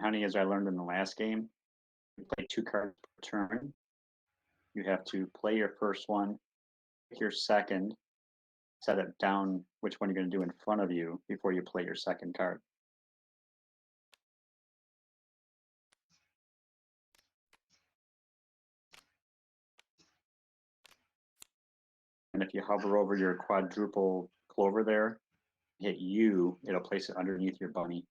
Honey, as I learned in the last game, you play 2 cards per turn. You have to play your first one, pick your second, set it down which one you're going to do in front of you before you play your second card. And if you hover over your quadruple clover there, hit U, it'll place it underneath your bunny.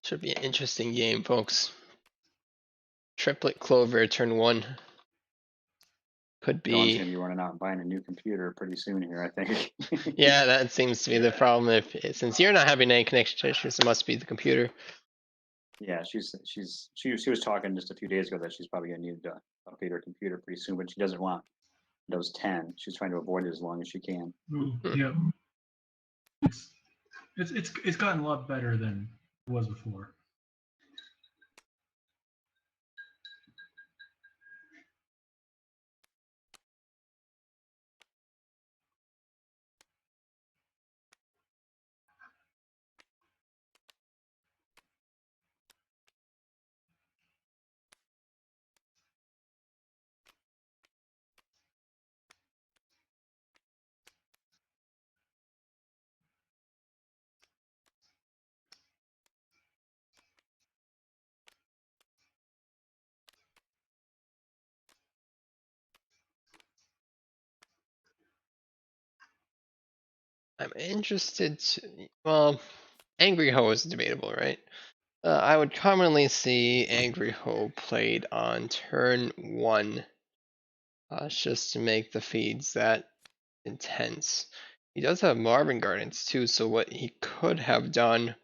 Should be an interesting game, folks. Triplet clover, turn 1. Could Dawn's be. going to be running out and buying a new computer pretty soon here, I think. Yeah, that seems to be the problem. If since you're not having any connection issues, it must be the computer. Yeah, she was talking just a few days ago that she's probably going to need to update her computer pretty soon, but she doesn't want Windows 10. She's trying to avoid it as long as she can. Yeah, it's gotten a lot better than it was before. I'm interested to, well, Angry Ho is debatable, right? I would commonly see Angry Ho played on turn 1, just to make the feeds that intense. He does have Marvin Gardens too, so what he could have done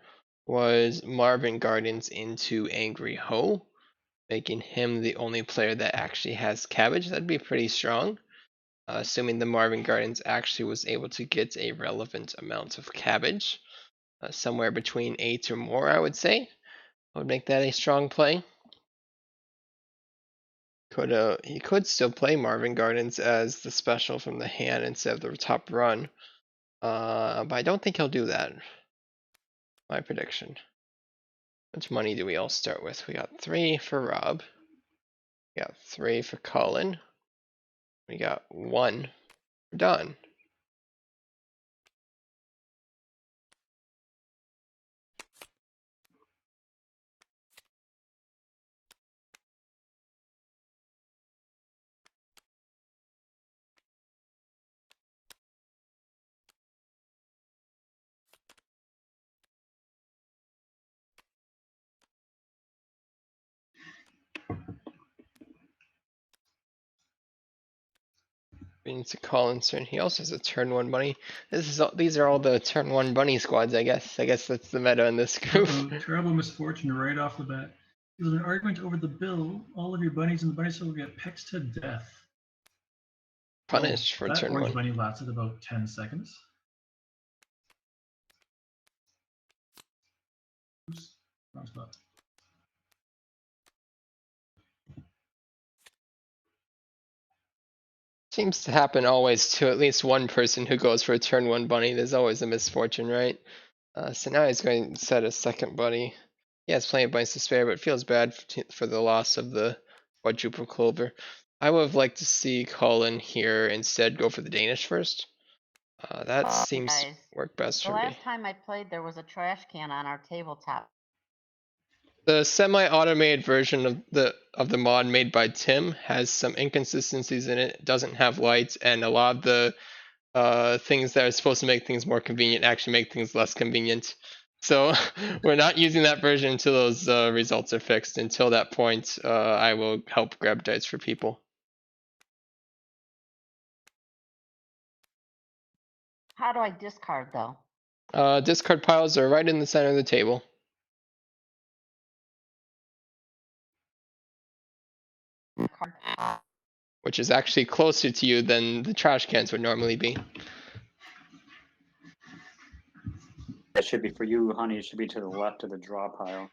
was Marvin Gardens into Angry Ho, making him the only player that actually has cabbage. That'd be pretty strong. Assuming the Marvin Gardens actually was able to get a relevant amount of cabbage, somewhere between 8 or more, I would say. I would make that a strong play. He could still play Marvin Gardens as the special from the hand instead of the top run, but I don't think he'll do that. My prediction. How much money do we all start with? We got 3 for Rob. We got 3 for Colin. We got 1 for Don. Into Colin's turn. He also has a turn 1 bunny. These are all the turn 1 bunny squads, I guess. I guess that's the meta in this group. Terrible misfortune right off the bat. There's an argument over the bill. All of your bunnies in the bunny circle get picked to death. Punished for that turn orange 1. bunny lasted about 10 seconds. Oops, wrong spot. Seems to happen always to at least one person who goes for a turn 1 bunny. There's always a misfortune, right? So now he's going to set a second bunny. He has plenty of bunnies to spare, but feels bad for the loss of the quadruple clover. I would have liked to see Colin here instead go for the Danish first. That seems to work best for me. The last time I played, there was a trash can on our tabletop. The semi-automated version of the mod made by Tim has some inconsistencies in it. It doesn't have lights, and a lot of the things that are supposed to make things more convenient actually make things less convenient. So we're not using that version until those results are fixed. Until that point, I will help grab dice for people. How do I discard though? Discard piles are right in the center of the table. Which is actually closer to you than the trash cans would normally be. That should be for you, honey. It should be to the left of the draw pile.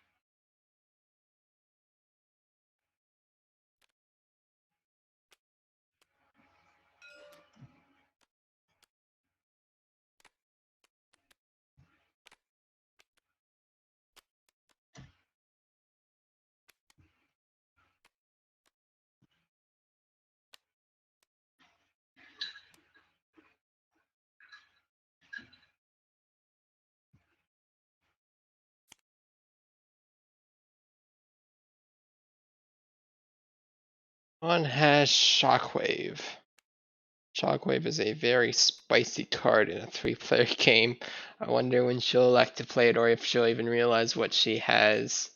One has Shockwave. Shockwave is a very spicy card in a 3-player game. I wonder when she'll elect to play it, or if she'll even realize what she has.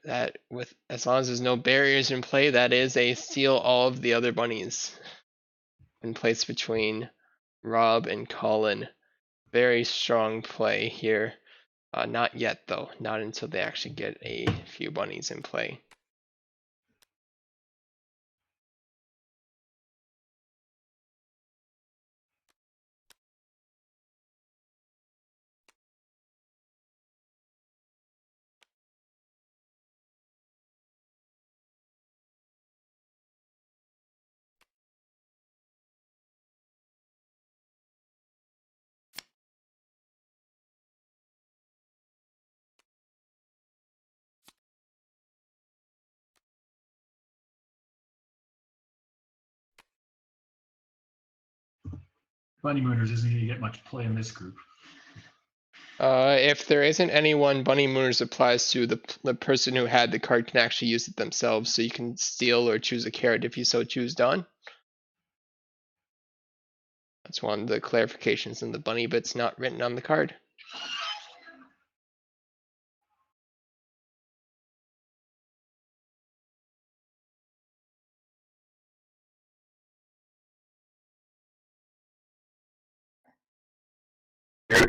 That with as long as there's no barriers in play, that is a steal all of the other bunnies. And place between Rob and Colin. Very strong play here. Not yet though. Not until they actually get a few bunnies in play. Bunny Mooners isn't going to get much play in this group. If there isn't anyone, Bunny Mooners applies to the person who had the card can actually use it themselves, so you can steal or choose a carrot if you so choose, Don. That's one of the clarifications in the bunny bits not written on the card.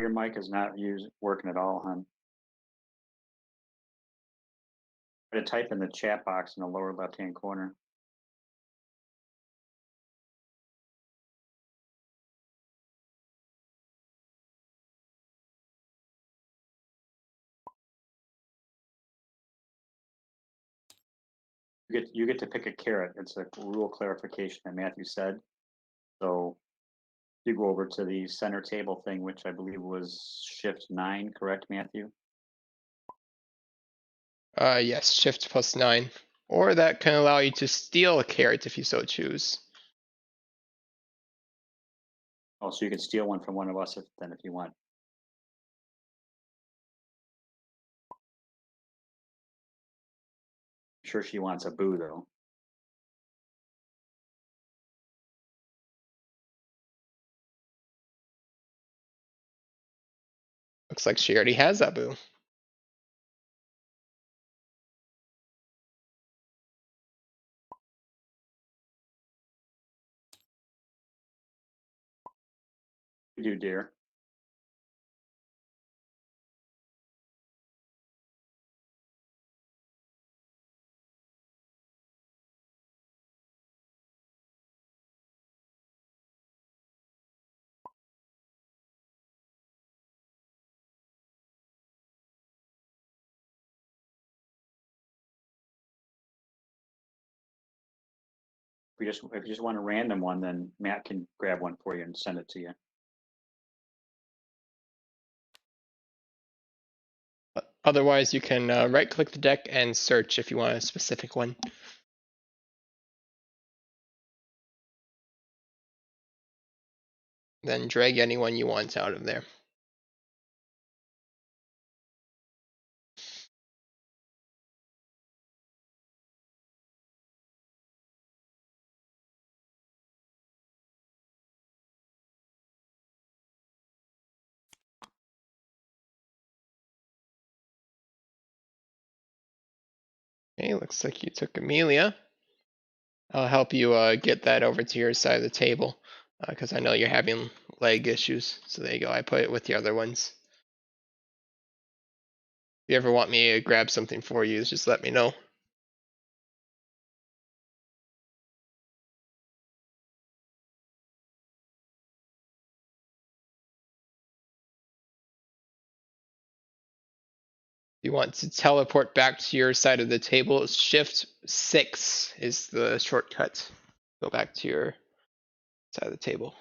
Your mic is not working at all, hon. Try to type in the chat box in the lower left-hand corner. You get to pick a carrot. It's a rule clarification that Matthew said. So you go over to the center table thing, which I believe was shift 9, correct, Matthew? Yes, shift +9. Or that can allow you to steal a carrot if you so choose. Oh, so you can steal one from one of us if you want. I'm sure she wants a boo though. Looks like she already has Abu. You do, dear. If you just want a random one, then Matt can grab one for you and send it to you. Otherwise, you can right-click the deck and search if you want a specific one. Then drag anyone you want out of there. Okay, looks like you took Amelia. I'll help you get that over to your side of the table, because I know you're having leg issues. So there you go, I put it with the other ones. If you ever want me to grab something for you, just let me know. If you want to teleport back to your side of the table, Shift 6 is the shortcut. Go back to your side of the table.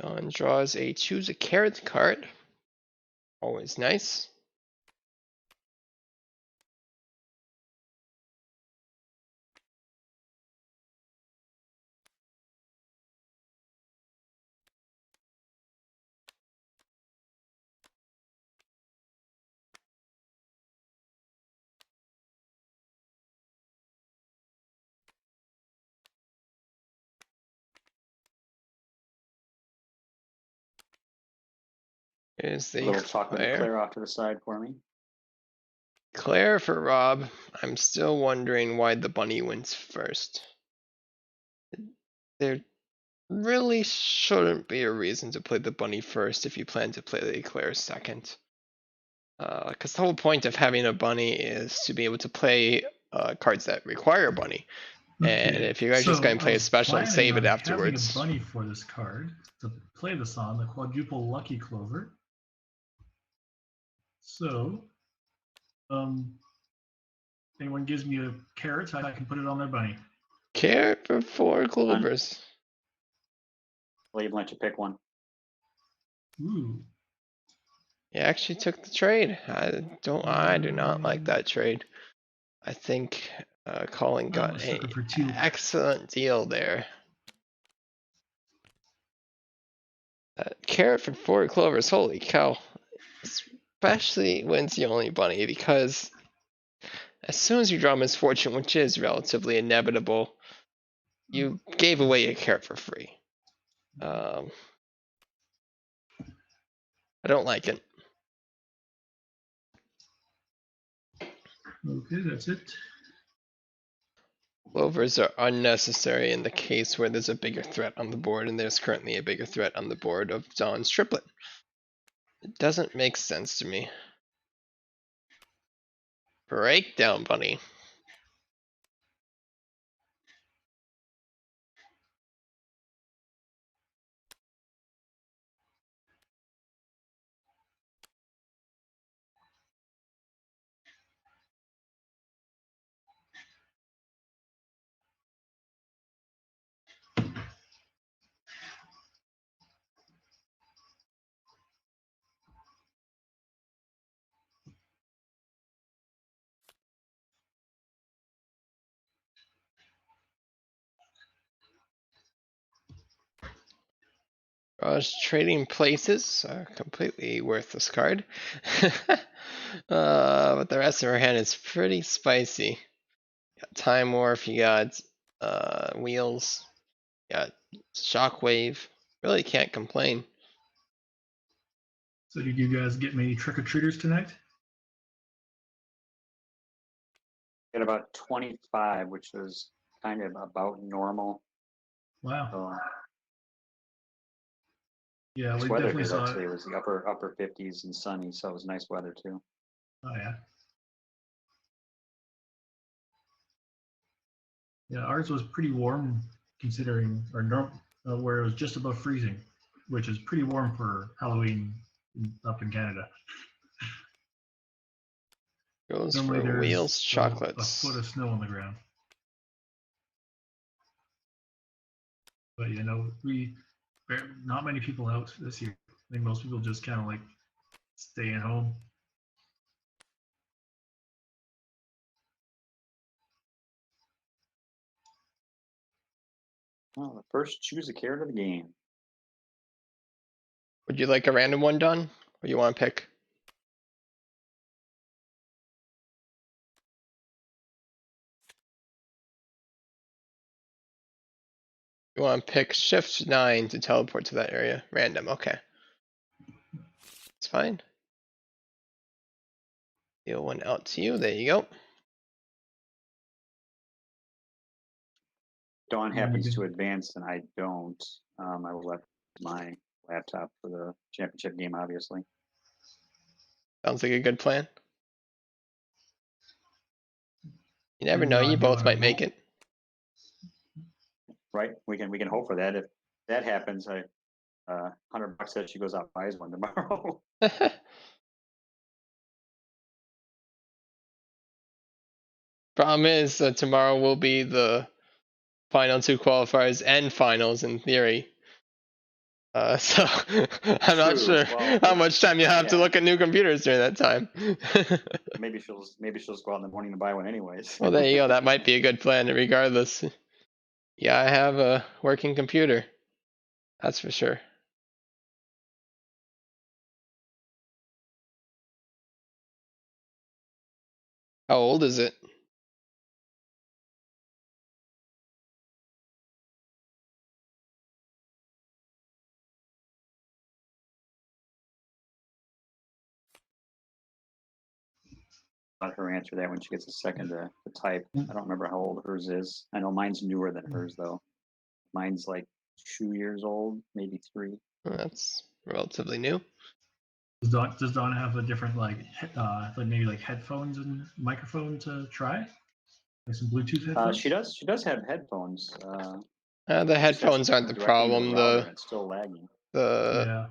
Don draws a choose a carrot card. Always nice. Here's A the little chocolate Claire. eclair off to the side for me. Claire for Rob. I'm still wondering why the bunny wins first. There really shouldn't be a reason to play the bunny first if you plan to play the eclair second. Because the whole point of having a bunny is to be able to play cards that require a bunny. And if you guys just going to play a special and save it afterwards. Having a bunny for this card to play this on, the quadruple lucky clover. So, anyone gives me a carrot, I can put it on their bunny. Carrot for 4 clovers. I'll even let you pick one. Ooh. You actually took the trade. I do not like that trade. I think Colin got I an took it for 2. excellent deal there. Carrot for 4 clovers, holy cow. Especially when it's the only bunny, because as soon as you draw Misfortune, which is relatively inevitable, you gave away a carrot for free. I don't like it. Okay, that's it. Clovers are unnecessary in the case where there's a bigger threat on the board, and there's currently a bigger threat on the board of Dawn's triplet. It doesn't make sense to me. Breakdown bunny. Trading places are completely worthless card. But the rest of our hand is pretty spicy. You got Time Warp, you got Wheels, you got Shockwave. Really can't complain. So did you guys get many trick-or-treaters tonight? Got about 25, which is kind of about normal. Wow. So, Yeah, nice we weather definitely here though saw today. it. It was the upper 50s and sunny, so it was nice weather too. Oh yeah. Yeah, ours was pretty warm considering where it was just above freezing, which is pretty warm for Halloween up in Canada. Goes Normally for there's Wheels, a Chocolates. foot of snow on the ground. But you know, not many people out this year. I think most people just kind of like staying home. Well, the first choose a carrot of the game. Would you like a random one done? Or you want to pick? You want to pick Shift 9 to teleport to that area. Random, okay. It's fine. Deal one out to you. There you go. Dawn Yeah, you happens can- to advance and I don't. I will let my laptop for the championship game, obviously. Sounds like a good plan. You never And know. You do you both wanna might make roll? it. Right? We can hope for that. If that happens, $100 says she goes out and buys one tomorrow. Problem is that tomorrow will be the final 2 qualifiers and finals in theory. So I'm not True. sure Well, how much time you have to yeah. look at new computers during that time. Maybe she'll just go out in the morning and buy one anyways. Well, there you go. That might be a good plan regardless. Yeah, I have a working computer. That's for sure. How old is it? Let her answer that when she gets a second to type. I don't remember how old hers is. I know mine's newer than hers though. Mine's like 2 years old, maybe 3. Well, that's relatively new. Does Dawn have a different like maybe like headphones and microphone to try? Like some Bluetooth headphones? She does. She does have headphones. The Just has headphones to aren't plug the directly into problem. router and it's still lagging. The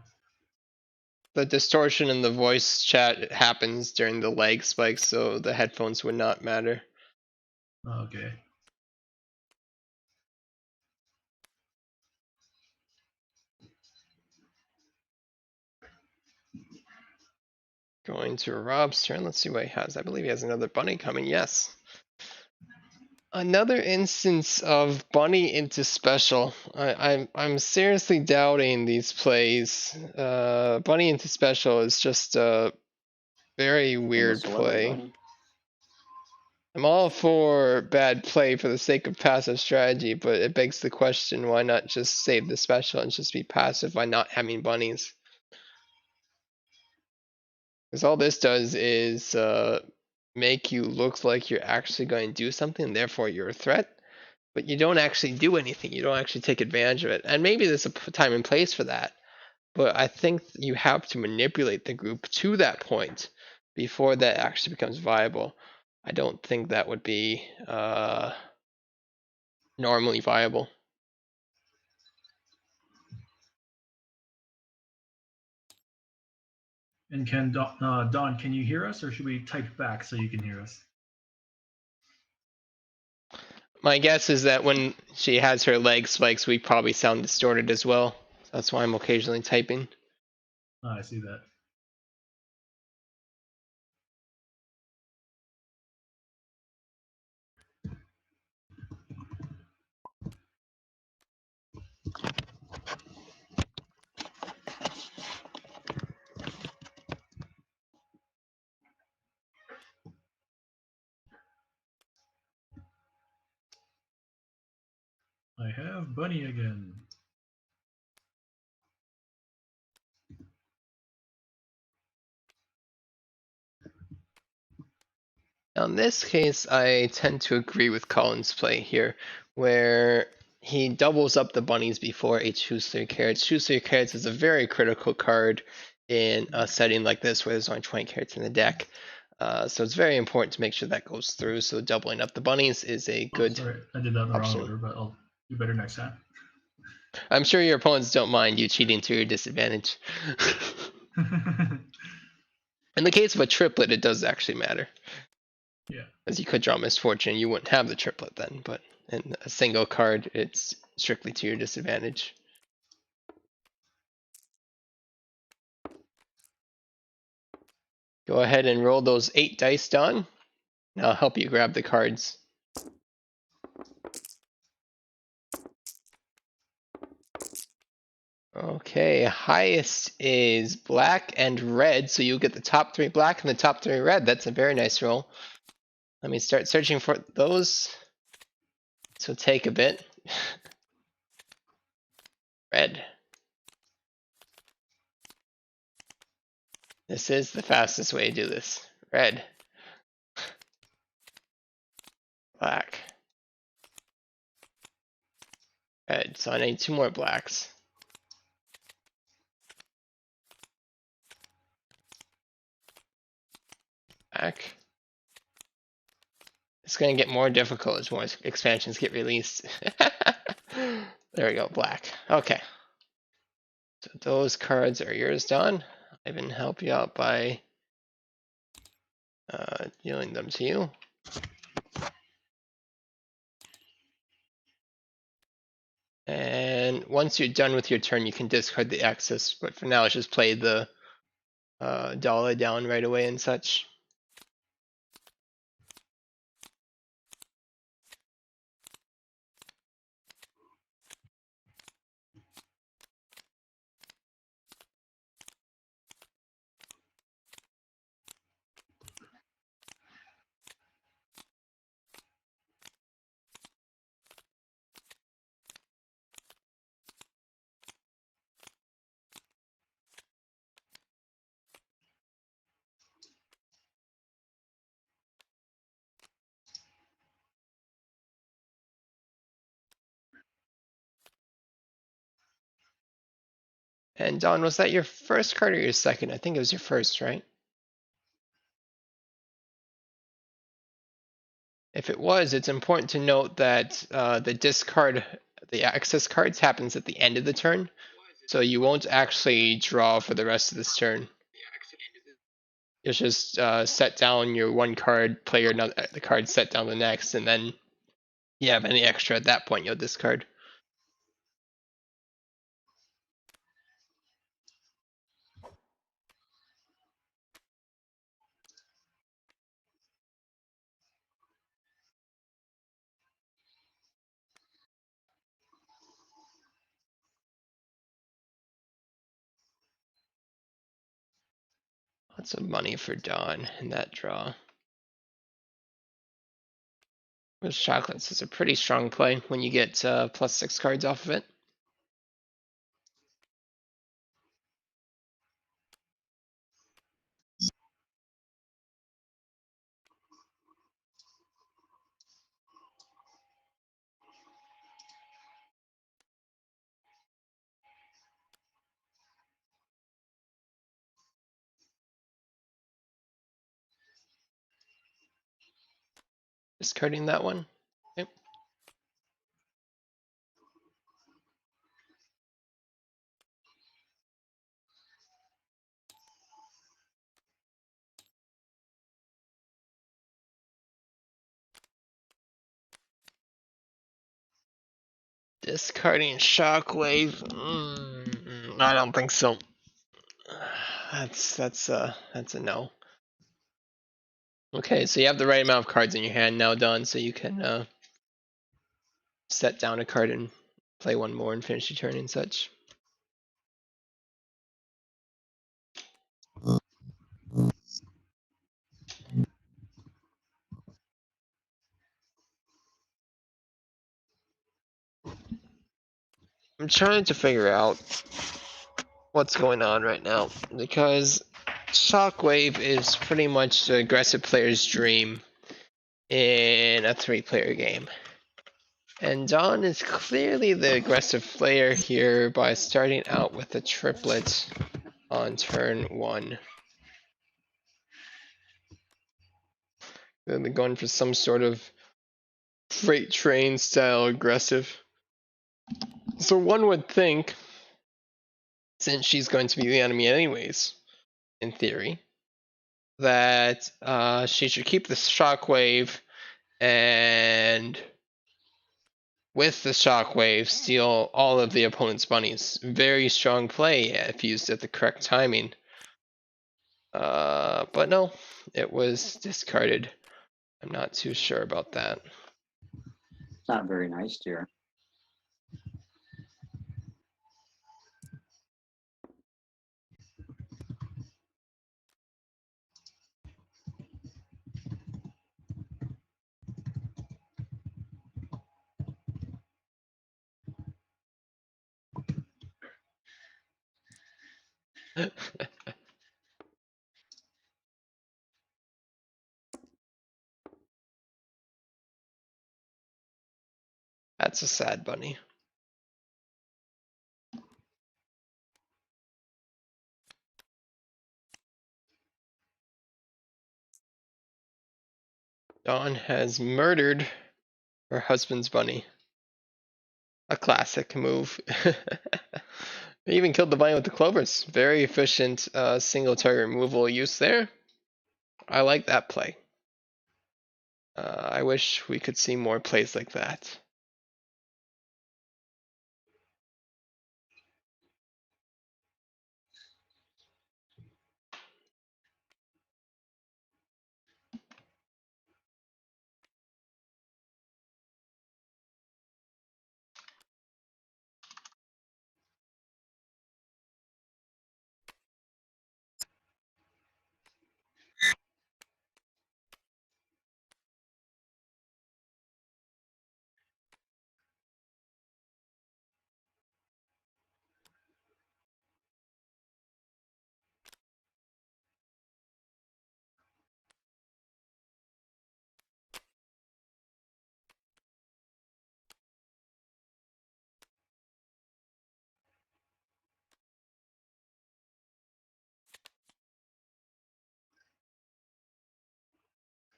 Yeah. distortion in the voice chat happens during the lag spikes, so the headphones would not matter. Okay. Going to Rob's turn. Let's see what he has. I believe he has another bunny coming. Yes. Another instance of bunny into special. I'm seriously doubting these plays. Bunny into special is just a very And weird whatsoever, play. buddy. I'm all for bad play for the sake of passive strategy, but it begs the question, why not just save the special and just be passive by not having bunnies? Because all this does is make you look like you're actually going to do something, and therefore you're a threat, but you don't actually do anything. You don't actually take advantage of it. And maybe there's a time and place for that, but I think you have to manipulate the group to that point before that actually becomes viable. I don't think that would be normally viable. And can Dawn, can you hear us, or should we type back so you can hear us? My guess is that when she has her leg spikes, we probably sound distorted as well. That's why I'm occasionally typing. Oh, I see that. I have Bunny again. Now in this case, I tend to agree with Colin's play here, where he doubles up the bunnies before a choose 3 carrots. Choose 3 carrots is a very critical card in a setting like this where there's only 20 carrots in the deck. So it's very important to make sure that goes through. So doubling up the bunnies is a good Sorry, I did that in the option. wrong order, but I'll do better next time. I'm sure your opponents don't mind you cheating to your disadvantage. In the case of a triplet, it does actually matter. Yeah. As you could draw misfortune, you wouldn't have the triplet then, but in a single card, it's strictly to your disadvantage. Go ahead and roll those 8 dice, Don, and I'll help you grab the cards. Okay, highest is black and red, so you'll get the top 3 black and the top 3 red. That's a very nice roll. Let me start searching for those. This will take a bit. Red. This is the fastest way to do this. Red. Black. Red. So I need 2 more blacks. Black. It's going to get more difficult as more expansions get released. There we go, black. Okay. So those cards are yours, Don. I can help you out by dealing them to you. And once you're done with your turn, you can discard the excess. But for now, let's just play the dollar down right away and such. And Don, was that your first card or your second? I think it was your first, right? If it was, it's important to note that the discard, the access cards happens at the end of the turn. So you won't actually draw for the rest of this turn. You'll just set down your one card, play the card, set down the next, and then you have any extra at that point, you'll discard. Lots of money for Don in that draw. With chocolates is a pretty strong play when you get +6 cards off of it. Discarding that one. Okay. Discarding Shockwave. I don't think so. That's a no. Okay, so you have the right amount of cards in your hand now, Don, so you can set down a card and play one more and finish your turn and such. I'm trying to figure out what's going on right now, because Shockwave is pretty much the aggressive player's dream in a 3-player game. And Don is clearly the aggressive player here by starting out with a triplet on turn 1. Then they're going for some sort of freight train style aggressive. So one would think, since she's going to be the enemy anyways, in theory, that she should keep the shockwave and with the shockwave steal all of the opponent's bunnies. Very strong play if used at the correct timing. But no, it was discarded. I'm not too sure about that. It's not very nice, dear. That's a sad bunny. Dawn has murdered her husband's bunny. A classic move. They even killed the bunny with the clovers. Very efficient single target removal use there. I like that play. I wish we could see more plays like that.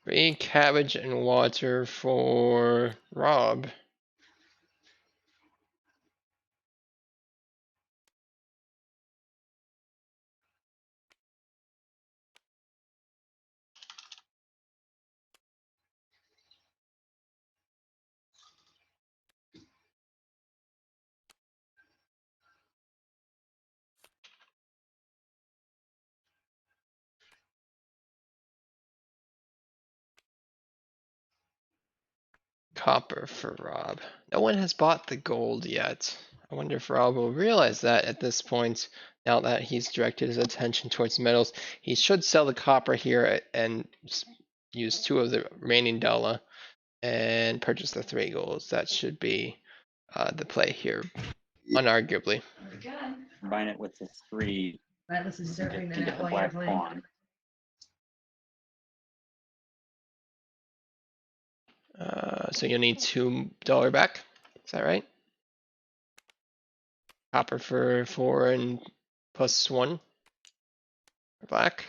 Free cabbage and water for Rob. Copper for Rob. No one has bought the gold yet. I wonder if Rob will realize that at this point, now that he's directed his attention towards metals. He should sell the copper here and use 2 of the remaining dollar and purchase the 3 golds. That should be the play here, unarguably. Combine it with the 3 Atlas is and surfing the get net the while you're black playing. pawn. So you'll need $2 back. Is that right? Copper for 4 and +1 for black.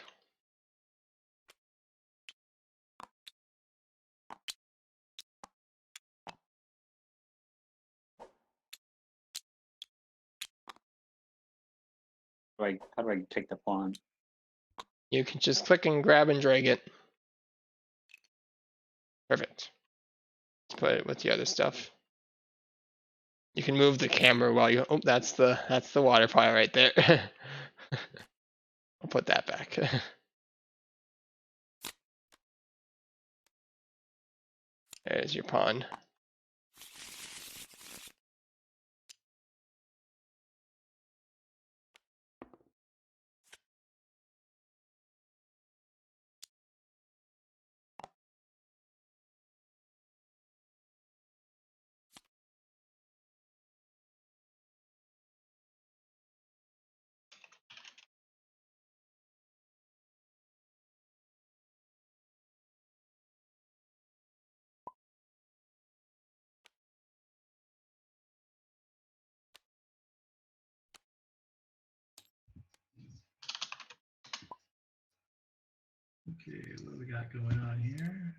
How do I take the pawn? You can just click and grab and drag it. Perfect. Let's put it with the other stuff. You can move the camera while you. Oh, that's the water pile right there. I'll put that back. There's your pawn. Okay, what do we got going on here?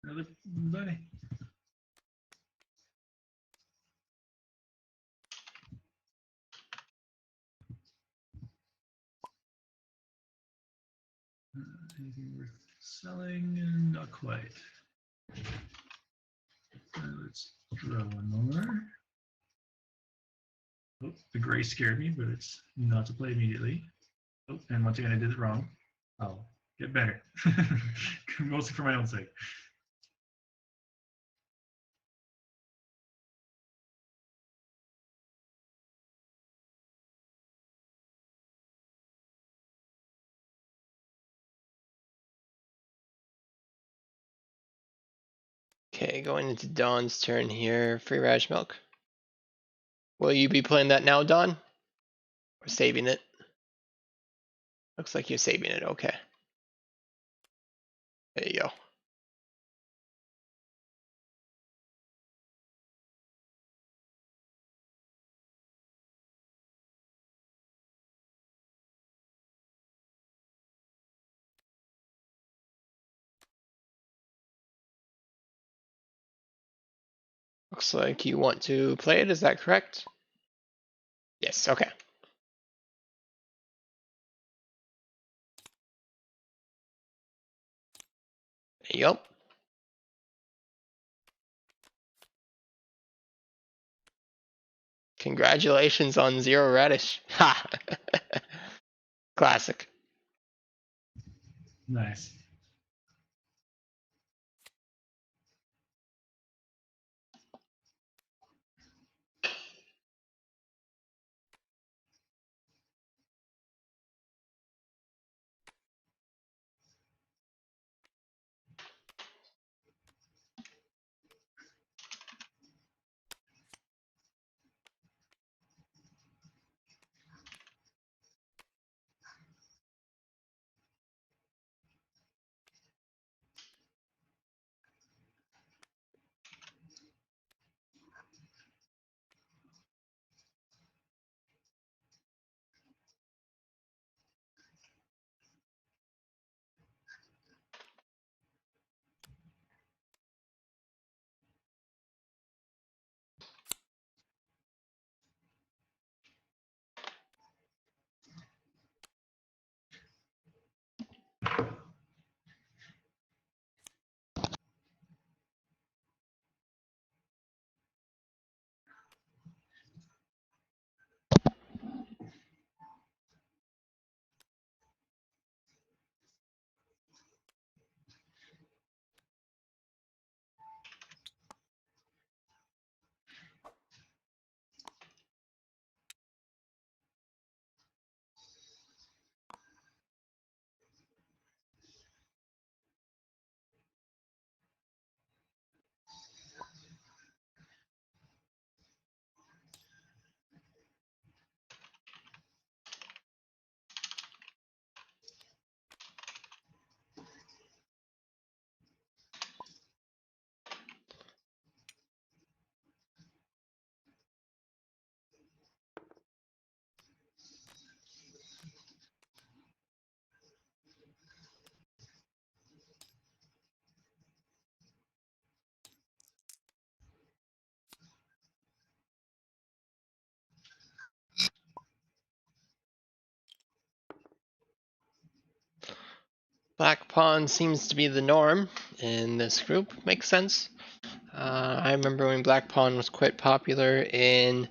Another bunny. Anything worth selling? Not quite. Let's draw one more. Oh, the gray scared me, but it's not to play immediately. Oh, and once again, I did it wrong. I'll get better. Mostly for my own sake. Okay, going into Dawn's turn here. Free radish milk. Will you be playing that now, Dawn? Or saving it? Looks like you're saving it. Okay. There you go. Looks like you want to play it. Is that correct? Yes. Okay. There you go. Congratulations on 0 radish. Ha! Classic. Nice. Black pawn seems to be the norm in this group. Makes sense. I remember when Black pawn was quite popular in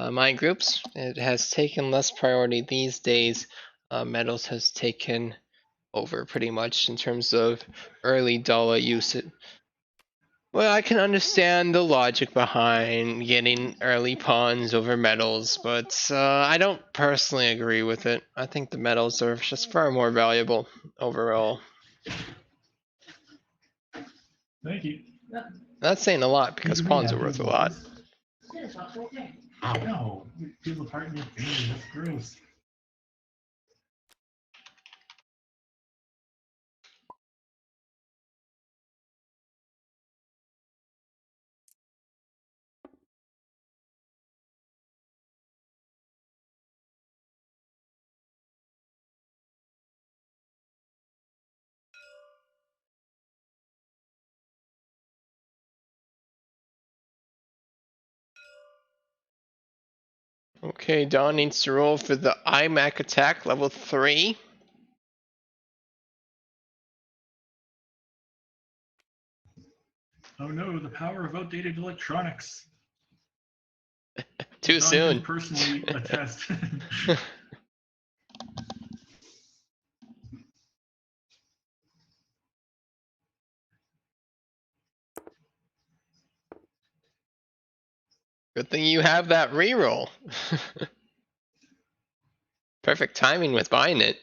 my groups. It has taken less priority these days. Metals has taken over pretty much in terms of early dollar usage. Well, I can understand the logic behind getting early pawns over metals, but I don't personally agree with it. I think the metals are just far more valuable overall. Thank you. Not saying a lot because pawns are worth a lot. No, you peel apart in your fingers. That's gross. Okay, Dawn needs to roll for the iMac attack level 3. Oh no, the power of outdated electronics. Too Don soon. can personally attest. Good thing you have that reroll. Perfect timing with buying it.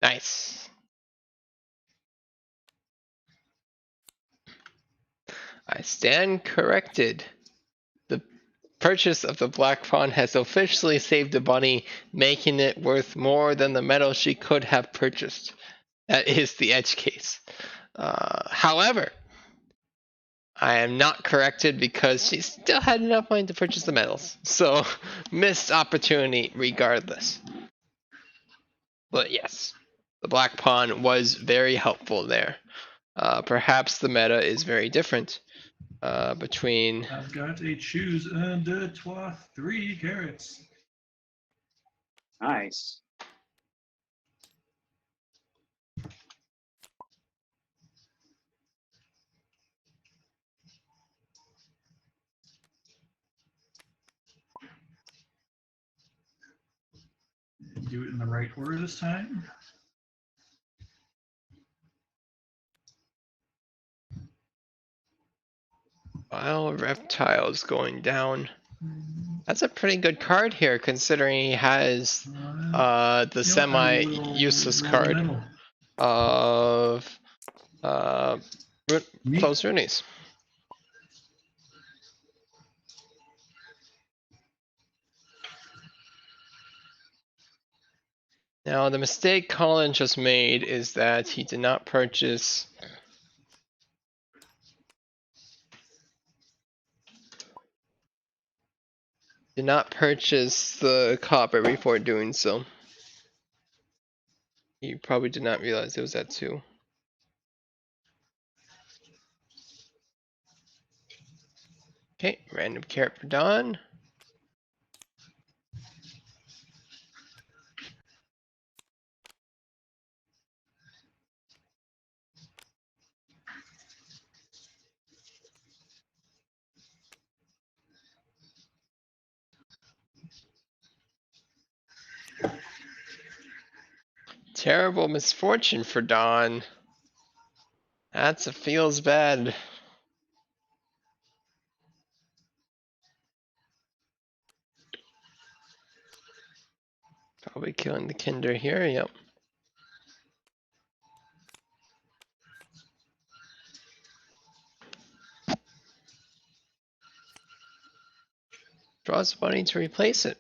Nice. I stand corrected. The purchase of the Black Pawn has officially saved the bunny, making it worth more than the metal she could have purchased. That is the edge case. However, I am not corrected because she still had enough money to purchase the metals. So, missed opportunity regardless. But yes, the Black Pawn was very helpful there. Perhaps the meta is very different between... I've got a choose un deux trois 3 carrots. Nice. Do it in the right order this time. Vile Reptiles going down. That's a pretty good card here, considering he has the semi-useless card of Close Roonies. Now, the mistake Colin just made is that he did not purchase the copper before doing so. He probably did not realize it was at 2. Okay, random carrot for Dawn. Terrible misfortune for Dawn. That's a feels bad. Probably killing the Kinder here, yep. Draws bunny to replace it.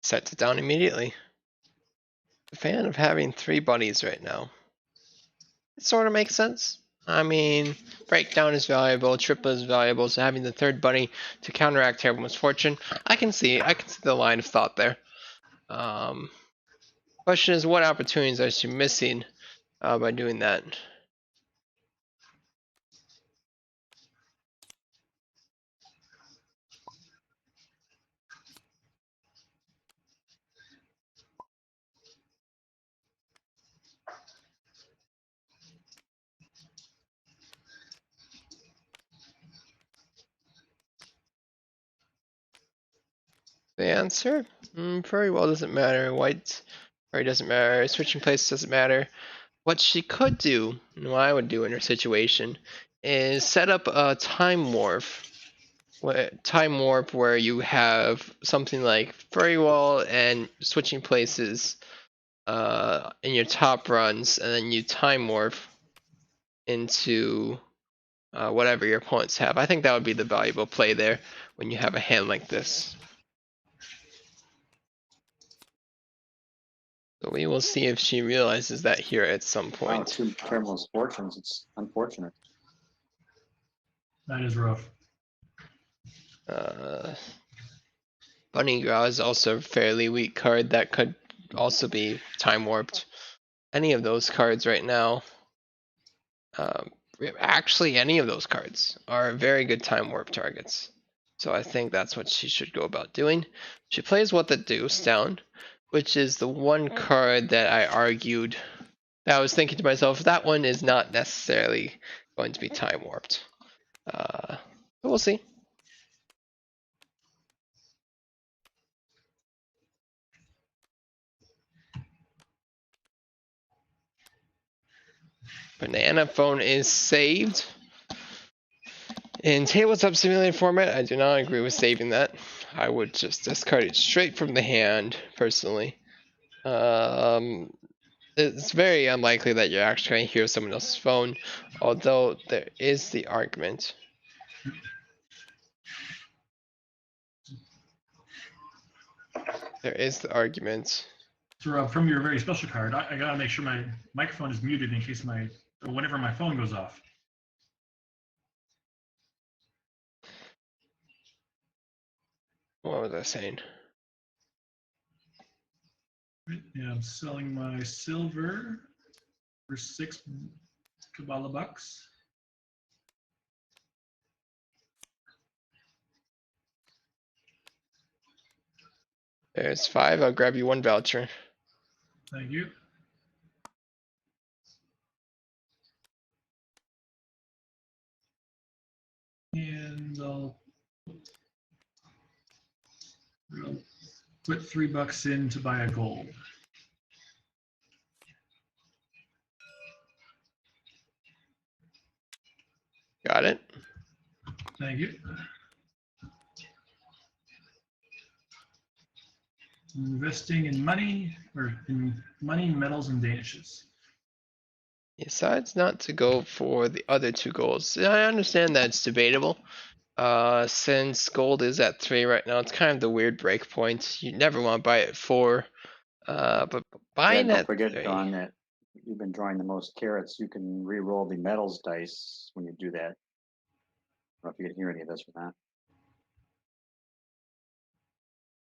Sets it down immediately. A fan of having 3 bunnies right now. It sort of makes sense. I mean, breakdown is valuable, triple is valuable, so having the 3rd bunny to counteract terrible misfortune, I can see the line of thought there. Question is, what opportunities are she missing by doing that? The answer? Very well doesn't matter. White very doesn't matter. Switching places doesn't matter. What she could do, and what I would do in her situation, is set up a time warp. Where you have something like very well and switching places in your top runs, and then you time warp into whatever your opponents have. I think that would be the valuable play there when you have a hand like this. So we will see if she realizes that here at some Wow, point. 2 terminal fortunes. It's unfortunate. That is rough. Bunny Growl is also a fairly weak card that could also be time warped. Any of those cards right now, actually any of those cards are very good time warp targets. So I think that's what she should go about doing. She plays What the Deuce down, which is the one card that I argued, that I was thinking to myself, that one is not necessarily going to be time warped. But we'll see. Banana Phone is saved. In Tabletop Simulator format, I do not agree with saving that. I would just discard it straight from the hand, personally. It's very unlikely that you're actually going to hear someone else's phone, although there is the argument. There is the argument. So from your very special card, I gotta make sure my microphone is muted in case whenever my phone goes off. What was I saying? Yeah, I'm selling my silver for 6 Kabbalah bucks. There's 5. I'll grab you 1 voucher. Thank you. And I'll put $3 in to buy a gold. Got it. Thank you. Investing in money, metals, and danishes. He decides not to go for the other 2 golds. I understand that it's debatable. Since gold is at 3 right now, it's kind of the weird break point. You never want to buy it at 4. But buying Don't at forget, 3. Don, that you've been drawing the most carrots. You can re-roll the metals dice when you do that. I don't know if you can hear any of this or not.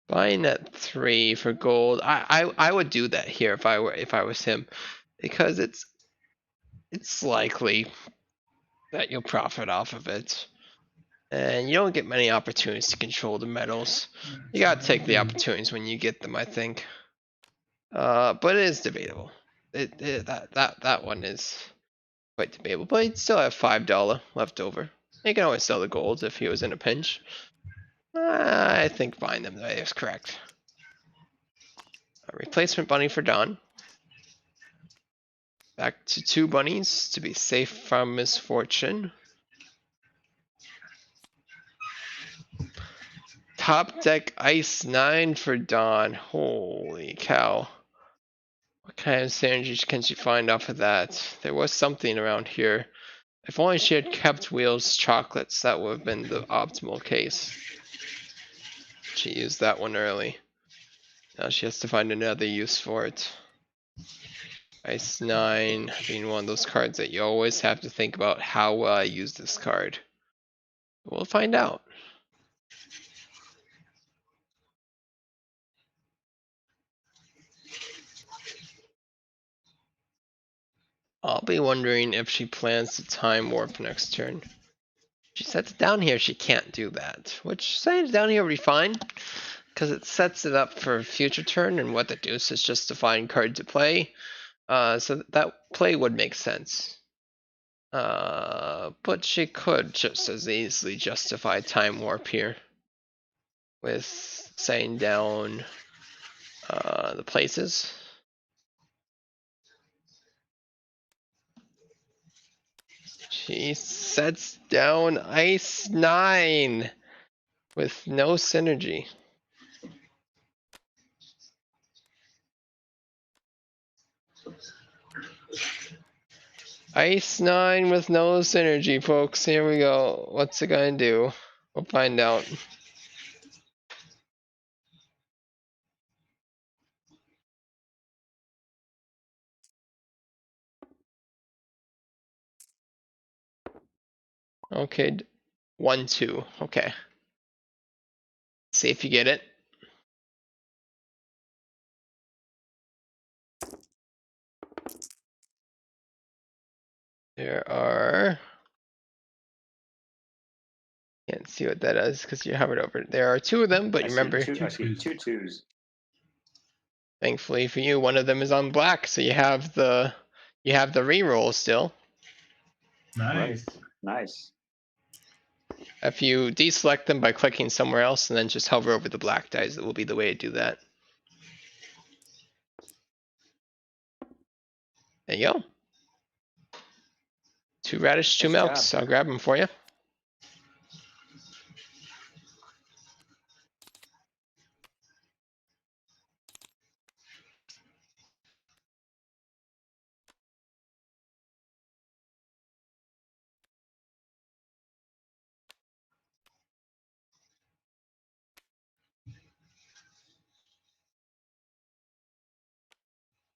Buying at 3 for gold. I would do that here if I was him, because it's likely that you'll profit off of it. And you don't get many opportunities to control the metals. You gotta take the opportunities when you get them, I think. But it is debatable. That one is quite debatable. But he'd still have $5 left over. He can always sell the golds if he was in a pinch. I think buying them there is correct. A replacement bunny for Don. Back to 2 bunnies to be safe from misfortune. Top deck ice 9 for Dawn. Holy cow. What kind of synergy can she find off of that? There was something around here. If only she had kept Wheels chocolates, that would have been the optimal case. She used that one early. Now she has to find another use for it. Ice 9 being one of those cards that you always have to think about how will I use this card. We'll find out. I'll be wondering if she plans to time warp next turn. She sets it down here, she can't do that. Which, setting it down here would be fine, because it sets it up for a future turn, and What the Deuce is just a fine card to play. So that play would make sense. But she could just as easily justify time warp here. with setting down the places. She sets down Ice 9 with no synergy. Ice 9 with no synergy, folks. Here we go. What's it gonna do? We'll find out. Okay, 1, 2. Okay. See if you get it. There are. Can't see what that is because you hovered over it. There are 2 of them, but I see remember, I see two twos. thankfully for you, one of them is on black, so you have the reroll still. Nice. Nice. If you deselect them by clicking somewhere else and then just hover over the black dice, that will be the way to do that. There you go. 2 radish, 2 Nice milks. job. I'll grab them for you.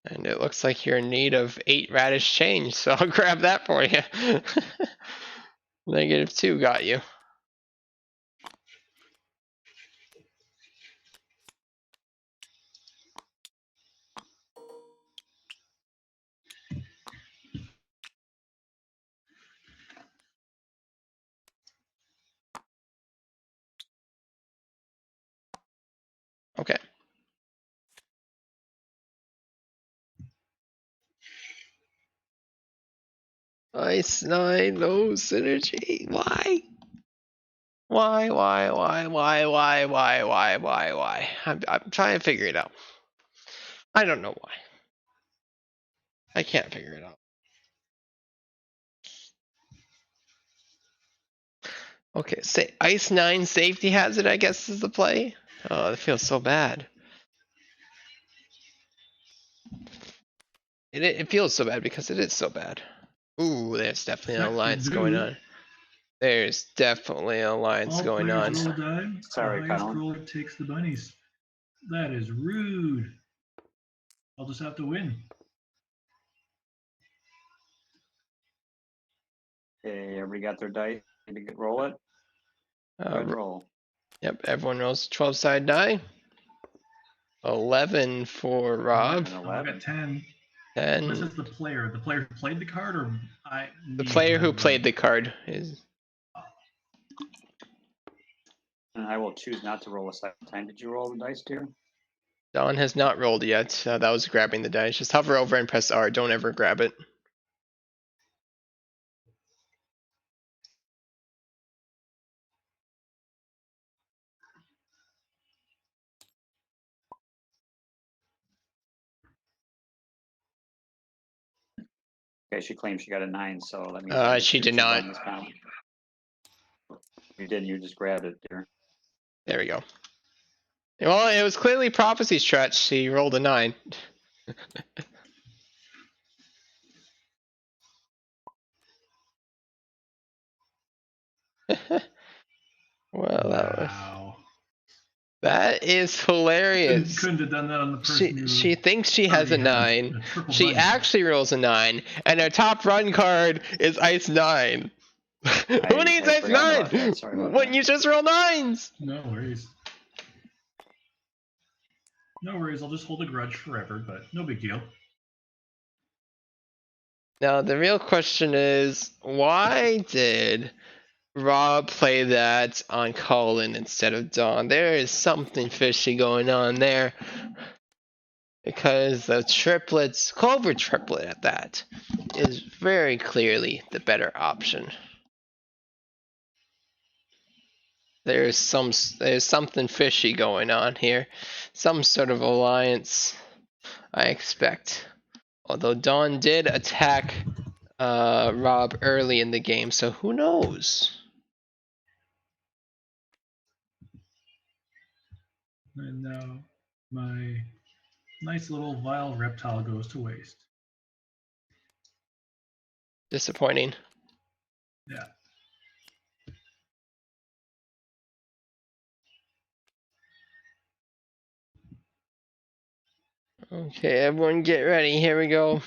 And it looks like you're in need of 8 radish change, so I'll grab that for you. -2 got you. Okay. Ice 9, no synergy. Why? Why? I'm trying to figure it out. I don't know why. I can't figure it out. Okay, say Ice 9 safety hazard, I guess, is the play. Oh, that feels so bad. It feels so bad because it is so bad. Ooh, there's definitely an alliance going on. There's definitely an alliance All going players on. roll a die. Sorry, The highest Colin. roller takes the bunnies. That is rude. I'll just have to win. Okay, everybody got their dice. Need to roll it. Go ahead, roll. Yep, everyone rolls 12-sided die. 11 for Rob. And I 11. got 10. 10. This is the player. The player who played the card, or The player who played the card is. And I will choose not to roll a second time. Did you roll the dice, dear? Don has not rolled yet. That was grabbing the dice. Just hover over and press R. Don't ever grab it. Okay, she claims she got a 9, so that means She did not. You didn't. You just grabbed it, dear. There we go. Well, it was clearly Prophecy stretch. She rolled a 9. Well, wow. That is hilarious. Couldn't have done that on the person She thinks she has a 9. She actually rolls a 9, and her top run card is Ice 9. Who needs Ice 9 when you just roll 9s? No worries. No worries. I'll just hold a grudge forever, but no big deal. Now the real question is, why did Rob play that on Colin instead of Dawn? There is something fishy going on there. Because the triplets, Clover triplet at that, is very clearly the better option. there's something fishy going on here. Some sort of alliance, I expect. Although Dawn did attack Rob early in the game, so who knows? And now my nice little vile reptile goes to waste. Disappointing. Yeah. Okay, everyone get ready. Here we go.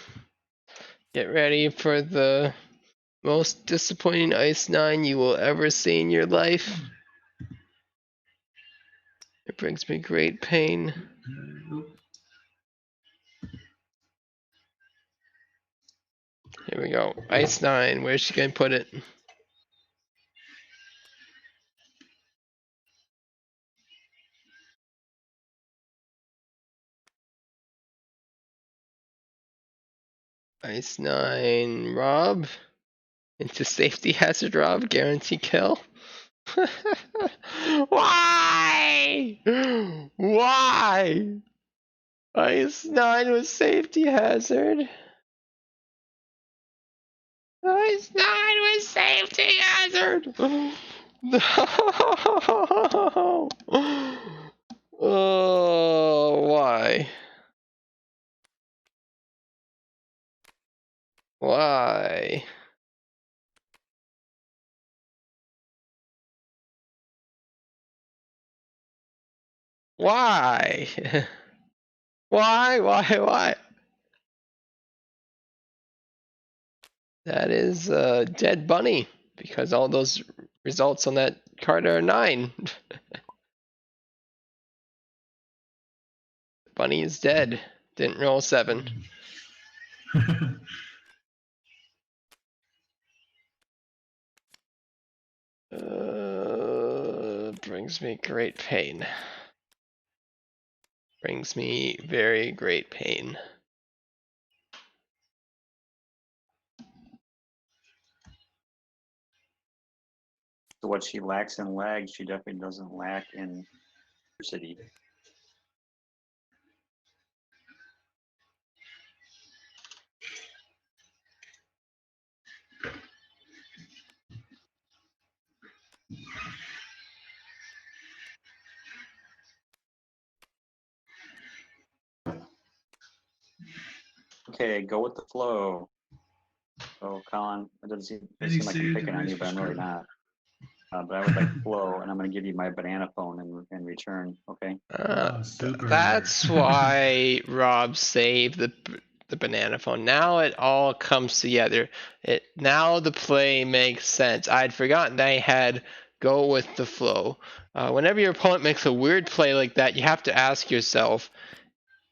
Get ready for the most disappointing Ice 9 you will ever see in your life. It brings me great pain. Here we go. Ice 9, where's she gonna put it? Ice 9, Rob. Into safety hazard, Rob. Guarantee kill. Why? Why? Ice 9 was safety hazard. Ice 9 was safety hazard. No. Oh, why? Why? Why? Why? That is a dead bunny because all those results on that card are 9. Bunny is dead. Didn't roll 7. Brings me great pain. Brings me very great pain. So what she lacks in lag, she definitely doesn't lack in diversity. Okay, go with the flow. Oh, Colin, it doesn't seem, Any like I'm saves picking and on race you, for but I'm really Scarlet. not. But I would like flow, and I'm going to give you my banana phone in return. Okay. Super. That's why Rob saved the banana phone. Now it all comes together. Now the play makes sense. I'd forgotten that I had go with the flow. Whenever your opponent makes a weird play like that, you have to ask yourself,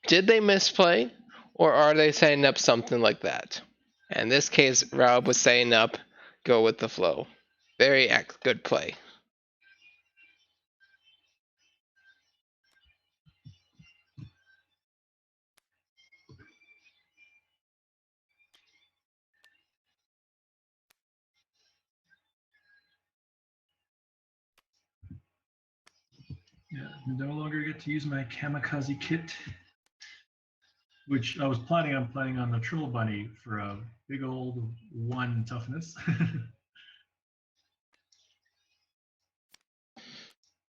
did they misplay, or are they setting up something like that? In this case, Rob was setting up go with the flow. Very good play. Yeah, no longer get to use my kamikaze kit, which I was planning on playing on the Triple Bunny for a big old 1 toughness.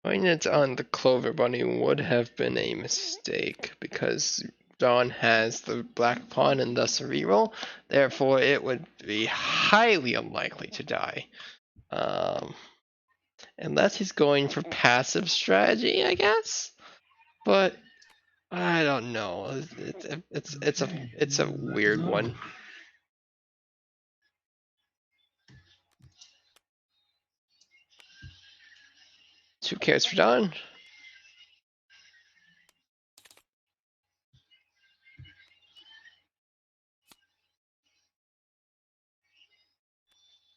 Putting it on the Clover Bunny would have been a mistake because Dawn has the black pawn and thus a reroll. Therefore, it would be highly unlikely to die. Unless he's going for passive strategy, I guess. But I don't know. It's a weird one. 2 carrots for Dawn.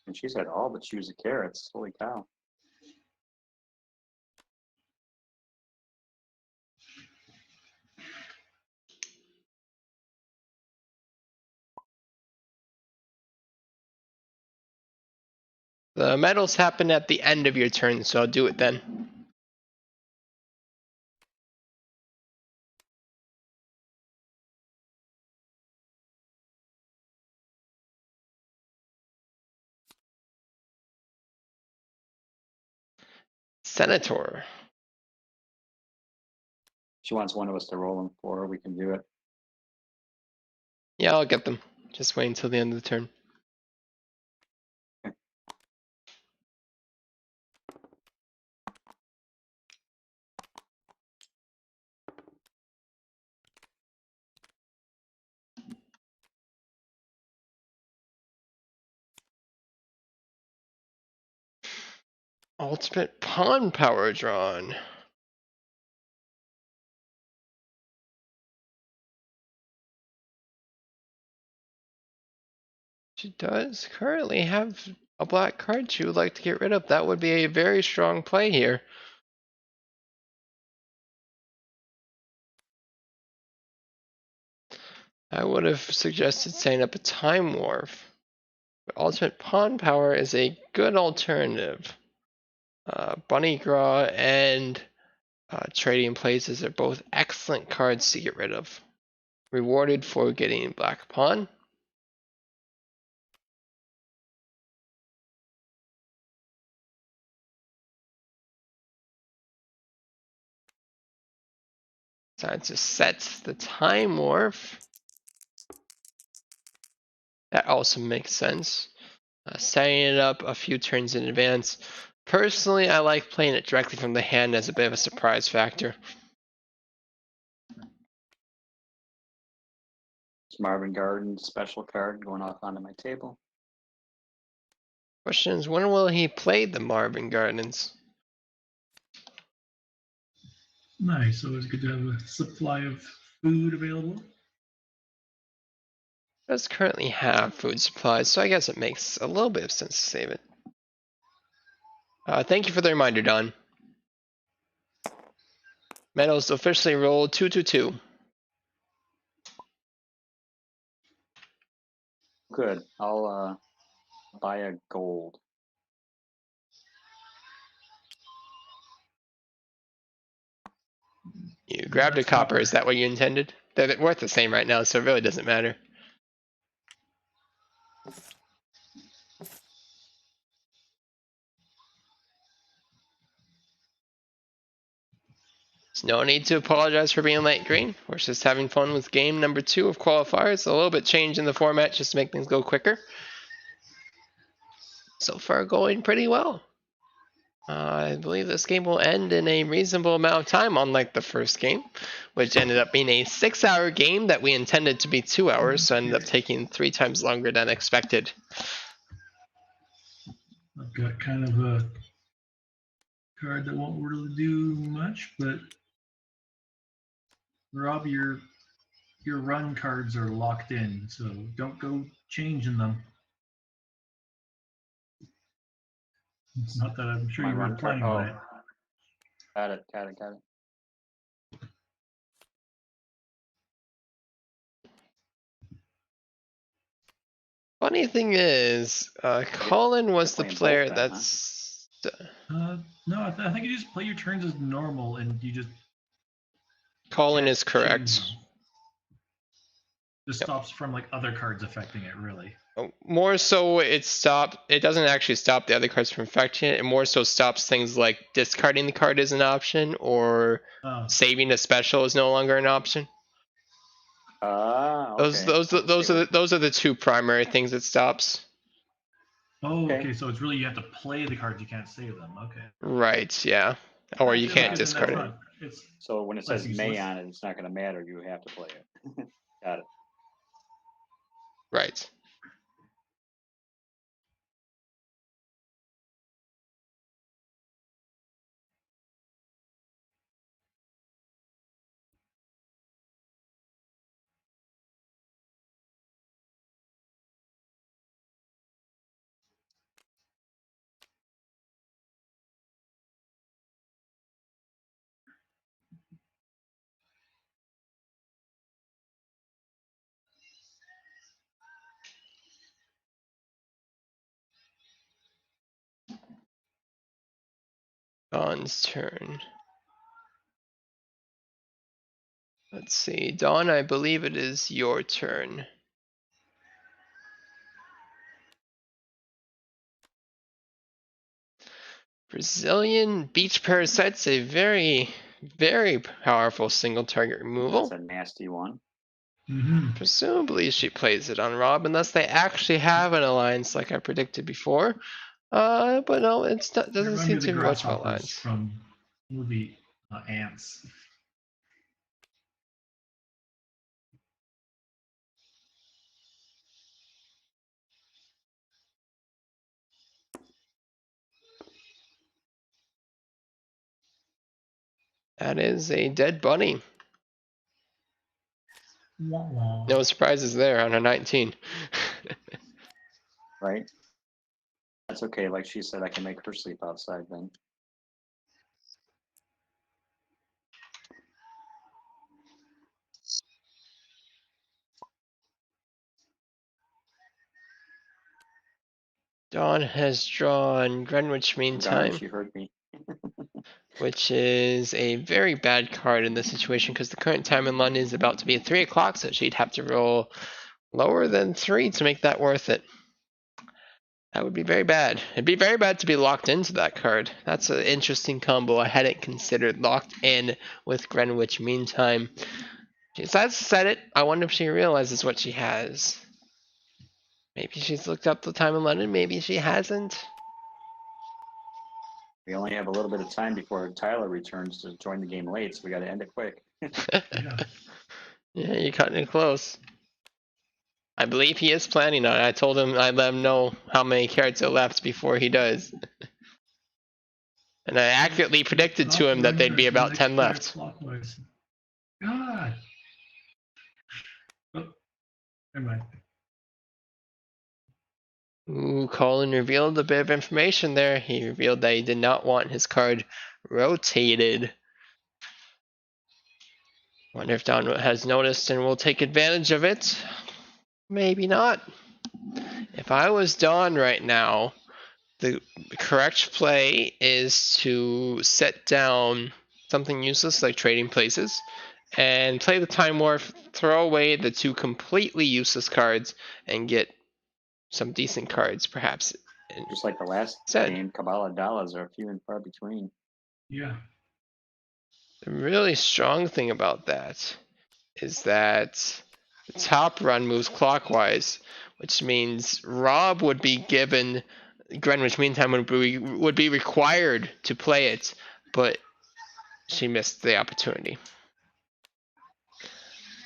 And she's had all but choose the carrots. Holy cow. The medals happen at the end of your turn, so I'll do it then. Senator. She wants one of us to roll them for her. We can do it. Yeah, I'll get them. Just wait until the end of the turn. Ultimate pawn power drawn. She does currently have a black card she would like to get rid of. That would be a very strong play here. I would have suggested setting up a time warp. But ultimate pawn power is a good alternative. Bunny Graw and Trading Places are both excellent cards to get rid of. Rewarded for getting black pawn. Decides to set the time warp. That also makes sense. Setting it up a few turns in advance. Personally, I like playing it directly from the hand as a bit of a surprise factor. It's Marvin Garden's special card going off onto my table. Question is, when will he play the Marvin Gardens? Nice. Always good to have a supply of food available. Does currently have food supplies, so I guess it makes a little bit of sense to save it. Thank you for the reminder, Don. Medals officially rolled 2-2-2. Good. I'll buy a gold. You grabbed a That's copper. Is that what you intended? They're worth the same right now, so it really doesn't matter. There's no need to apologize for being late, Green. We're just having fun with game number 2 of Qualifier. It's a little bit changed in the format just to make things go quicker. So far, going pretty well. I believe this game will end in a reasonable amount of time, unlike the first game, which ended up being a 6-hour game that we intended to be 2 hours, so ended up taking 3 times longer than expected. I've got kind of a card that won't really do much, but Rob, your run cards are locked in, so don't go changing them. Not that I'm sure My you were run card. planning on it. Got it. Funny thing is, Colin was the playing both player then, huh? that's... No, I think you just play your turns as normal, and you just Colin can't is change correct. them. This stops from like other cards affecting it, really. More so, it doesn't actually stop the other cards from affecting it. It more so stops things like discarding the card as an option, or saving a special is no longer an option. Okay. Those are the 2 primary things it stops. Oh, okay. So it's really you have to play the cards, you can't save them. Okay. Right, yeah. Or you can't discard it. So when it says less may useless. on it, it's not going to matter. You have to play it. Got it. Right. Dawn's turn. Let's see. Dawn, I believe it is your turn. Brazilian beach parasite's a very, very powerful single target removal. That's a nasty one. Mm-hmm. Presumably she plays it on Rob unless they actually have an alliance like I predicted before. But no, it doesn't seem to be much of an alliance. From movie Ants. That is a dead bunny. Wah, wah. No surprises there on a 19. Right? That's okay. Like she said, I can make her sleep outside then. Dawn has drawn Greenwich Mean Darn, Time, she heard me. which is a very bad card in this situation because the current time in London is about to be at 3 o'clock, so she'd have to roll lower than 3 to make that worth it. That would be very bad. It'd be very bad to be locked into that card. That's an interesting combo I hadn't considered, locked in with Greenwich Mean Time. She decides to set it. I wonder if she realizes what she has. Maybe she's looked up the time in London, maybe she hasn't. We only have a little bit of time before Tyler returns to join the game late, so we got to end it quick. Yeah. Yeah, you're cutting it close. I believe he is planning on it. I told him I'd let him know how many carrots are left before he does. And I accurately predicted to him that there'd be about 10 left. Clockwise. God. Oh, never mind. Ooh, Colin revealed a bit of information there. He revealed that he did not want his card rotated. Wonder if Don has noticed and will take advantage of it. Maybe not. If I was Don right now, the correct play is to set down something useless like trading places and play the Time Warp, throw away the 2 completely useless cards, and get some decent cards, perhaps. Just like the last Said. game, Kabbalah Dallas are few and far between. Yeah. The really strong thing about that is that the top run moves clockwise, which means Rob would be given Greenwich Mean Time would be required to play it, but she missed the opportunity.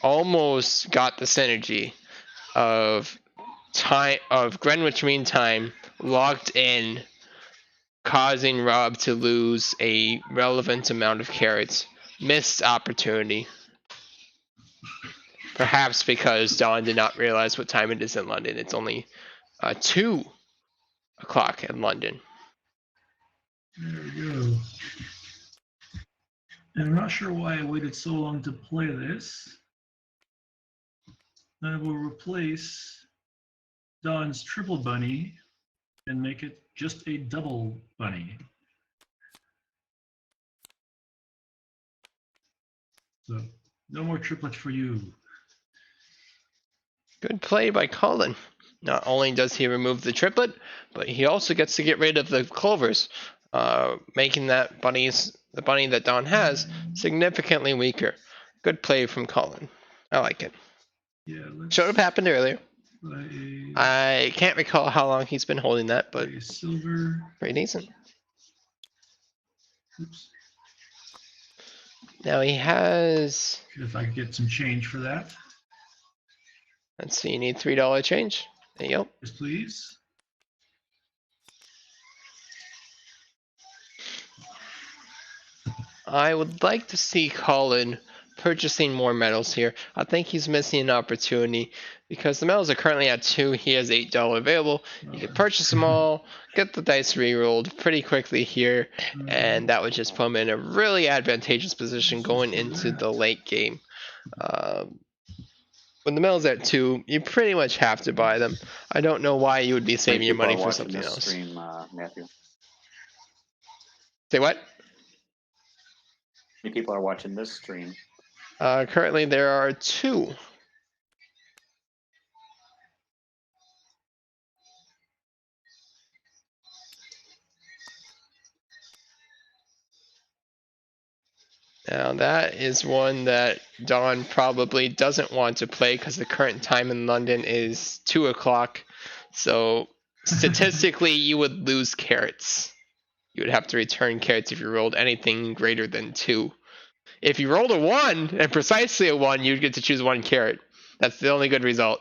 Almost got the synergy of Greenwich Mean Time locked in, causing Rob to lose a relevant amount of carrots. Missed opportunity. Perhaps because Dawn did not realize what time it is in London. It's only 2 o'clock in London. There we go. And I'm not sure why I waited so long to play this. I will replace Dawn's triple bunny and make it just a double bunny. So no more triplets for you. Good play by Colin. Not only does he remove the triplet, but he also gets to get rid of the clovers, making the bunny that Dawn has significantly weaker. Good play from Colin. I like it. Yeah, let's Should have happened earlier. play I can't recall how long he's been holding that, but a silver. pretty decent. Oops. Now he has. If I could get some change for that. Let's see, you need $3 change. There you go. Yes, please. I would like to see Colin purchasing more medals here. I think he's missing an opportunity because the medals are currently at 2. He has $8 available. You could purchase them all, get the dice re-rolled pretty quickly here, and that would just put him in a really advantageous position going into the late game. When the medals are at 2, you pretty much have to buy them. I don't know why you would be saving your money for something else. Stream, Matthew. Say what? many people are watching this stream? Currently, there are 2. Now, that is one that Don probably doesn't want to play because the current time in London is 2 o'clock. So, statistically, you would lose carrots. You would have to return carrots if you rolled anything greater than 2. If you rolled a 1, and precisely a 1, you'd get to choose 1 carrot. That's the only good result.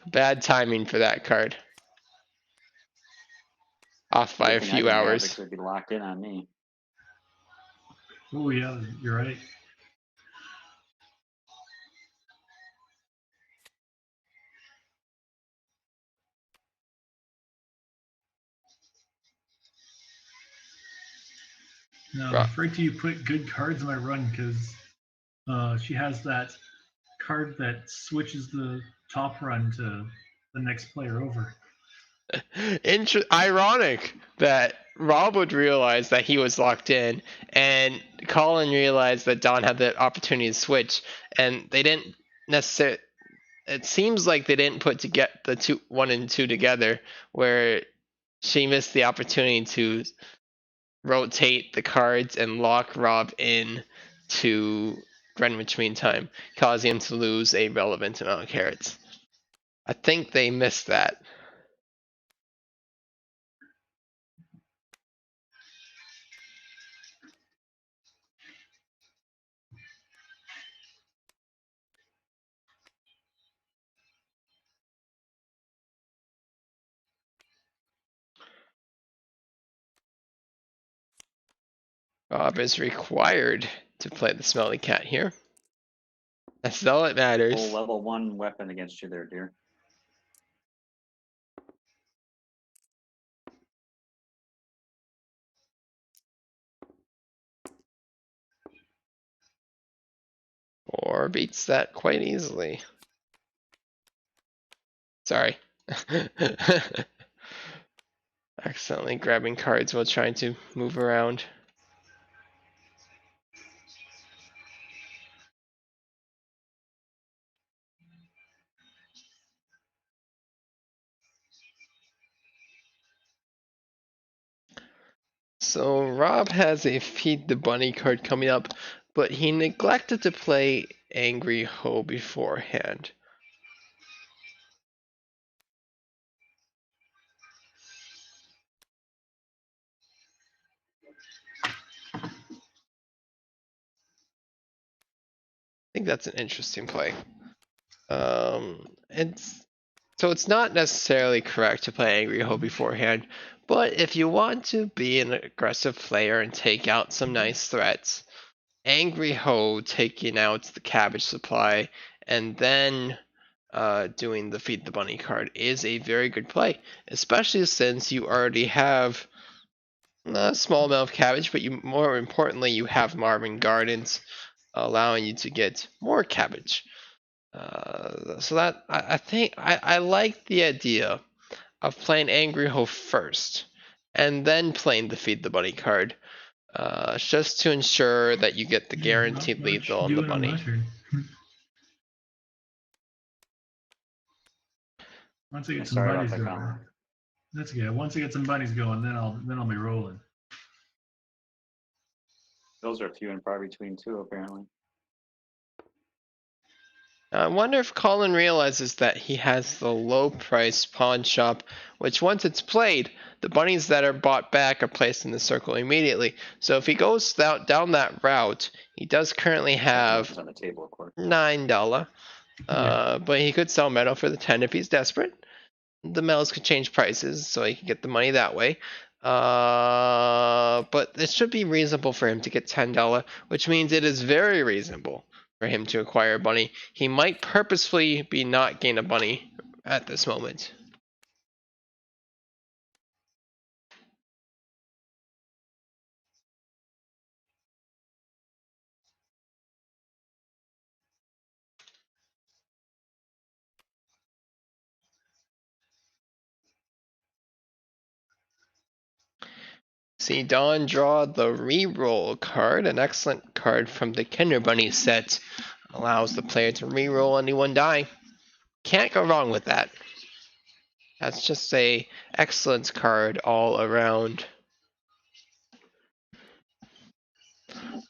Bad timing for that card. Off by a Good thing I few didn't have it hours. 'cause it'd be locked in on me. Oh yeah, you're right. Now, I'm afraid to put good cards in my run because she has that card that switches the top run to the next player over. Ironic that Rob would realize that he was locked in, and Colin realized that Don had the opportunity to switch, and they didn't necessarily. It seems like they didn't put to get the 1 and 2 together, where she missed the opportunity to rotate the cards and lock Rob in to Greenwich Mean Time, causing him to lose a relevant amount of carrots. I think they missed that. Rob is required to play the smelly cat here. That's all that matters. Full level 1 weapon against you there, dear. Or beats that quite easily. Sorry. Accidentally grabbing cards while trying to move around. So Rob has a Feed the Bunny card coming up, but he neglected to play Angry Ho beforehand. I think that's an interesting play. It's not necessarily correct to play Angry Ho beforehand, but if you want to be an aggressive player and take out some nice threats, Angry Ho taking out the cabbage supply and then doing the Feed the Bunny card is a very good play, especially since you already have a small amount of cabbage, but more importantly, you have Marvin Gardens, allowing you to get more cabbage. So that I think I like the idea of playing Angry Ho first, and then playing the Feed the Bunny card, just to ensure that you get the guaranteed lethal on the bunny. Once I get some Sorry bunnies about that, going, Colin. that's okay. Once I get some bunnies going, then I'll be rolling. Those are few and far between too, apparently. I wonder if Colin realizes that he has the low price pawn shop, which once it's played, the bunnies that are bought back are placed in the circle immediately. So if he goes down that route, he does currently have on the table, of course. $9. But he could sell metal for the 10 if he's desperate. The metals could change prices, so he can get the money that way. But it should be reasonable for him to get $10, which means it is very reasonable for him to acquire a bunny. He might purposefully be not gain a bunny at this moment. see Dawn draw the reroll card, an excellent card from the Kinder Bunny set. Allows the player to reroll only one die. Can't go wrong with that. That's just a excellent card all around.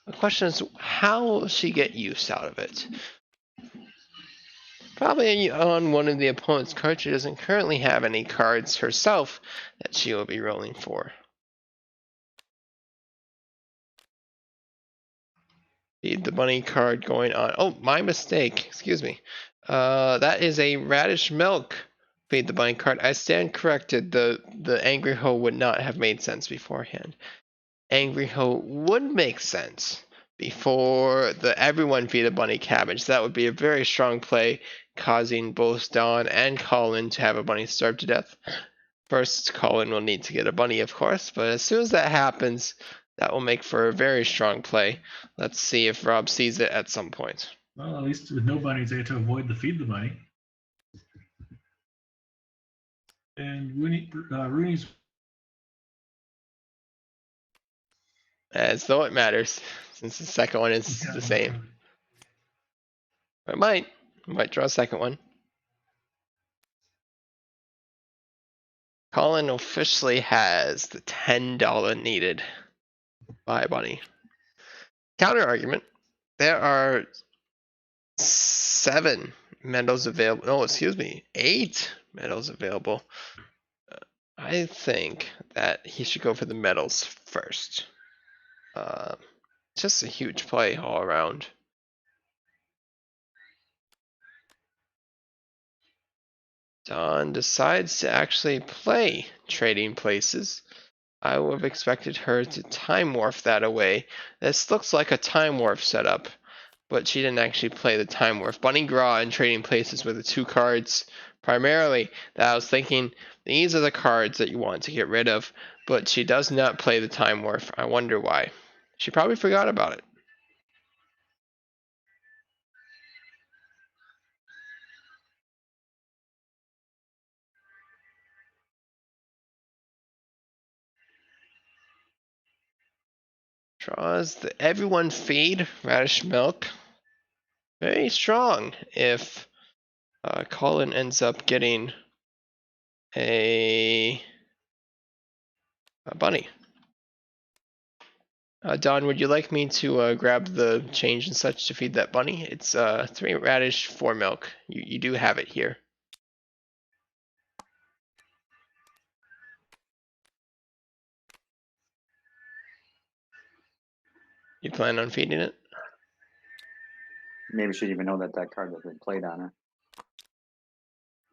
The question is, how will she get use out of it? Probably on one of the opponent's cards. She doesn't currently have any cards herself that she will be rolling for. Feed the bunny card going on. Oh, my mistake. Excuse me. That is a radish milk. Feed the bunny card. I stand corrected. The angry hoe would not have made sense beforehand. Angry hoe would make sense before the everyone feed a bunny cabbage. That would be a very strong play, causing both Dawn and Colin to have a bunny starve to death. First, Colin will need to get a bunny, of course, but as soon as that happens, that will make for a very strong play. Let's see if Rob sees it at some point. Well, at least with no bunnies, I get to avoid the feed the bunny. And Rooney's. As though it matters, since the second one is the same. I might draw a second one. Colin officially has the $10 needed by bunny. Counter argument. There are 7 medals available. No, excuse me, 8 medals available. I think that he should go for the medals first. Just a huge play all around. Dawn decides to actually play Trading Places. I would have expected her to Time Morph that away. This looks like a Time Morph setup, but she didn't actually play the Time Morph. Bunny Gras and Trading Places were the 2 cards primarily that I was thinking these are the cards that you want to get rid of, but she does not play the Time Morph. I wonder why. She probably forgot about it. Draws the everyone feed, Radish Milk. Very strong if Colin ends up getting a bunny. Don, would you like me to grab the change and such to feed that bunny? It's 3 radish, 4 milk. You do have it here. You plan on feeding it? Maybe she didn't even know that that card had been played on her.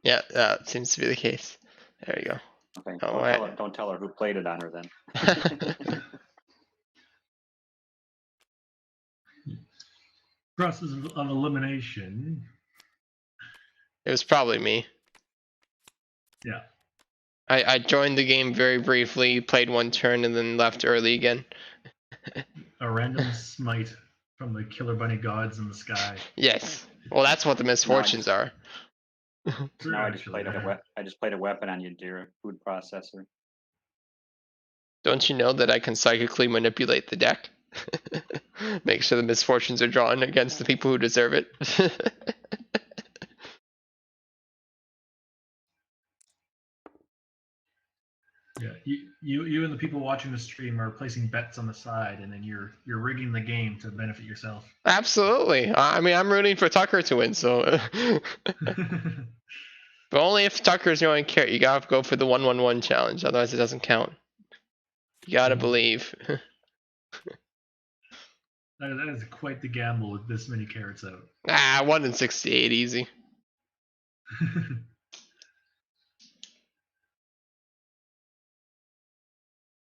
Yeah, that seems to be the case. There you go. Okay. Oh, Don't tell her who played it on her then. Process of elimination. It was probably me. Yeah. I joined the game very briefly, played 1 turn, and then left early again. A random smite from the killer bunny gods in the sky. Yes. Well, that's what the misfortunes are. Now I just played a weapon on you, dear food processor. Don't you know that I can psychically manipulate the deck? Make sure the misfortunes are drawn against the people who deserve it. Yeah, you and the people watching the stream are placing bets on the side, and then you're rigging the game to benefit yourself. Absolutely. I mean, I'm rooting for Tucker to win, so. But only if Tucker's going to care. You gotta go for the 1-1-1 challenge, otherwise it doesn't count. You gotta believe. That is quite the gamble with this many carrots out. 1 in 68, easy.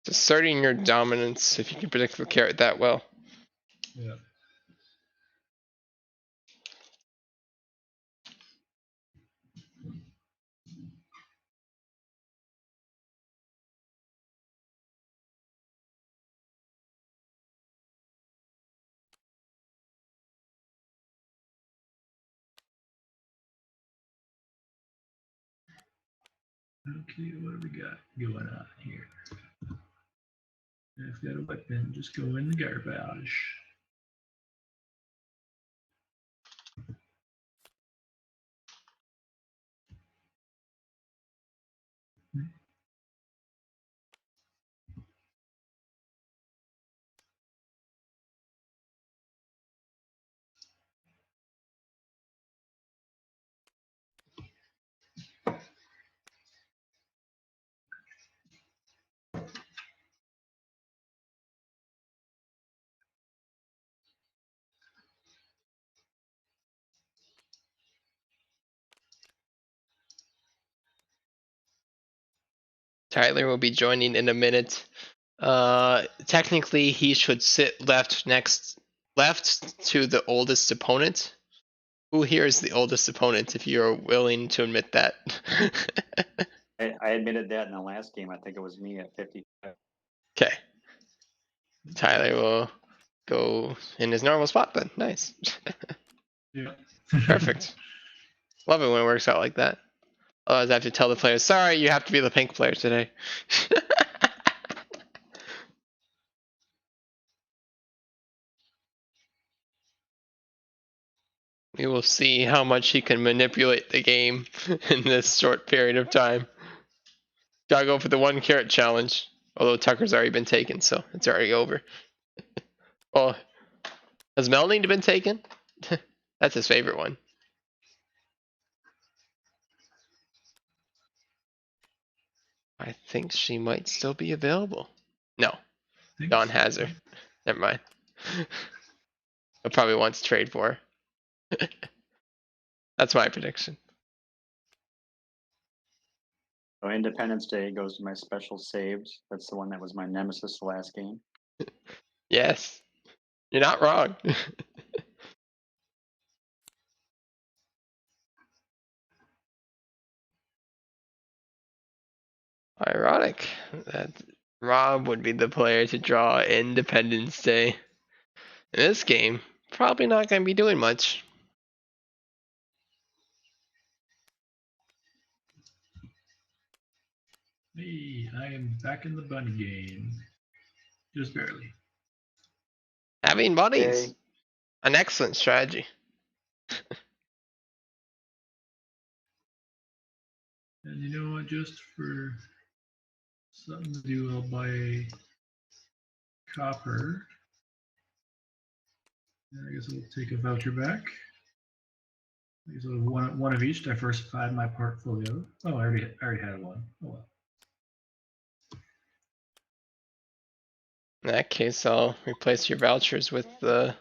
It's asserting your dominance if you can predict the carrot that well. Yeah. Okay, what do we got going on here? If you got a weapon, just go in the garbage. Tyler will be joining in a minute. Technically, he should sit left to the oldest opponent. Who here is the oldest opponent? If you're willing to admit that. I admitted that in the last game. I think it was me at 55. Okay. Tyler will go in his normal spot then. Nice. Yeah. Perfect. Love it when it works out like that. Otherwise, I have to tell the players, sorry, you have to be the pink player today. We will see how much he can manipulate the game in this short period of time. Gotta go for the 1 carrot challenge. Although Tucker's already been taken, so it's already over. Oh, has Melanie been taken? That's his favorite one. I think she might still be available. No, Don has her. Never mind. He'll probably want to trade for her. That's my prediction. So Independence Day goes to my special saves. That's the one that was my nemesis the last game. Yes, you're not wrong. Ironic that Rob would be the player to draw Independence Day. In this game, probably not going to be doing much. Hey, I am back in the bunny game. Just barely. Having bunnies, Yay. an excellent strategy. And you know what? Just for something to do, I'll buy a copper. And I guess I'll take a voucher back. I guess I'll have one of each. Diversified my portfolio. Oh, I already had one. Oh well. In that case, I'll replace your vouchers with the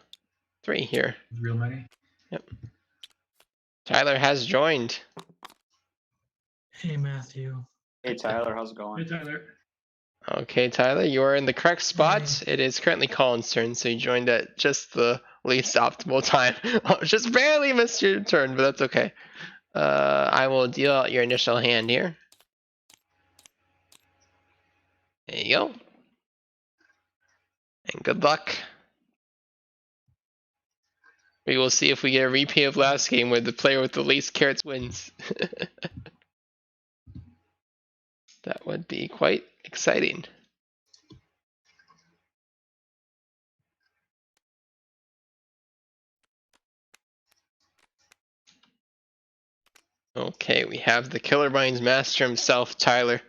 3 here. Real money. Yep. Tyler has joined. Hey, Matthew. Hey Tyler, how's it Hey going? Tyler. Okay, Tyler, you are in the correct spot. It is currently Colin's turn, so you joined at just the least optimal time. Just barely missed your turn, but that's okay. I will deal out your initial hand here. There you go. And good luck. We will see if we get a repeat of last game where the player with the least carrots wins. That would be quite exciting. Okay, we have the Killer Minds master himself, Tyler,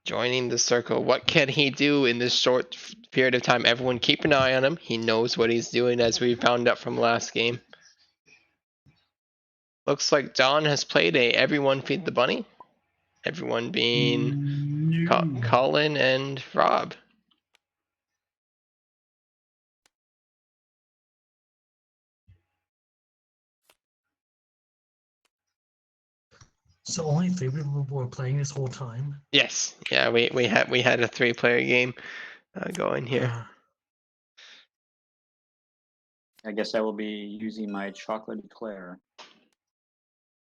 joining the circle. What can he do in this short period of time? Everyone keep an eye on him. He knows what he's doing, as we found out from last game. Looks like Don has played a everyone feed the bunny. Everyone being No. Colin and Rob. So only 3 people were playing this whole time? Yes, yeah, we had a 3-player game going here. I guess I will be using my chocolate eclair.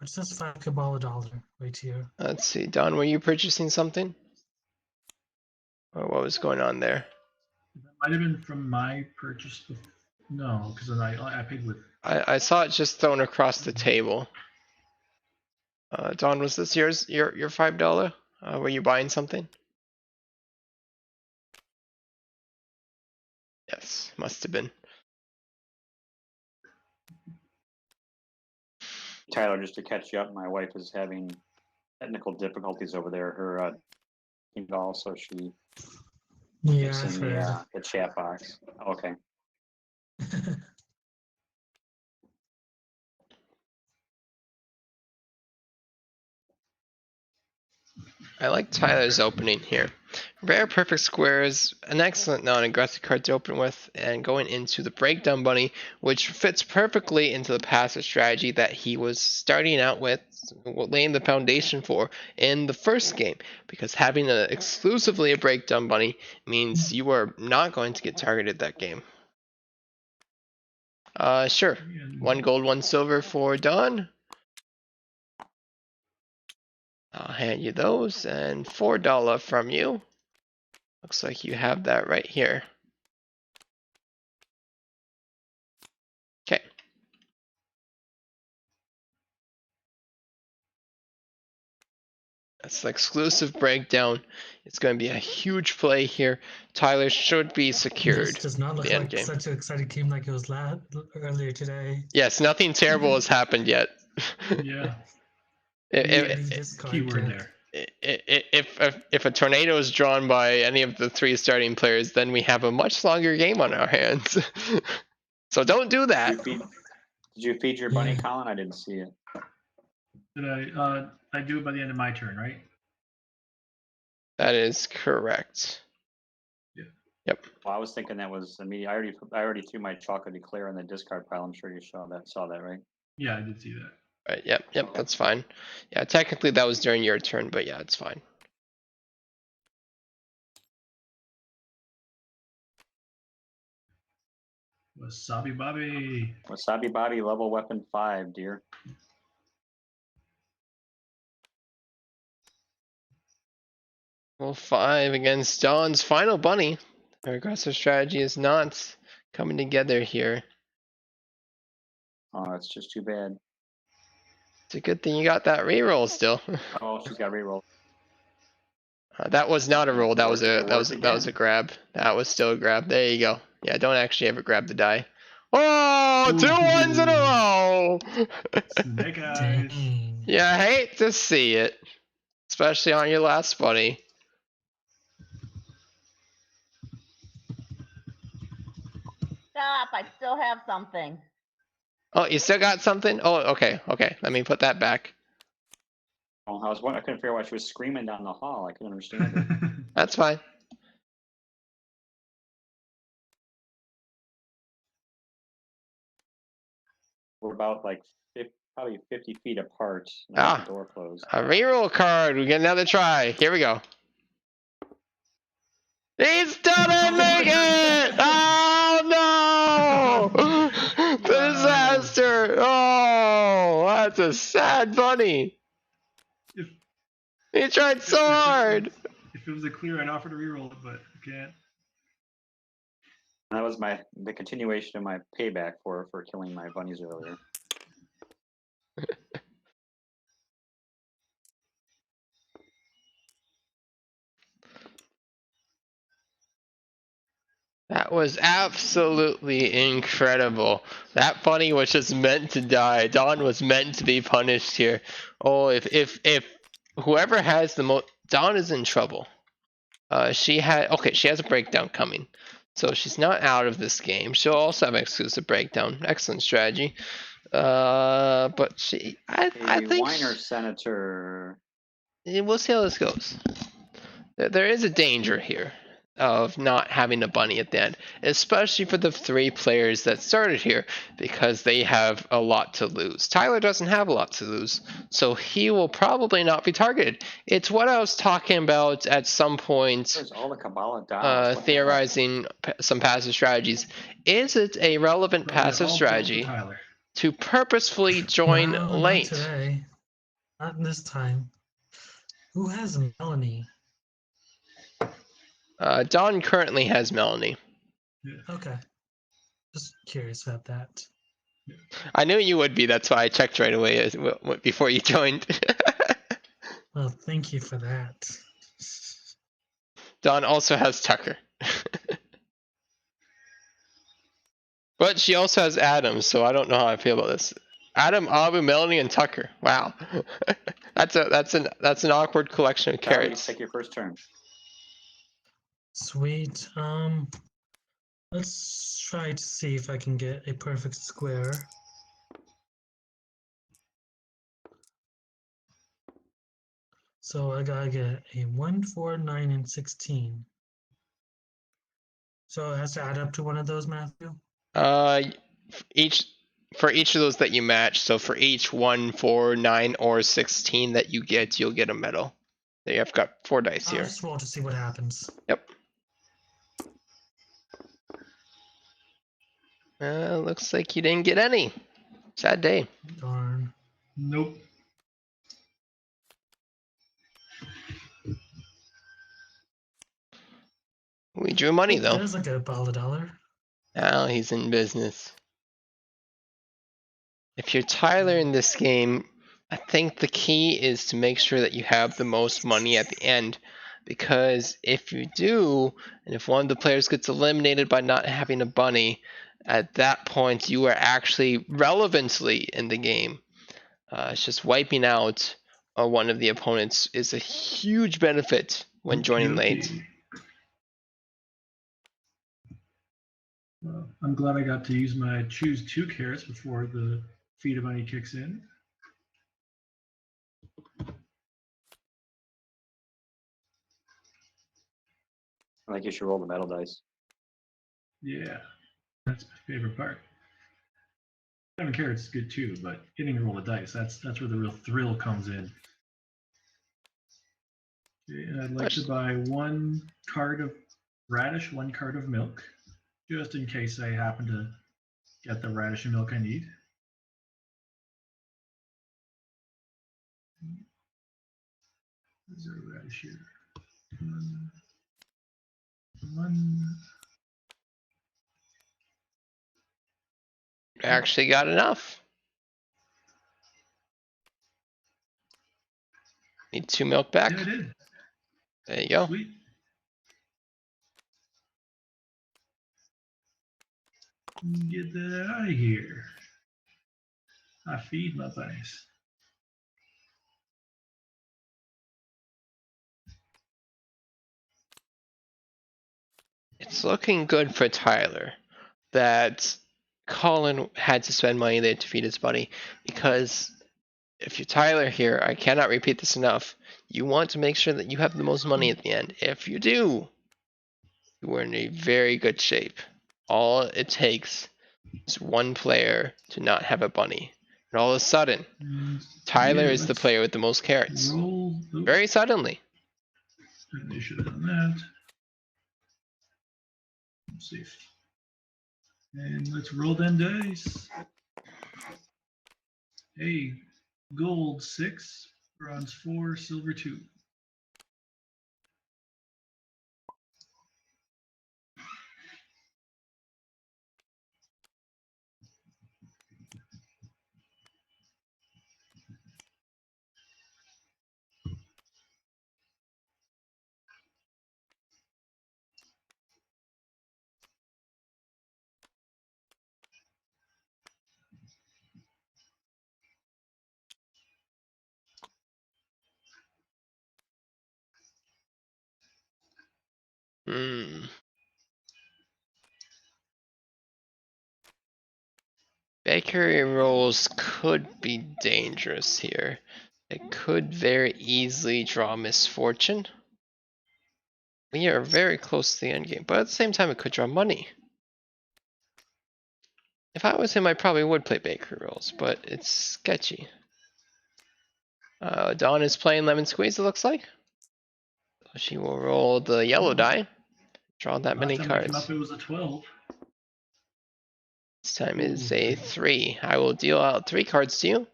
It says $5 right here. Let's see, Don, were you purchasing something? Or what was going on there? That might have been from my purchase. No, because I paid with. I saw it just thrown across the table. Don, was this yours? Your $5? Were you buying something? deaths must have been. Tyler, just to catch you up, my wife is having technical difficulties over there. Her also she Yeah, is I've in heard. the chat box. Okay. I like Tyler's opening here. Rare perfect squares, an excellent non-aggressive card to open with, and going into the breakdown bunny, which fits perfectly into the passive strategy that he was starting out with, laying the foundation for in the first game. Because having exclusively a breakdown bunny means you are not going to get targeted that game. Sure. 1 gold, 1 silver for Don. I'll hand you those, and $4 from you. Looks like you have that right here. Okay. That's the exclusive breakdown. It's going to be a huge play here. Tyler should be secured This does not for look the end like game. such an exciting game like it was earlier today. Yes, nothing terrible has happened yet. Yeah. If, Discard Keyword yet. there. if a tornado is drawn by any of the 3 starting players, then we have a much longer game on our hands. So don't do that. Did you feed your bunny, Yeah. Colin? I didn't see it. Did I do it by the end of my turn, right? That is correct. Yeah. Yep. Well, I was thinking that was immediate. I already threw my chocolate eclair in the discard pile. I'm sure you saw that, right? Yeah, I did see that. Right. Yep. That's fine. Yeah. Technically, that was during your turn, but yeah, it's fine. Wasabi Bobby. Wasabi Bobby, level weapon 5, dear. Well, 5 against Dawn's final bunny. Their aggressive strategy is not coming together here. Oh, it's just too bad. It's a good thing you got that reroll still. Oh, she's got reroll. That was not a roll. That was It worked that was a again. grab. That was still a grab. There you go. Yeah, don't actually ever grab the die. Oh, Ooh. 2 ones in a row. Snake eyes. Dang. Yeah, I hate to see it, especially on your last bunny. Stop, I still have something. Oh, you still got something? Oh, okay. Let me put that back. Oh, I couldn't figure out why she was screaming down the hall. I couldn't understand it. That's fine. We're about like probably 50 feet apart. And I got the door closed. A reroll card. We get another try. Here we go. He still didn't make it! Oh no! The disaster! Oh, that's a sad bunny. If He tried so hard. If it was a clear, I'd offer to reroll it, but I can't. That was the continuation of my payback for killing my bunnies earlier. That was absolutely incredible. That bunny was just meant to die. Dawn was meant to be punished here. Oh, if whoever has the most, Dawn is in trouble. She has a breakdown coming, so she's not out of this game. She'll also have an exclusive breakdown. Excellent strategy. But I think Weiner Senator. we'll see how this goes. There is a danger here of not having a bunny at the end, especially for the 3 players that started here, because they have a lot to lose. Tyler doesn't have a lot to lose, so he will probably not be targeted. It's what I was talking about at some point, There's all the Kabbalah dolls. theorizing some passive strategies. Is it a relevant Probably passive all 12 to strategy Tyler. to purposefully join No, not late? today. Not this time. Who has Melanie? Dawn currently has Melanie. Okay. Just curious about that. I knew you would be. That's why I checked right away before you joined. Well, thank you for that. Dawn also has Tucker. But she also has Adam, so I don't know how I feel about this. Adam, Abu, Melanie, and Tucker. Wow, that's an awkward collection of Tyler, you carrots. take your first turn. Sweet. Let's try to see if I can get a perfect square. So I gotta get a 1, 4, 9, and 16. So it has to add up to one of those, Matthew? Each for each of those that you match. So for each 1, 4, 9, or 16 that you get, you'll get a medal. There, I've got 4 dice I'll here. just roll to see what happens. Yep. Looks like you didn't get any. Sad day. Darn. Nope. We drew money Oh, though. there's like a $1. Now he's in business. If you're Tyler in this game, I think the key is to make sure that you have the most money at the end. Because if you do, and if one of the players gets eliminated by not having a bunny, at that point you are actually relevantly in the game. It's just wiping out one of the opponents is a huge benefit when joining late. Well, I'm glad I got to use my choose 2 carrots before the feed of money kicks in. I think you should roll the metal dice. Yeah, that's my favorite part. 7 carrots is good too, but getting to roll the dice, that's where the real thrill comes in. Okay, and I'd like to buy 1 card of radish, 1 card of milk, just in case I happen to get the radish and milk I need. Is there a radish here? One. Actually got enough. Need 2 milk back. Yeah, I did. There you go. Sweet. Get that out of here. I feed my bunnies. It's looking good for Tyler that Colin had to spend money there to feed his buddy, because if you're Tyler here, I cannot repeat this enough, you want to make sure that you have the most money at the end. If you do, you are in a very good shape. All it takes is one player to not have a bunny. And all of a sudden, Tyler is the player with the most carrots. Roll. Very suddenly. They should have done that. Safe. And let's roll them dice. Hey, gold 6, bronze 4, silver 2. Bakery rolls could be dangerous here. It could very easily draw misfortune. We are very close to the end game, but at the same time, it could draw money. If I was him, I probably would play bakery rolls, but it's sketchy. Dawn is playing lemon squeeze, it looks like. She will roll the yellow die. Draw that many Last time I came cards. up, it was a 12. This time is a 3. I will deal out 3 cards to you.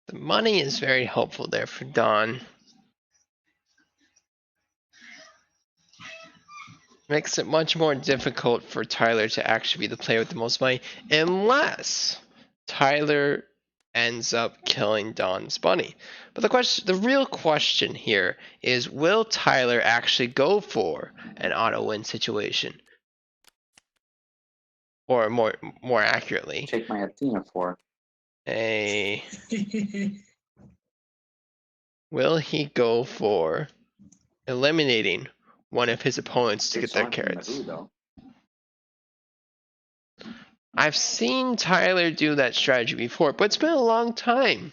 The money is very helpful there for Dawn. makes it much more difficult for Tyler to actually be the player with the most money, unless Tyler ends up killing Don's bunny. But the real question here is, will Tyler actually go for an auto win situation? Or more accurately, Take my Athena for. will he go for eliminating one of his opponents to Good get their song from carrots? The Who, though. I've seen Tyler do that strategy before, but it's been a long time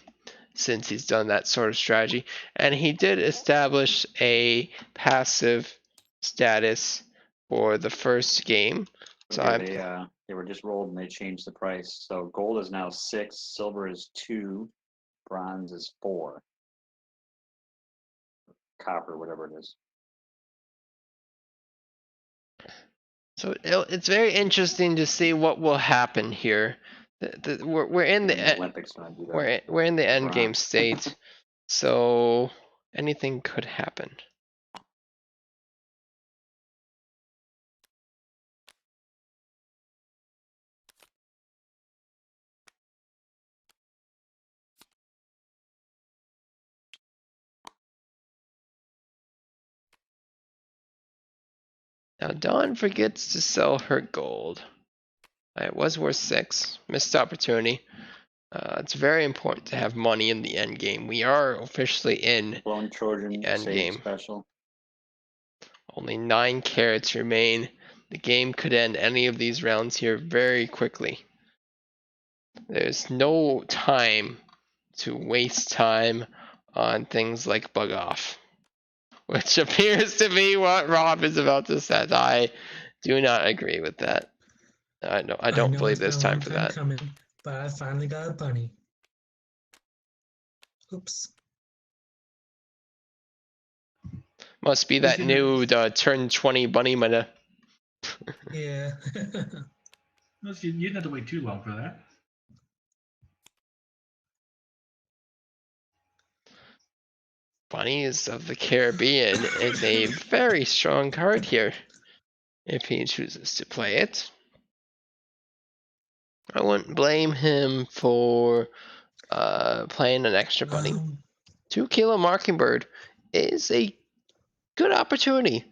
since he's done that sort of strategy. And he did establish a passive status for the first game. So Okay, they were just rolled and they changed the price. So gold is now 6, silver is 2, bronze is 4, copper, whatever it is. So it's very interesting to see what will happen here. We're in And the the Olympics when I do that. we're in the end game bronze. state, so anything could happen. Now Dawn forgets to sell her gold. It was worth 6. Missed opportunity. It's very important to have money in the end game. We are officially in Lone Trojan end save game. special. Only 9 carrots remain. The game could end any of these rounds here very quickly. There's no time to waste time on things like bug off, which appears to be what Rob is about to set. I do not agree with that. I don't know believe it's there's been a time long for time that. coming, but I finally got a bunny. Oops. Must be that new turn 20 bunny meta. Yeah. You didn't have to wait too long for that. Bunnies of the Caribbean is a very strong card here, if he chooses to play it. I wouldn't blame him for playing an extra bunny. 2 Kilo Mockingbird is a good opportunity.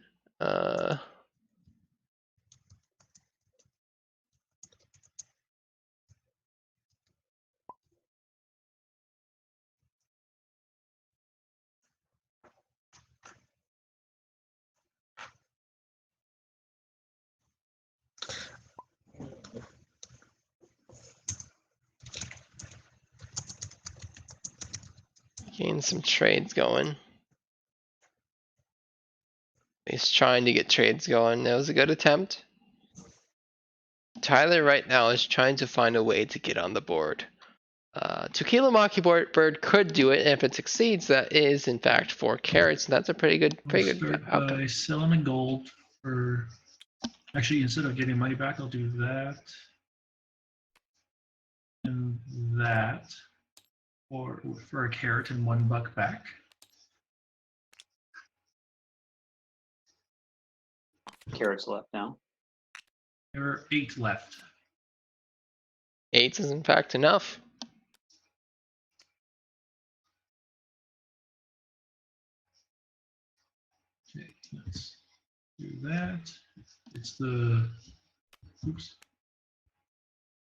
Getting some trades going. He's trying to get trades going. That was a good attempt. Tyler right now is trying to find a way to get on the board. 2 Kilo Mockingbird could do it, and if it succeeds, that is in fact 4 carrots, and that's a pretty good Start outcome. by selling gold for. Actually, instead of getting money back, I'll do that and that, or for a carrot and $1 back. Carrots left now. There are 8 left. 8 is in fact enough. Okay, let's do that. It's the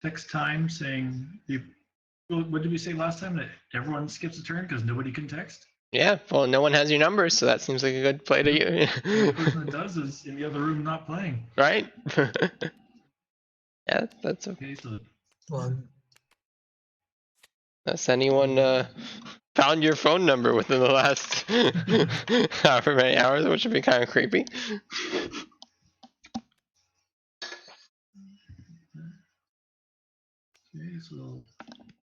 text time saying what did we say last time, that everyone skips a turn because nobody can text? Yeah, well, no one has your numbers, so that seems like a good play to you. The person that does is in the other room not playing. Right? Yeah, that's okay. Okay, so Well, Has anyone found your phone number within the last however many hours, which would be kind of creepy? okay, so we'll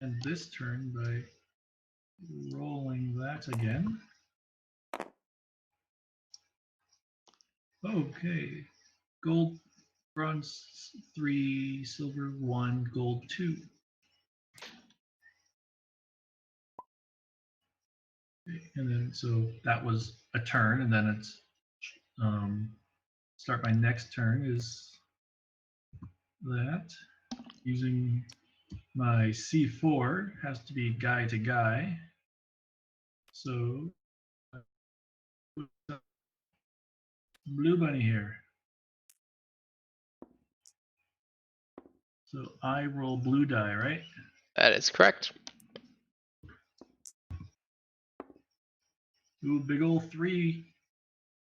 end this turn by rolling that again. Okay, gold, bronze 3, silver 1, gold 2. Okay, and then so that was a turn, and then it's start my next turn is that. Using my C4 has to be guy to guy. So blue bunny here. So I roll blue die, right? That is correct. Ooh, big old 3.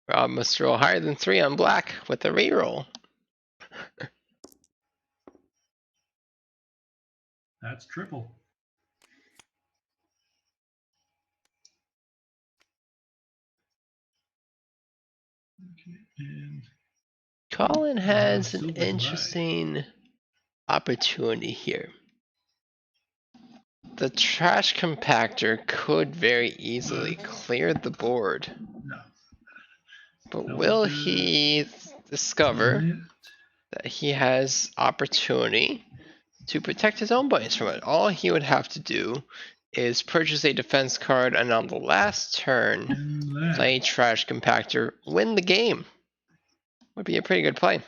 Rob must roll higher than 3 on black with a reroll. That's triple. Okay, and Colin has an silver to buy. interesting opportunity here. The trash compactor could very easily clear the board, No. but Don't will do he discover it. that he has opportunity to protect his own bunnies from it? All he would have to do is purchase a defense card and on the last turn And that. play trash compactor, win the game. Would be a pretty good play.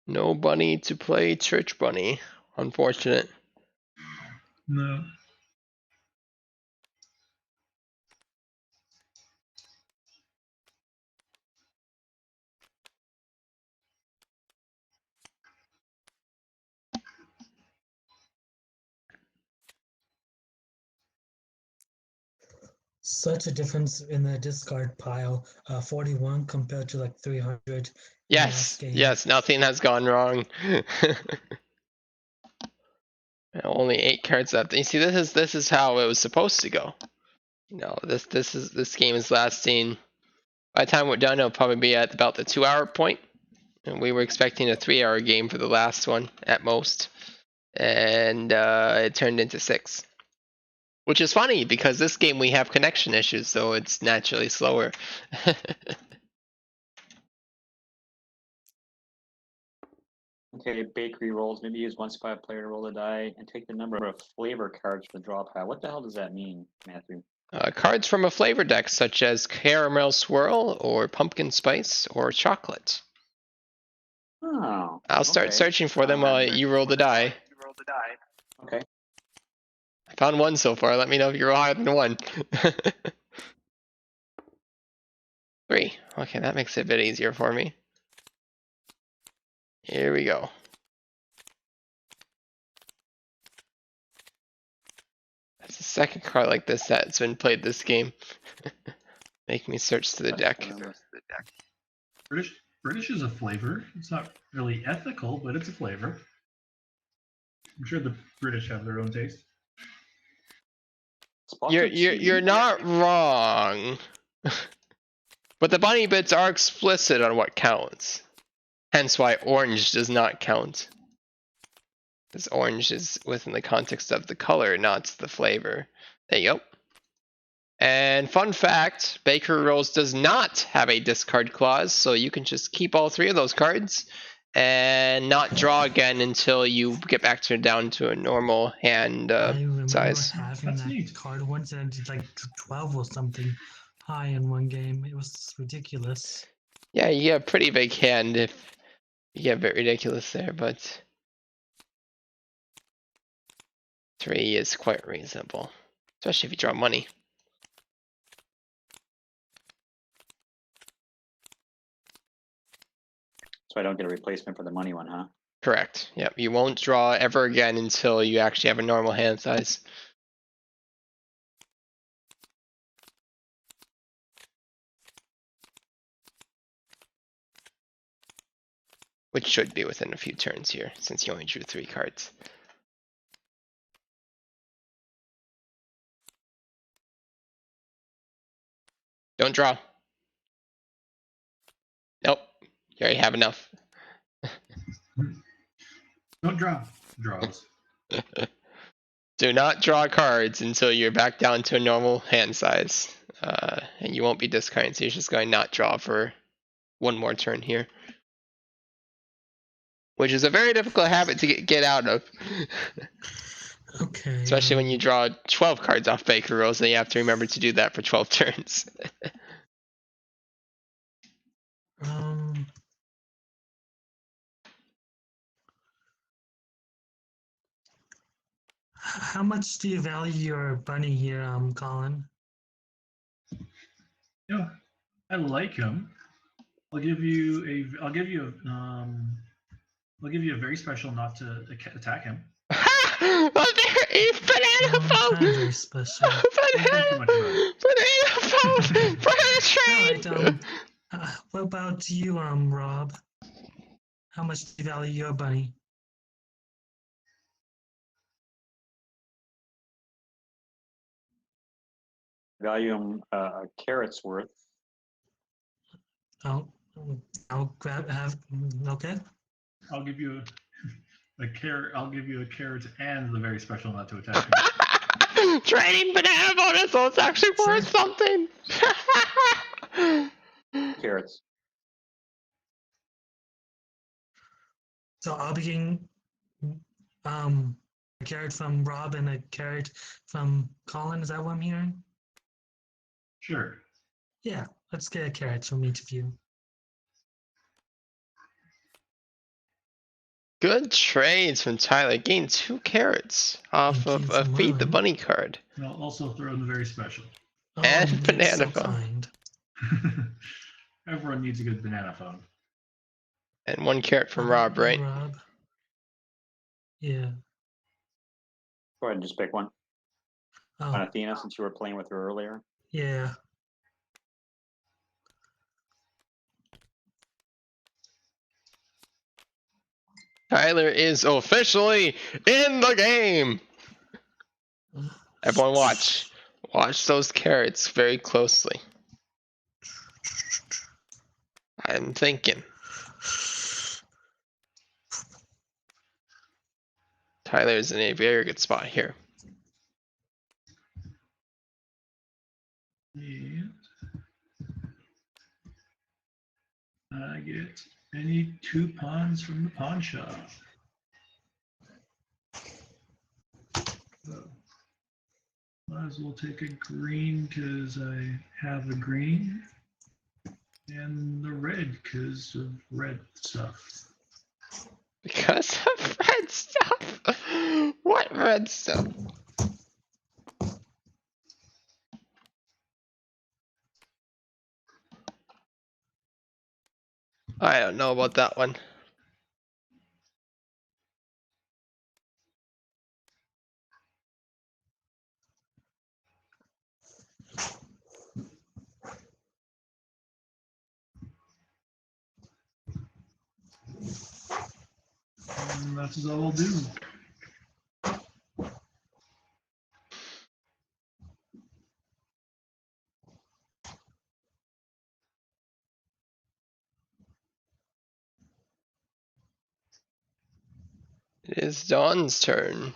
No bunny to play church bunny. Unfortunate. No. Such a difference in the discard pile. 41 compared to like 300 Yes, last game. yes, nothing has gone wrong. Only 8 cards left. You see, this is how it was supposed to go. You know, this game is lasting. By the time we're done, it'll probably be at about the 2-hour point, and we were expecting a 3-hour game for the last one at most, and it turned into 6. Which is funny because this game we have connection issues, so it's naturally slower. Okay, bakery rolls. Maybe use one 5-player to roll the die and take the number of flavor cards from the draw pile. What the hell does that mean, Matthew? Cards from a flavor deck, such as caramel swirl or pumpkin spice or chocolate. Oh. I'll start searching for them while you roll the die. Okay. I found one so far. Let me know if you roll higher than 1. 3. Okay, that makes it a bit easier for me. Here we go. That's the second card like this that's been played this game. Make me search through the deck. British is a flavor. It's not really ethical, but it's a flavor. I'm sure the British have their own taste. You're not wrong. But the bunny bits are explicit on what counts. Hence why orange does not count. Because orange is within the context of the color, not the flavor. There you go. And fun fact, Bakery Rolls does not have a discard clause, so you can just keep all 3 of those cards and not draw again until you get back down to a normal hand I remember size. having That's that neat. card once and I did like 12 or something high in one game. It was ridiculous. Yeah, you have a pretty big hand if you get a bit ridiculous there, but 3 is quite reasonable, especially if you draw money. So I don't get a replacement for the money one, huh? Correct. Yep, you won't draw ever again until you actually have a normal hand size. Which should be within a few turns here, since you only drew 3 cards. Don't draw. Nope, you already have enough. Don't draw. Draws. Do not draw cards until you're back down to a normal hand size. And you won't be discarding, so you're just going to not draw for one more turn here. which is a very difficult habit to get out of. Okay. Especially when you draw 12 cards off Baker rolls, and you have to remember to do that for 12 turns. Um, how much do you value your bunny here, Colin? You know, I like him. I'll give you a very special not to attack him. Oh, there is banana Kind of phone! very special. Don't think too much about it. Banana phone! Banana train! All right. What about you, Rob? How much do you value your bunny? Value them a carrot's worth. Oh, I'll grab. Okay. I'll give you a carrot. I'll give you a carrot and the very special not to attack him. Trading banana bonus, so it's actually worth something. Carrots. So I'll be getting a carrot from Rob and a carrot from Colin. Is that what I'm hearing? Sure. Yeah, let's get a carrot from each of you. Good trades from Tyler. Gained 2 carrots off Thank of you a for Feed the mine. Bunny card. And I'll also throw in the very special. Oh, And you're banana so phone. kind. Everyone needs a good banana phone. And 1 carrot from Rob, right? Rob. Yeah. Go ahead and just pick one. On Oh, Athena, since you were playing with her earlier. yeah. Tyler is officially in the game. Everyone watch. Watch those carrots very closely. I'm thinking. Tyler's in a very good spot here. And I get any 2 pawns from the pawn shop. So, might as well take a green because I have a green, and the red because of red stuff. Because of red stuff. What red stuff? I don't know about that one. And that's all I'll do. It is Dawn's turn.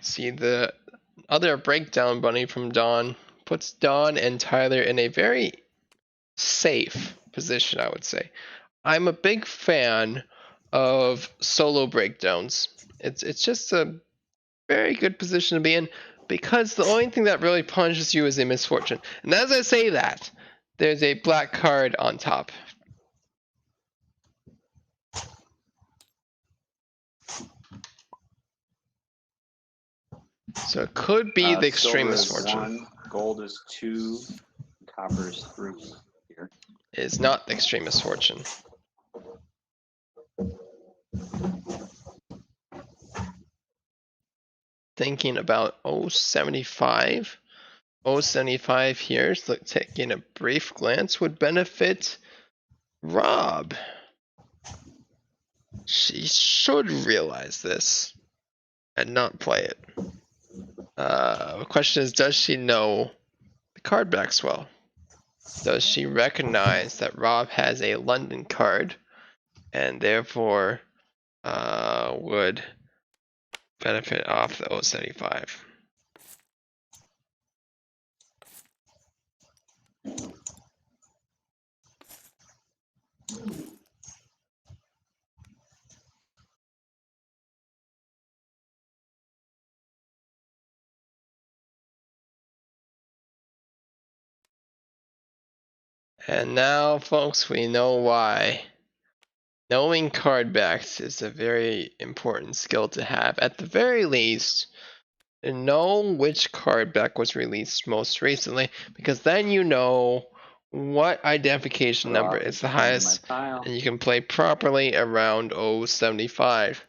See, the other breakdown bunny from Dawn puts Dawn and Tyler in a very safe position, I would say. I'm a big fan of solo breakdowns. It's just a very good position to be in because the only thing that really punishes you is a misfortune. And as I say that, there's a black card on top. So it could be the extreme Silver is misfortune. 1, gold is 2, copper is 3 here. It is not the extreme misfortune. Thinking about 075. 075 here, so taking a brief glance would benefit Rob. She should realize this and not play it. The question is, does she know the card backs well? Does she recognize that Rob has a London card and therefore would benefit off the 075? And now, folks, we know why. Knowing card backs is a very important skill to have. At the very least, know which card back was released most recently, because then you know what identification number is the highest, and you can play properly around 075.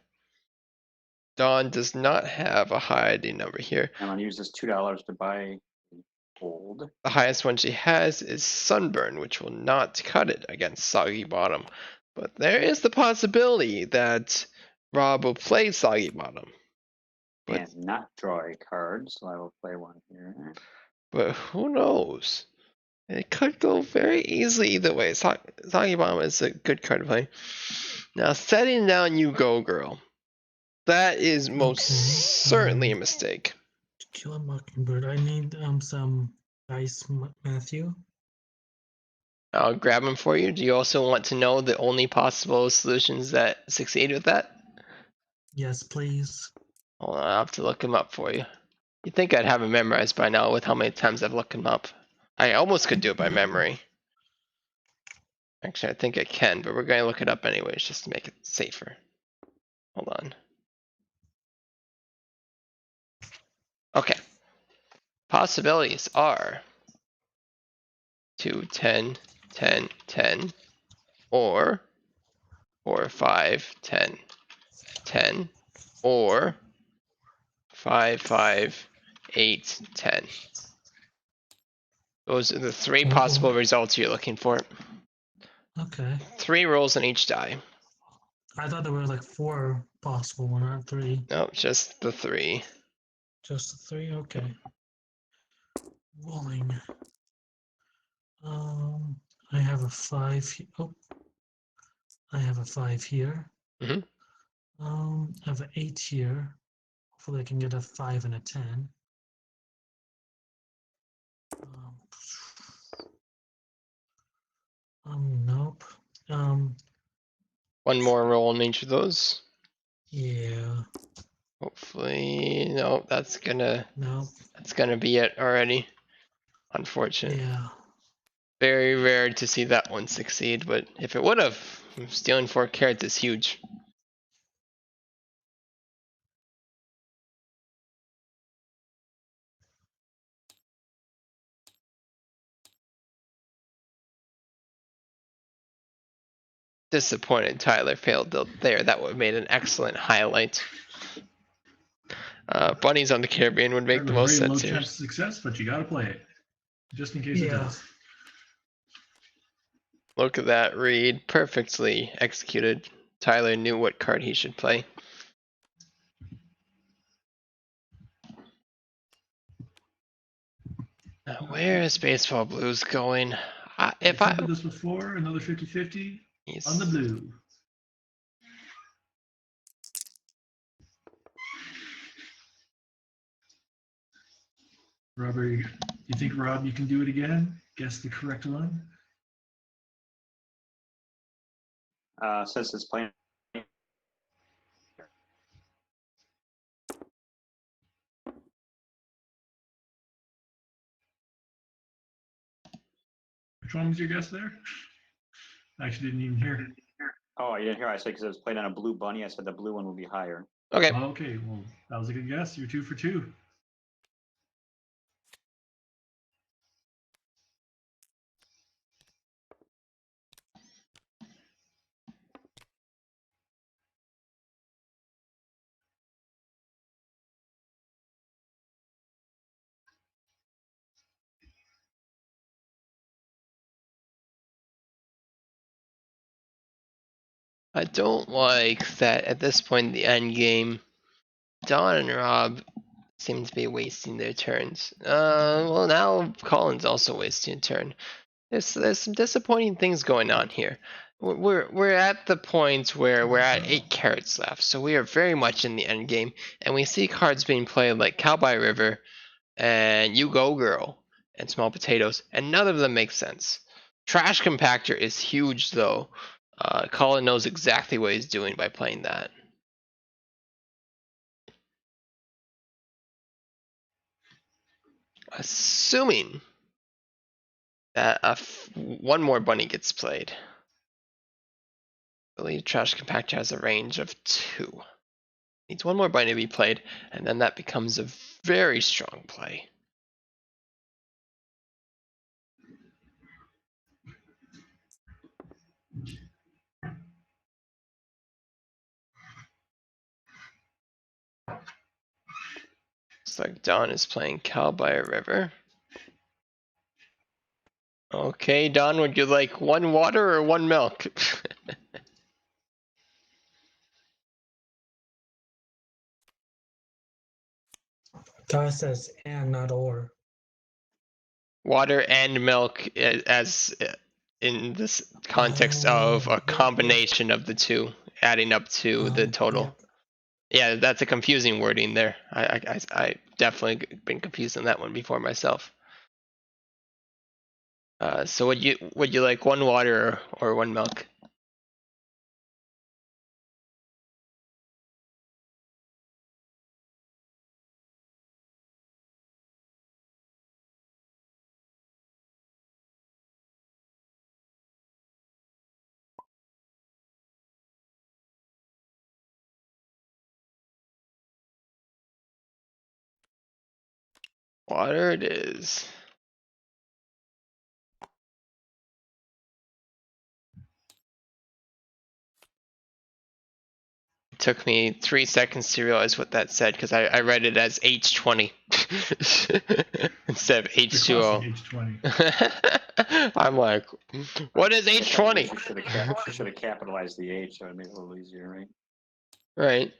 Dawn does not have a high ID number here. I'm gonna use this $2 to buy gold. The highest one she has is Sunburn, which will not cut it against Soggy Bottom. But there is the possibility that Rob will play Soggy Bottom. But, And not draw a card, so I will play one here. but who knows? It could go very easily either way. Soggy Bottom is a good card to play. Now, setting down You Go Girl. That is most certainly a mistake. To kill a mockingbird, I need some dice, Matthew. I'll grab them for you. Do you also want to know the only possible solutions that succeed with that? Yes, please. Hold on, I'll have to look them up for you. You'd think I'd have them memorized by now with how many times I've looked them up. I almost could do it by memory. Actually, I think I can, but we're going to look it up anyways just to make it safer. Hold on. Okay. Possibilities are 2, 10, 10, 10, or 4, 5, 10, 10, or 5, 5, 8, 10. Those are the three possible results you're looking for. Okay. 3 rolls on each die. I thought there were like 4 possible, one not 3. Nope, just the 3. Just the 3? Okay. Rolling. I have a 5. Oh, I have a 5 here. Mhm. I have an 8 here. Hopefully I can get a 5 and a 10. Nope. One more roll on each of those. Yeah. Hopefully, no, that's gonna Nope. be it already. Unfortunate. Yeah. Very rare to see that one succeed, but if it would have, stealing 4 carats is huge. Disappointed Tyler failed there. That would have made an excellent highlight. Bunnies on the Caribbean would make the most Very low sense here. chance of success, but you got to play it just in case it Yeah. does. Look at that read. Perfectly executed. Tyler knew what card he should play. Now, where is Baseball Blues going? If I attempted this before, another 50-50 on the He's- blue. Robert, you think, Rob, you can do it again? Guess the correct one? Since it's playing, Which one was your guess there? I actually didn't even hear. oh, you didn't hear I said because it was playing on a blue bunny. I said the blue one would be higher. Okay. Oh, okay, well, that was a good guess. You're 2 for 2. I don't like that at this point in the end game, Don and Rob seem to be wasting their turns. Well, now Colin's also wasting a turn. There's some disappointing things going on here. We're at the point where we're at 8 carats left, so we are very much in the end game, and we see cards being played like Cowboy River and You Go Girl and Small Potatoes, and none of them make sense. Trash Compactor is huge though. Colin knows exactly what he's doing by playing that. Assuming that one more bunny gets played. The lead trash compactor has a range of 2. Needs one more bunny to be played, and then that becomes a very strong play. Looks like Don is playing Cow by a River. Okay, Don, would you like 1 water or 1 milk? Guy says and not or. Water and milk as in this context of a Oh, yeah, combination of the two, adding up to the total. Yep. Yeah, that's a confusing wording there. I definitely been confused on that one before myself. So would you like 1 water or 1 milk? Water it is. It took me 3 seconds to realize what that said because I read it as H20 instead of You're H2O. crossing H20. I'm like, what is I thought H20? You should have capitalized the H, so it'd make it a little easier, right? Right.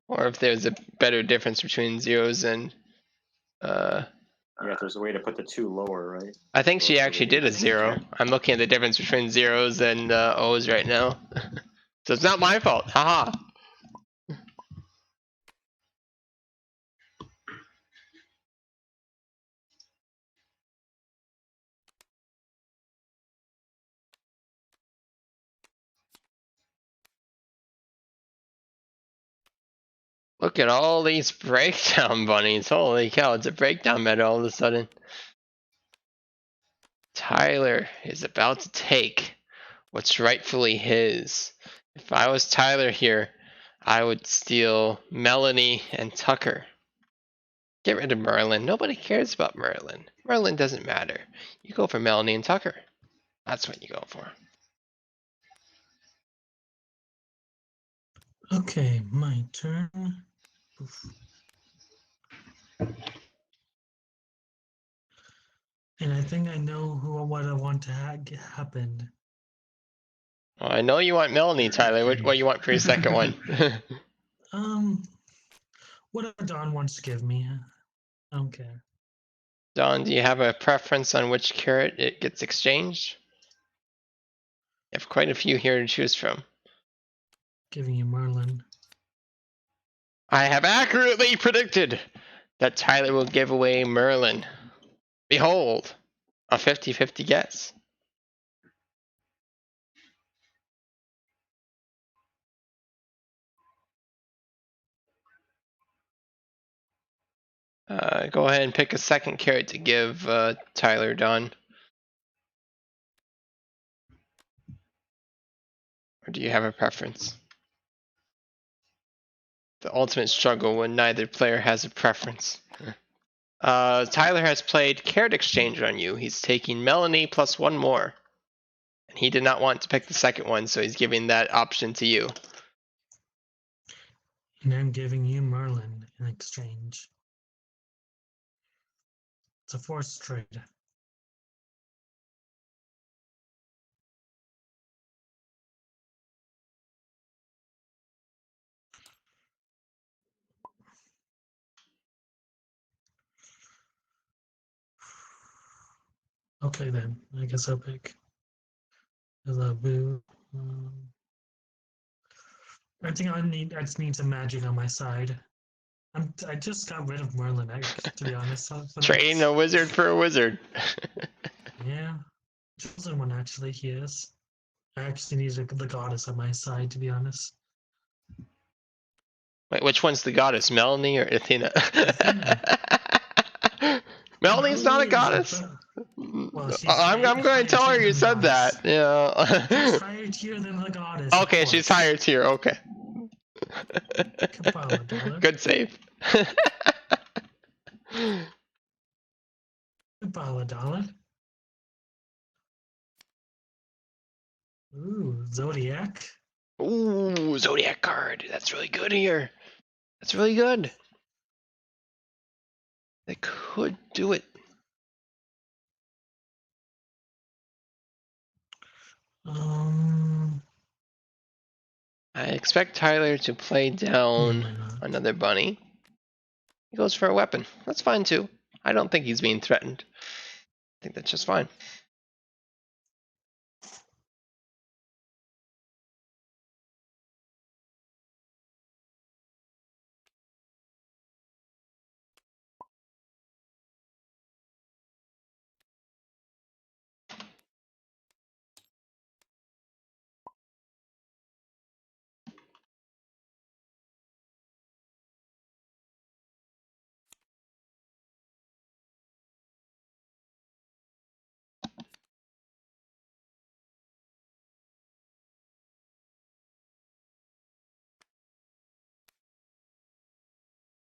Or if there's a better difference between zeros and Yeah, if there's a way to put the 2 lower, right? I think she So actually the did a H- 0. I'm looking at the difference between zeros and O's right now. So it's not my fault. Haha. Look at all these breakdown bunnies. Holy cow, it's a breakdown meta all of a sudden. Tyler is about to take what's rightfully his. If I was Tyler here, I would steal Melanie and Tucker. Get rid of Merlin. Nobody cares about Merlin. Merlin doesn't matter. You go for Melanie and Tucker. That's what you go for. Okay, my turn. Oof. And I think I know what I want to happen. Well, I know you want Melanie, Tyler. What do you want for your second one? Whatever Don wants to give me, I don't care. Don, do you have a preference on which carrot it gets exchanged? You have quite a few here to choose from. Giving you Merlin. I have accurately predicted that Tyler will give away Merlin. Behold, a 50-50 guess. Go ahead and pick a second carrot to give Tyler, Don. Or do you have a preference? The ultimate struggle when neither player has a preference. Tyler has played carrot exchange on you. He's taking Melanie plus 1 more. And he did not want to pick the second one, so he's giving that option to you. And I'm giving you Merlin in exchange. It's a forced trade. Okay then, I guess I'll pick the boo. I think I just need some magic on my side. I just got rid of Merlin, to be honest. Trading a wizard for a wizard. Yeah, chosen one actually. He is. I actually need the goddess on my side, to be honest. Wait, which one's the goddess, Melanie or Athena? Athena. Melanie's not a goddess. Well, she's I'm higher going to tell her tier you than the said goddess. that. She's Yeah. higher tier than the goddess. of Okay, she's course. higher tier. Okay. Kabbalah dollar. Good save. Kabbalah dollar. Ooh, Zodiac. Ooh, Zodiac card. That's really good here. That's really good. They could do it. I expect Tyler to play Yeah, down why not? another bunny. He goes for a weapon. That's fine too. I don't think he's being threatened. I think that's just fine.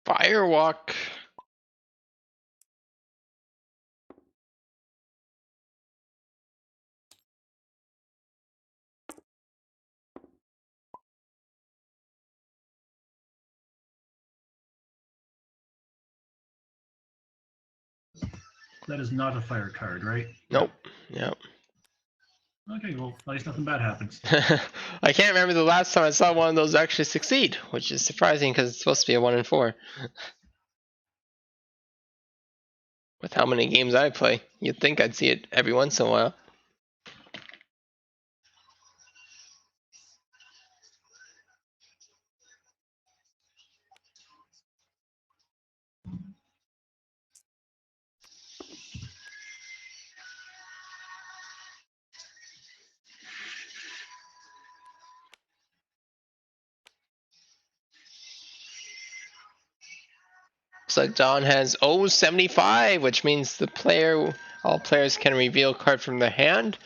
Firewalk. That is not a fire card, right? Nope. Yep. Okay, well, at least nothing bad happens. I can't remember the last time I saw one of those actually succeed, which is surprising because it's supposed to be a 1 in 4. With how many games I play, you'd think I'd see it every once in a while. Looks like Don has 075, which means all players can reveal a card from their hand.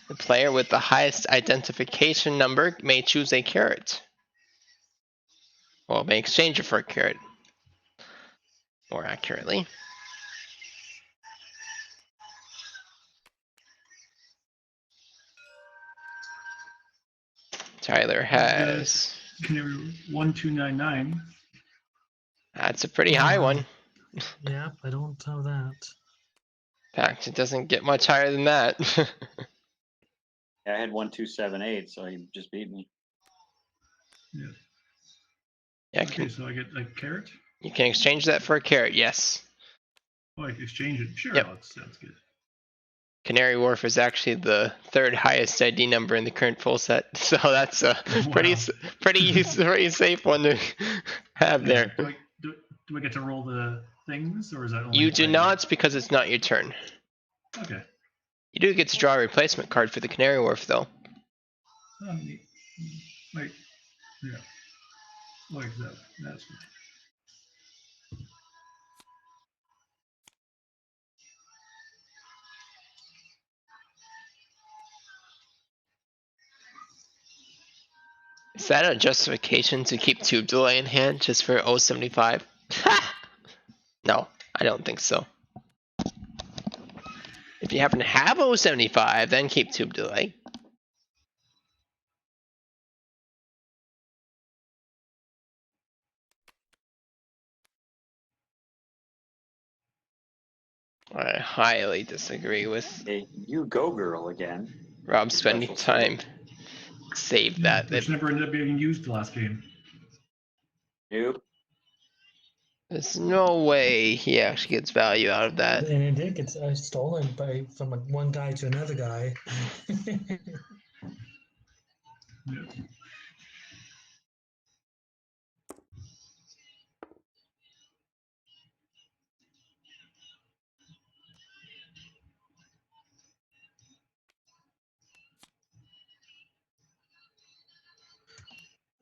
The player with the highest identification number may choose a carrot. Well, may exchange it for a carrot. More accurately. Tyler has. Canary 1299. That's a pretty high one. Yeah, I don't have that. In fact, it doesn't get much higher than that. Yeah, I had 1278, so he just beat me. Yeah. Yeah, Okay, so I get a carrot. you can exchange that for a carrot, yes. Oh, I can exchange it. Sure, Yep. that sounds good. Canary Wharf is actually the 3rd highest ID number in the current full set, so that's a Wow. pretty safe one to have there. Do I get to roll the things, or is that only You if do I- not, because it's not your turn. Okay. You do get to draw a replacement card for the Canary Wharf, though. Wait. Yeah. Like that. That's fine. Is that a justification to keep Tube Delay in hand just for 075? No, I don't think so. If you happen to have 075, then keep Tube Delay. I highly disagree with Hey, you go, girl, again. Rob spending Special time. Save Yeah, that. which never ended up being used the last game. Nope. There's no way he actually gets value out of that. And it did get stolen from one guy to another guy. Yeah.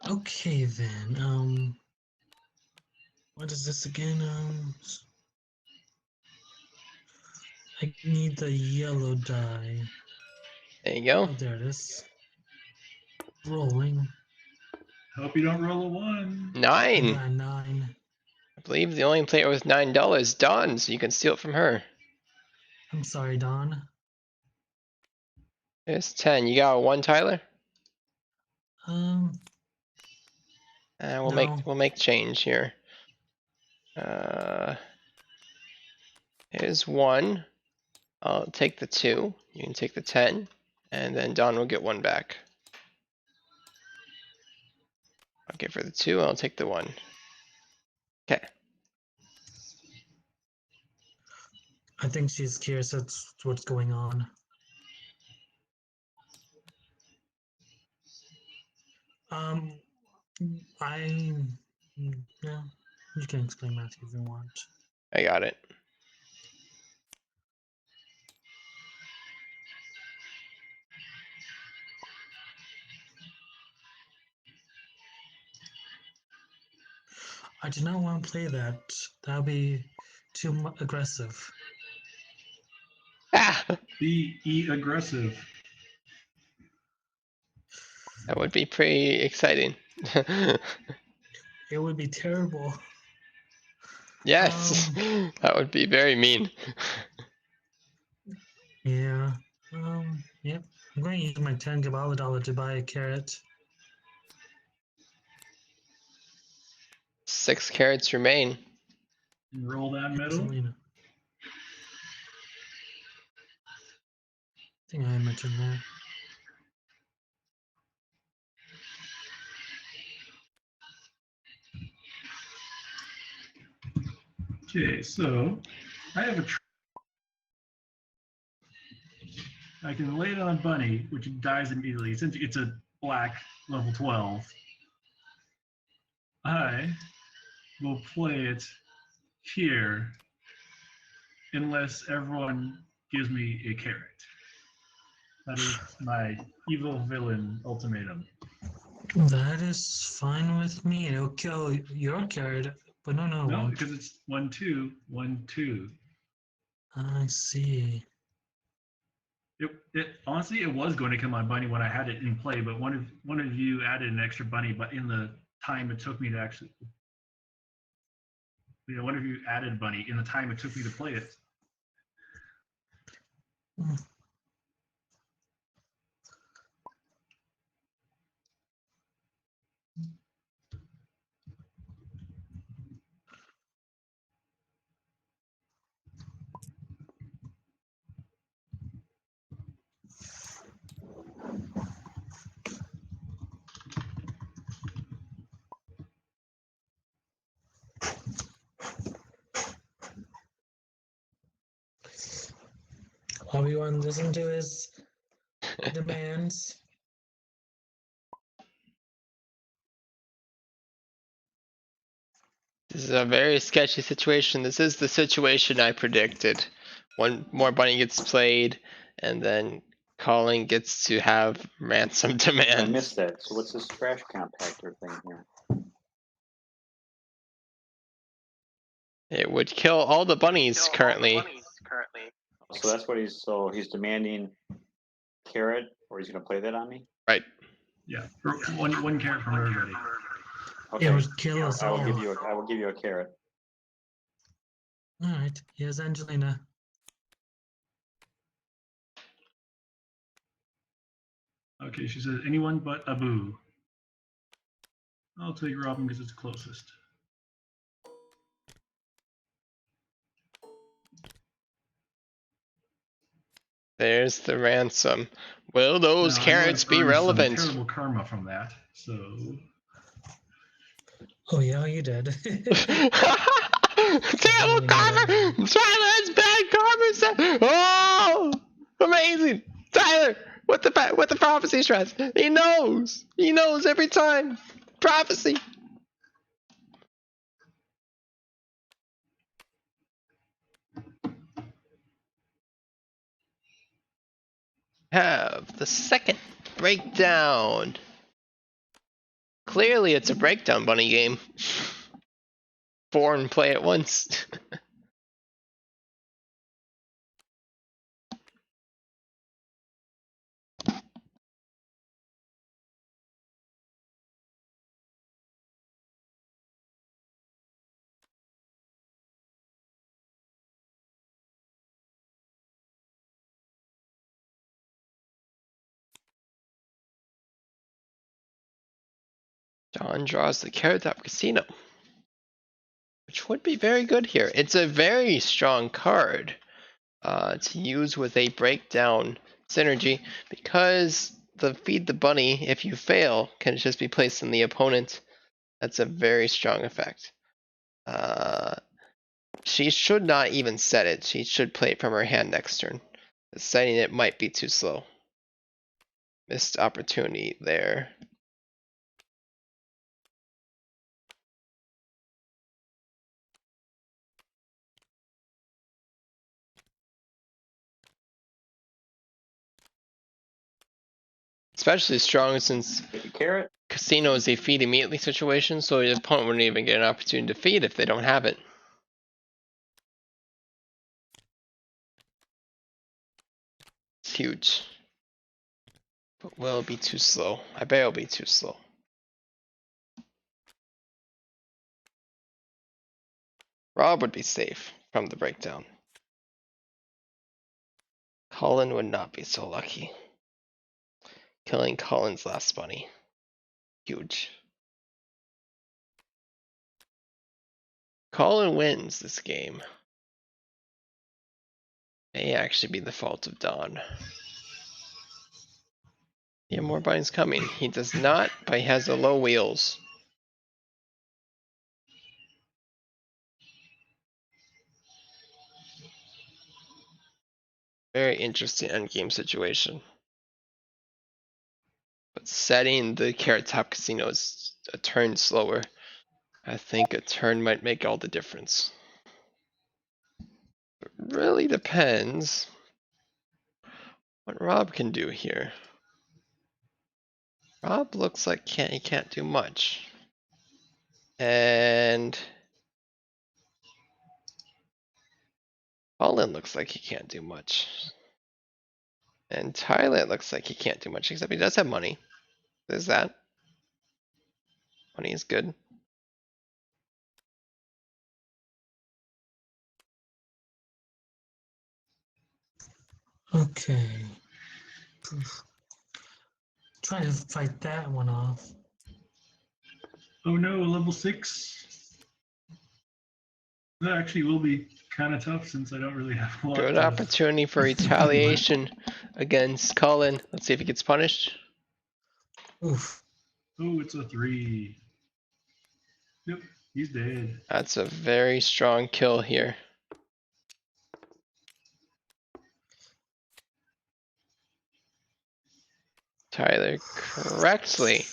Okay then. What is this again? I need the yellow die. There you go. Oh, there it is. Rolling. Hope you don't roll a 1. I 9. got 9. I believe the only player with $9 Dawn, so you can steal it from her. I'm sorry, Don. There's 10. You got a 1, Tyler? Um, We'll No. make change here. Here's 1. I'll take the 2. You can take the 10, and then Dawn will get 1 back. I'll give her the 2. I'll take the 1. Okay. I think she's curious that's what's going on. Yeah, you can explain Matthew if you want. I got it. I do not want to play that. That'll be too aggressive. Ah! Be aggressive. That would be pretty exciting. It would be terrible. Yes! That would be very mean. Yeah. Yep. I'm going to use my 10 Gabala dollar to buy a carrot. 6 carrots remain. Roll that middle. Selena. I think I mentioned that. Okay, so I have a. I can lay it on a bunny, which dies immediately. Since it's a black level 12, I will play it here unless everyone gives me a carrot. That is my evil villain ultimatum. That is fine with me. It'll kill your carrot, but no, it No, won't. because it's 1, 2, 1, 2. I see. It honestly, it was going to kill my bunny when I had it in play, but one of you added an extra bunny, but in the time it took me to actually, one of you added bunny in the time it took me to play it. Everyone listen to his demands. This is a very sketchy situation. This is the situation I predicted. One more bunny gets played, and then Colin gets to have ransom I demands. missed that. So what's this trash compactor thing here? It would kill all the bunnies currently. So that's what he's demanding carrot, or he's gonna play that on me? Right. Yeah, one carrot from everybody. Okay. It would kill us I all. will give you a carrot. All right. Here's Angelina. Okay, she says anyone but Abu. I'll take Robin because it's closest. There's the ransom. Will those Now, carrots be earn relevant? some terrible karma from that. So Oh yeah, you did. Terrible karma! Tyler has bad karma! Oh! Amazing! Tyler! What the prophecy stress? He knows! He knows every time! Prophecy! Have the second breakdown. Clearly it's a breakdown bunny game. 4 and play at once. Don draws the Carrot Top Casino, which would be very good here. It's a very strong card to use with a breakdown synergy, because the Feed the Bunny, if you fail, can just be placed on the opponent. That's a very strong effect. She should not even set it. She should play it from her hand next turn. Setting it might be too slow. Missed opportunity there. Especially strong since Take a carrot. Casino is a feed immediately situation, so the opponent wouldn't even get an opportunity to feed if they don't have it. It's huge. But will it be too slow? I bet it'll be too slow. Rob would be safe from the breakdown. Colin would not be so lucky. Killing Colin's last bunny. Huge. Colin wins this game. May actually be the fault of Don. Yeah, more bunnies coming. He does not, but he has the low wheels. Very interesting endgame situation. But setting the Carrot Top Casino is a turn slower. I think a turn might make all the difference. It really depends what Rob can do here. Rob looks like he can't do much. And Colin looks like he can't do much. And Tyler looks like he can't do much, except he does have money. There's that. Money is good. Okay. Trying to fight that one off. Oh no, level 6. That actually will be kind of tough since I don't really have a lot. Good opportunity for retaliation against Colin. Let's see if he gets punished. Oof. Oh, it's a 3. Yep, he's dead. That's a very strong kill here. Tyler correctly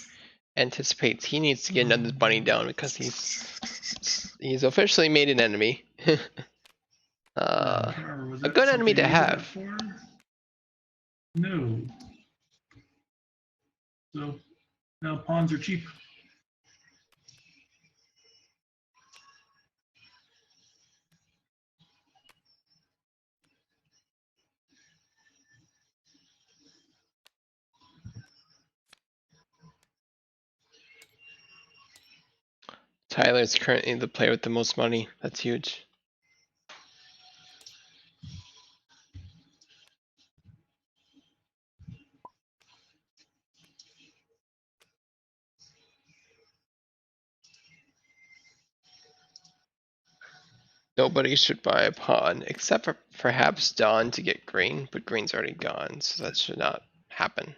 anticipates he needs to get another bunny down because he's officially made an enemy. I can't remember, was A that good something enemy you to needed that have. for? No. So now pawns are cheap. Tyler's currently the player with the most money. That's huge. Nobody should buy a pawn, except for perhaps Don to get green, but green's already gone, so that should not happen.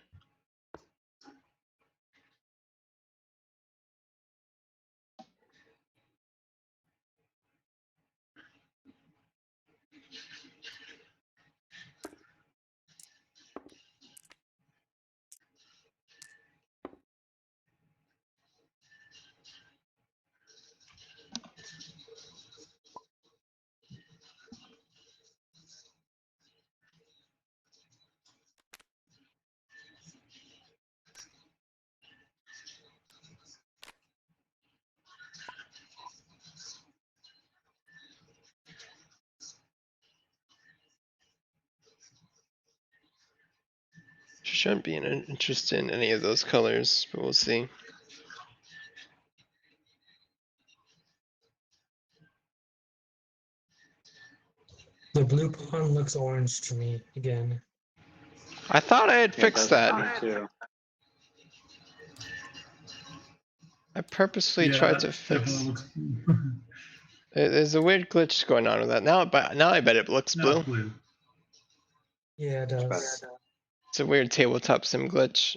Shouldn't be an interest in any of those colors, but we'll see. The blue pawn looks orange to me again. I thought I had Yeah, fixed that's that. me too. I purposely Yeah, tried that to fix. definitely looks. There's a weird glitch going on with that. Now I bet it looks Now blue. it's blue. Yeah, it better. does. It's a weird tabletop sim glitch.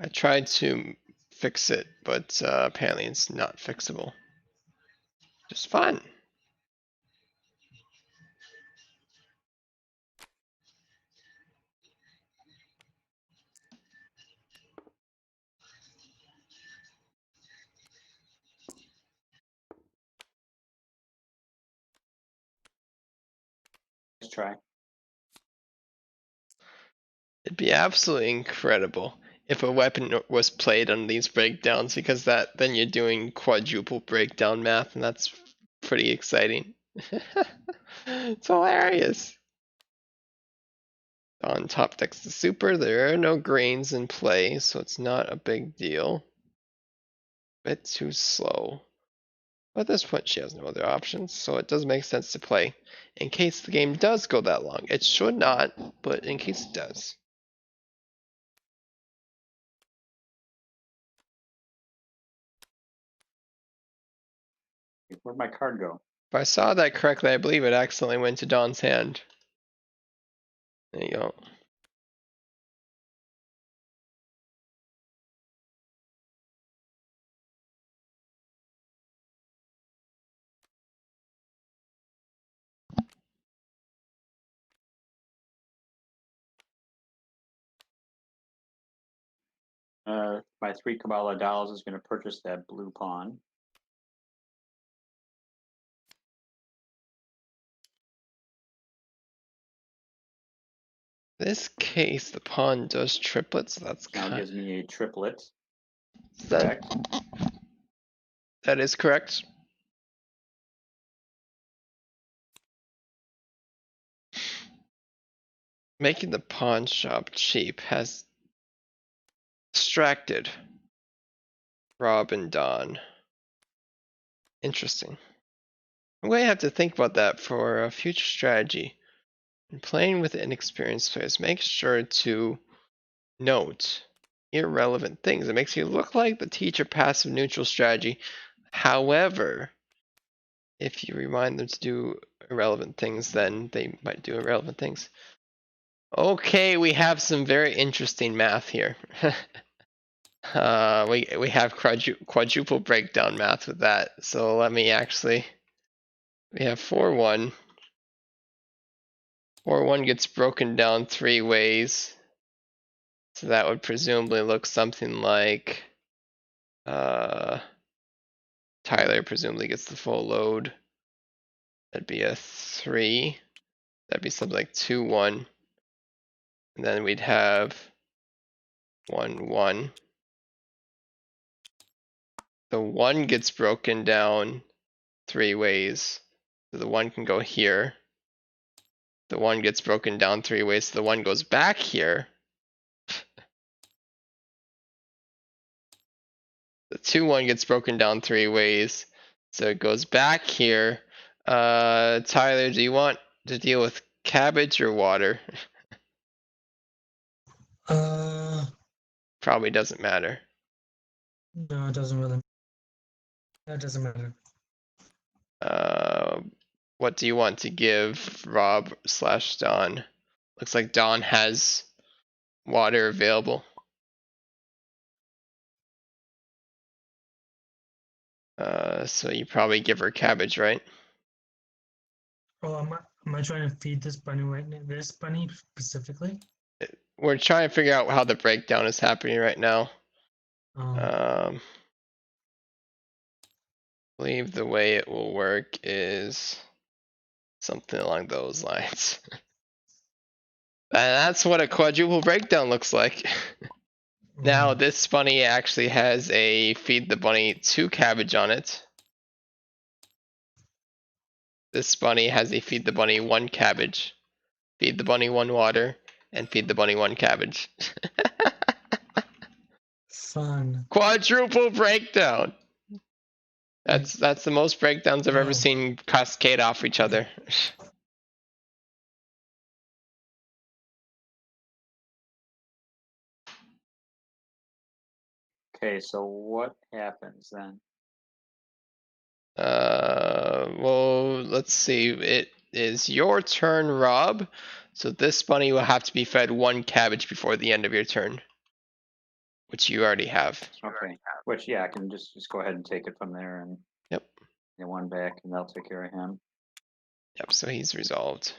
I tried to fix it, but apparently it's not fixable. Just fun. Let's try. It'd be absolutely incredible if a weapon was played on these breakdowns, because then you're doing quadruple breakdown math, and that's pretty exciting. It's hilarious. On top decks the super, there are no grains in play, so it's not a big deal. Bit too slow. But at this point she has no other options, so it does make sense to play in case the game does go that long. It should not, but in case it does. Where'd my card go? If I saw that correctly, I believe it accidentally went to Don's hand. There you go. My 3 Kabbalah dollars is going to purchase that blue pawn. This case, the pawn does triplets, so that's Now kind gives me a triplet. that, Correct. that is correct. Making the pawn shop cheap has distracted Rob and Don. Interesting. I'm going to have to think about that for a future strategy. When playing with inexperienced players, make sure to note irrelevant things. It makes you look like the teacher passive neutral strategy. However, if you remind them to do irrelevant things, then they might do irrelevant things. Okay, we have some very interesting math here. We have quadruple breakdown math with that. So let me actually. We have 4-1. 4-1 gets broken down 3 ways. So that would presumably look something like. Tyler presumably gets the full load. That'd be a 3. That'd be something like 2-1. And then we'd have 1-1. The 1 gets broken down 3 ways. So the 1 can go here. The 1 gets broken down 3 ways, so the 1 goes back here. The 2-1 gets broken down 3 ways, so it goes back here. Tyler, do you want to deal with cabbage or water? Probably doesn't matter. No, it doesn't really. That doesn't matter. What do you want to give Rob/Don? Looks like Don has water available. So you probably give her cabbage, right? Oh, am I trying to feed this bunny right now? This bunny specifically? We're trying to figure out how the breakdown is happening right now. I believe the way it will work is something along those lines. And that's what a quadruple breakdown looks like. Now this bunny actually has a feed the bunny 2 cabbage on it. This bunny has a feed the bunny 1 cabbage, feed the bunny 1 water, and feed the bunny 1 cabbage. Fun. Quadruple breakdown. That's the most breakdowns I've ever seen cascade off each other. Okay, so what happens then? Well, let's see. It is your turn, Rob. So this bunny will have to be fed 1 cabbage before the end of your turn, which you already have. Okay, which, yeah, I can just go ahead and take it from there and Yep. get 1 back, and that'll take care of him. Yep. So he's resolved.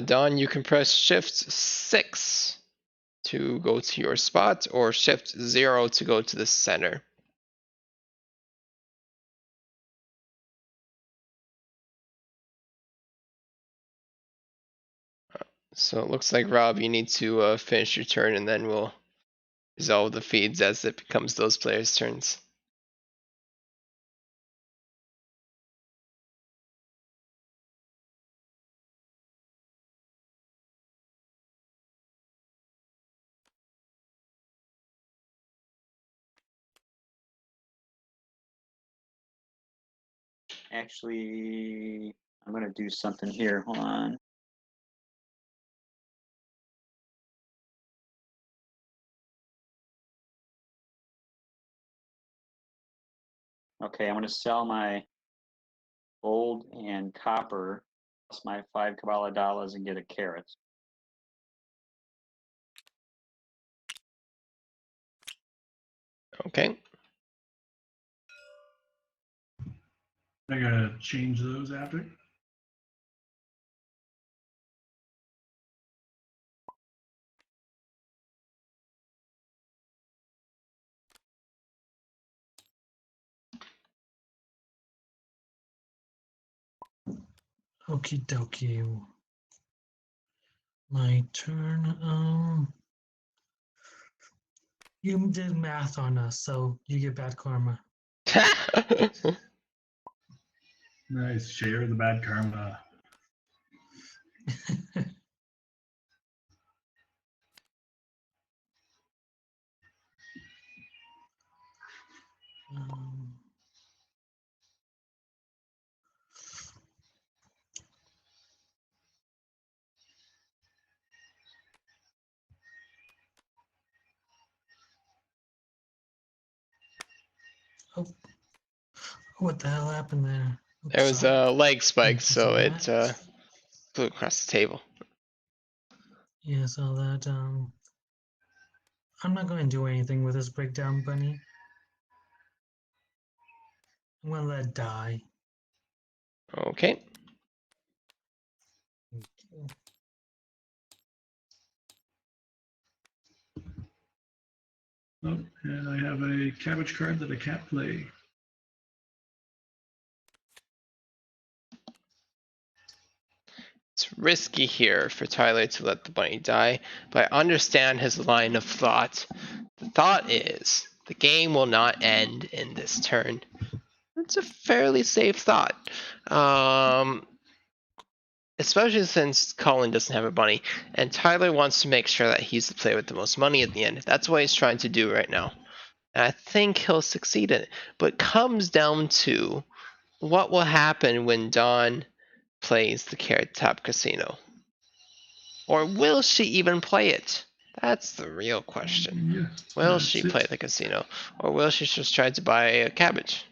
Don, you can press Shift 6 to go to your spot, or Shift 0 to go to the center. So it looks like, Rob, you need to finish your turn, and then we'll resolve the feeds as it becomes those players' turns. Actually, I'm gonna do something here. Hold on. Okay, I'm gonna sell my gold and copper plus my 5 Kabbalah dollars and get a carrot. Okay. I gotta change those after. Okie dokie. My turn. You did math on us, so you get bad karma. Nice. Share the bad karma. um, oh, what the hell happened there? There was Sorry. a leg spike, Thank you so for it that. flew across the table. Yeah, so that I'm not going to do anything with this breakdown bunny. I'm going to let it die. Okay. Oh, and I have a cabbage card that I can't play. It's risky here for Tyler to let the bunny die, but I understand his line of thought. The thought is, the game will not end in this turn. It's a fairly safe thought. Especially since Colin doesn't have a bunny, and Tyler wants to make sure that he's the player with the most money at the end. That's what he's trying to do right now. And I think he'll succeed in it. But it comes down to what will happen when Dawn plays the Carrot Top Casino. Or will she even play it? That's the real question. Yeah, Will that's she it. play the casino? Or will she just try to buy a cabbage?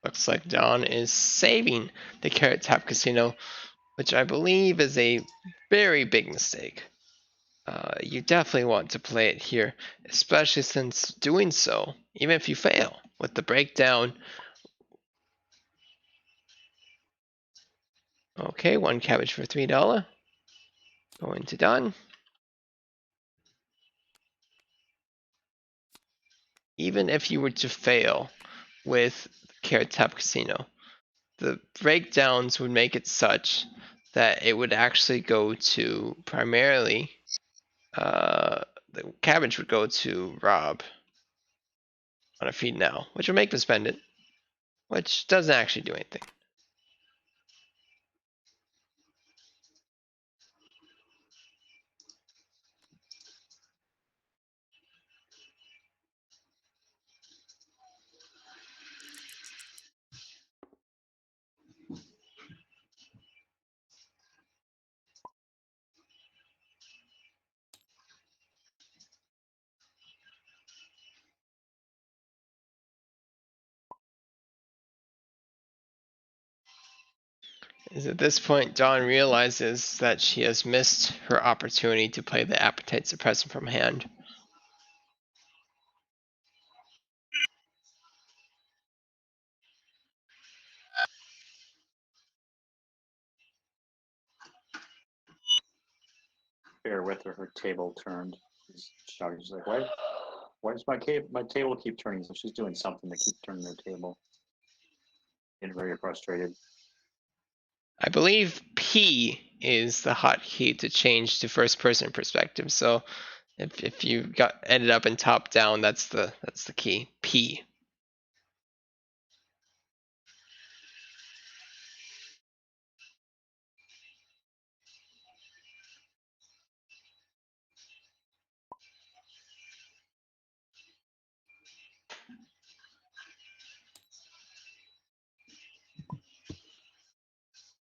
Looks like Dawn is saving the Carrot Top Casino, which I believe is a very big mistake. You definitely want to play it here, especially since doing so, even if you fail with the breakdown. Okay, 1 cabbage for $3. Going to Dawn. Even if you were to fail with Carrot Top Casino, the breakdowns would make it such that it would actually go to primarily the cabbage would go to Rob on a feed now, which would make him spend it, which doesn't actually do anything. Is at this point, Dawn realizes that she has missed her opportunity to play the appetite suppressant from hand. Bear with her. Her table turned. She's shouting. She's like, why does my table keep turning? So she's doing something to keep turning her table. Getting very frustrated. I believe P is the hotkey to change to first person perspective. So if you ended up in top down, that's the key. P.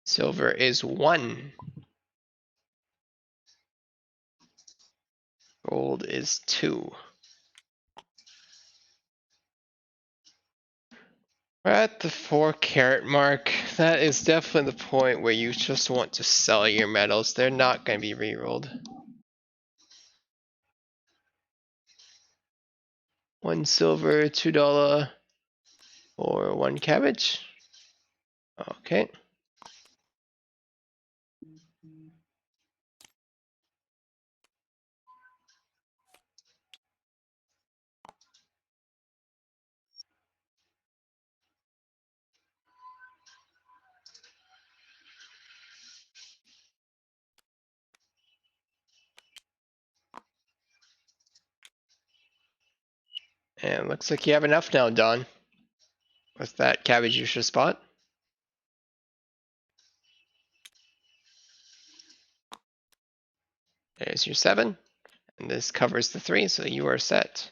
Silver is 1. Gold is 2. We're at the 4 carat mark. That is definitely the point where you just want to sell your metals. They're not going to be rerolled. 1 silver, $2, or 1 cabbage. Okay. And looks like you have enough now, Don. With that cabbage you should spot. There's your 7. And this covers the 3, so you are set.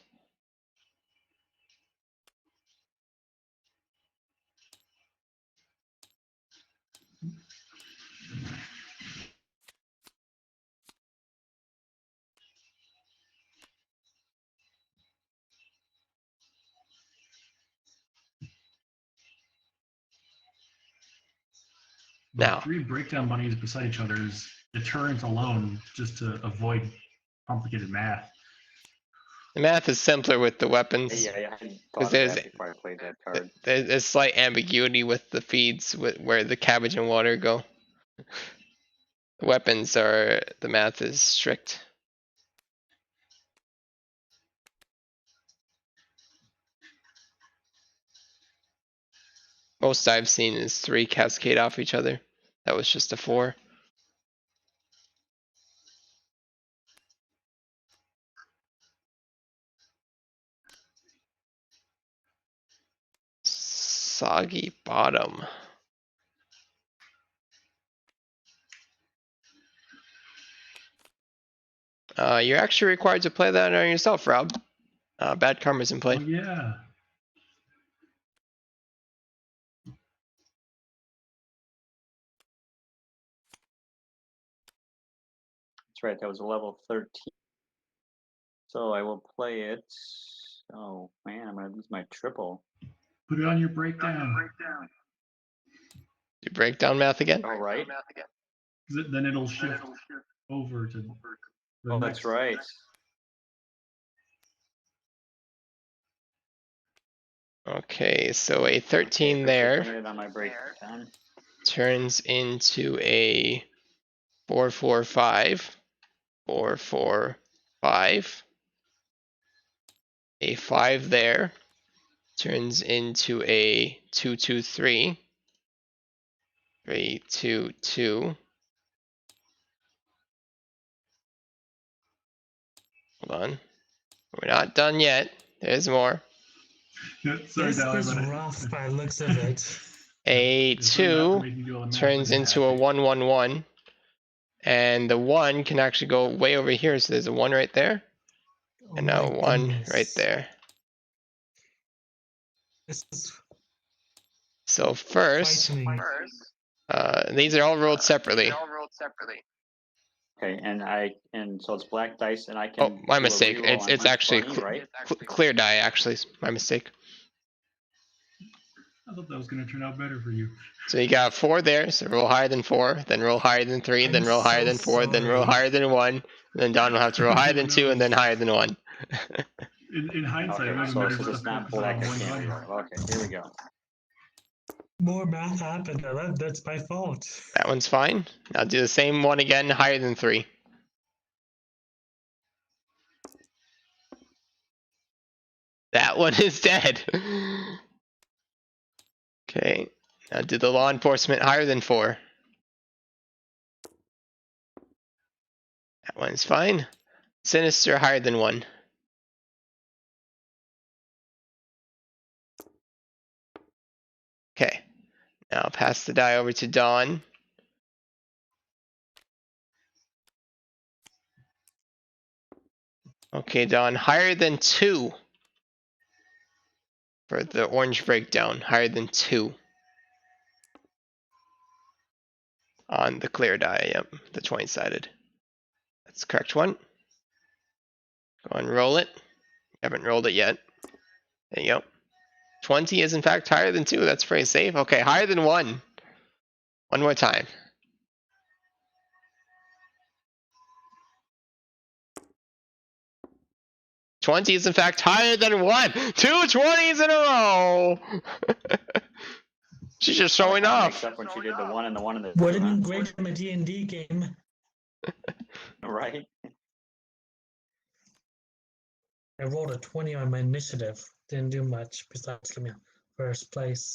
Now. 3 breakdown bunnies beside each other is deterrent alone, just to avoid complicated math. The math is simpler with the weapons. Yeah, I hadn't Because thought of that before I played that card. there's a slight ambiguity with the feeds where the cabbage and water go. The weapons are, the math is strict. Most I've seen is 3 cascade off each other. That was just a 4. Soggy bottom. You're actually required to play that on yourself, Rob. Bad karma's in play. Oh, yeah. That's right. That was a level 13. So I will play it. Oh man, I'm gonna lose my triple. Put it on your breakdown. You break down math again? All right. Then it'll shift over to the Oh, next. that's right. Okay, so a 13 Okay, there putting it on my breakdown. turns into a 4, 4, 5. 4, 4, 5. A 5 there turns into a 2, 2, 3. 3, 2, 2. Hold on. We're not done yet. There's more. Yeah, sorry, This Dal, is but rough by the looks of it. A it's really not for 2 making you do all the math, turns but it into had a to. 1-1-1. And the 1 can actually go way over here. So there's a 1 right there. Oh And now my 1 goodness. right there. This is So first, frightening. these are all rolled separately. Okay, and so it's black dice, and I Oh, can. my do a mistake. reroll on It's each actually bunny, right? clear die. Actually, my mistake. I thought that was going to turn out better for you. So you got 4 there. So roll higher than 4, then roll higher than 3, then I'm roll higher so than 4, then roll sorry. higher than 1. Then Don will have to roll higher than 2, and then higher than 1. In hindsight, it Okay, would have so never since been the it's not purpose of black, I one can't bunny. reroll. Okay, here we go. More math happened. That's my fault. That one's fine. I'll do the same one again, higher than 3. That one is dead. Okay, now do the law enforcement higher than 4. That one's fine. Sinister higher than 1. Okay, now I'll pass the die over to Dawn. Okay, Dawn, higher than 2. For the orange breakdown, higher than 2. On the clear die, yep, the 20-sided. That's the correct one. Go and roll it. Haven't rolled it yet. There you go. 20 is in fact higher than 2. That's pretty safe. Okay, higher than 1. One more time. Twenty is in fact higher than 1. 2 20s in a row. She's just showing Kinda off. Makes up when she did the 1 and the 1 and the 2. Would have Huh? been great from a D&D game. Right? I rolled a 20 on my initiative. Didn't do much besides give me first place.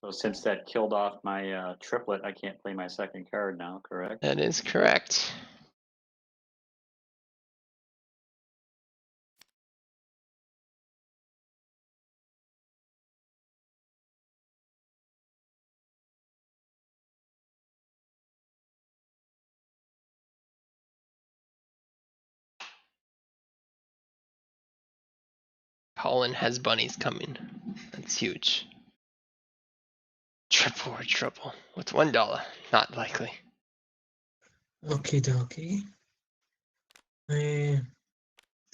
So since that killed off my triplet, I can't play my second card now, correct? That is correct. Colin has bunnies coming. That's huge. Triple or triple. With $1. Not likely. Okie dokie. I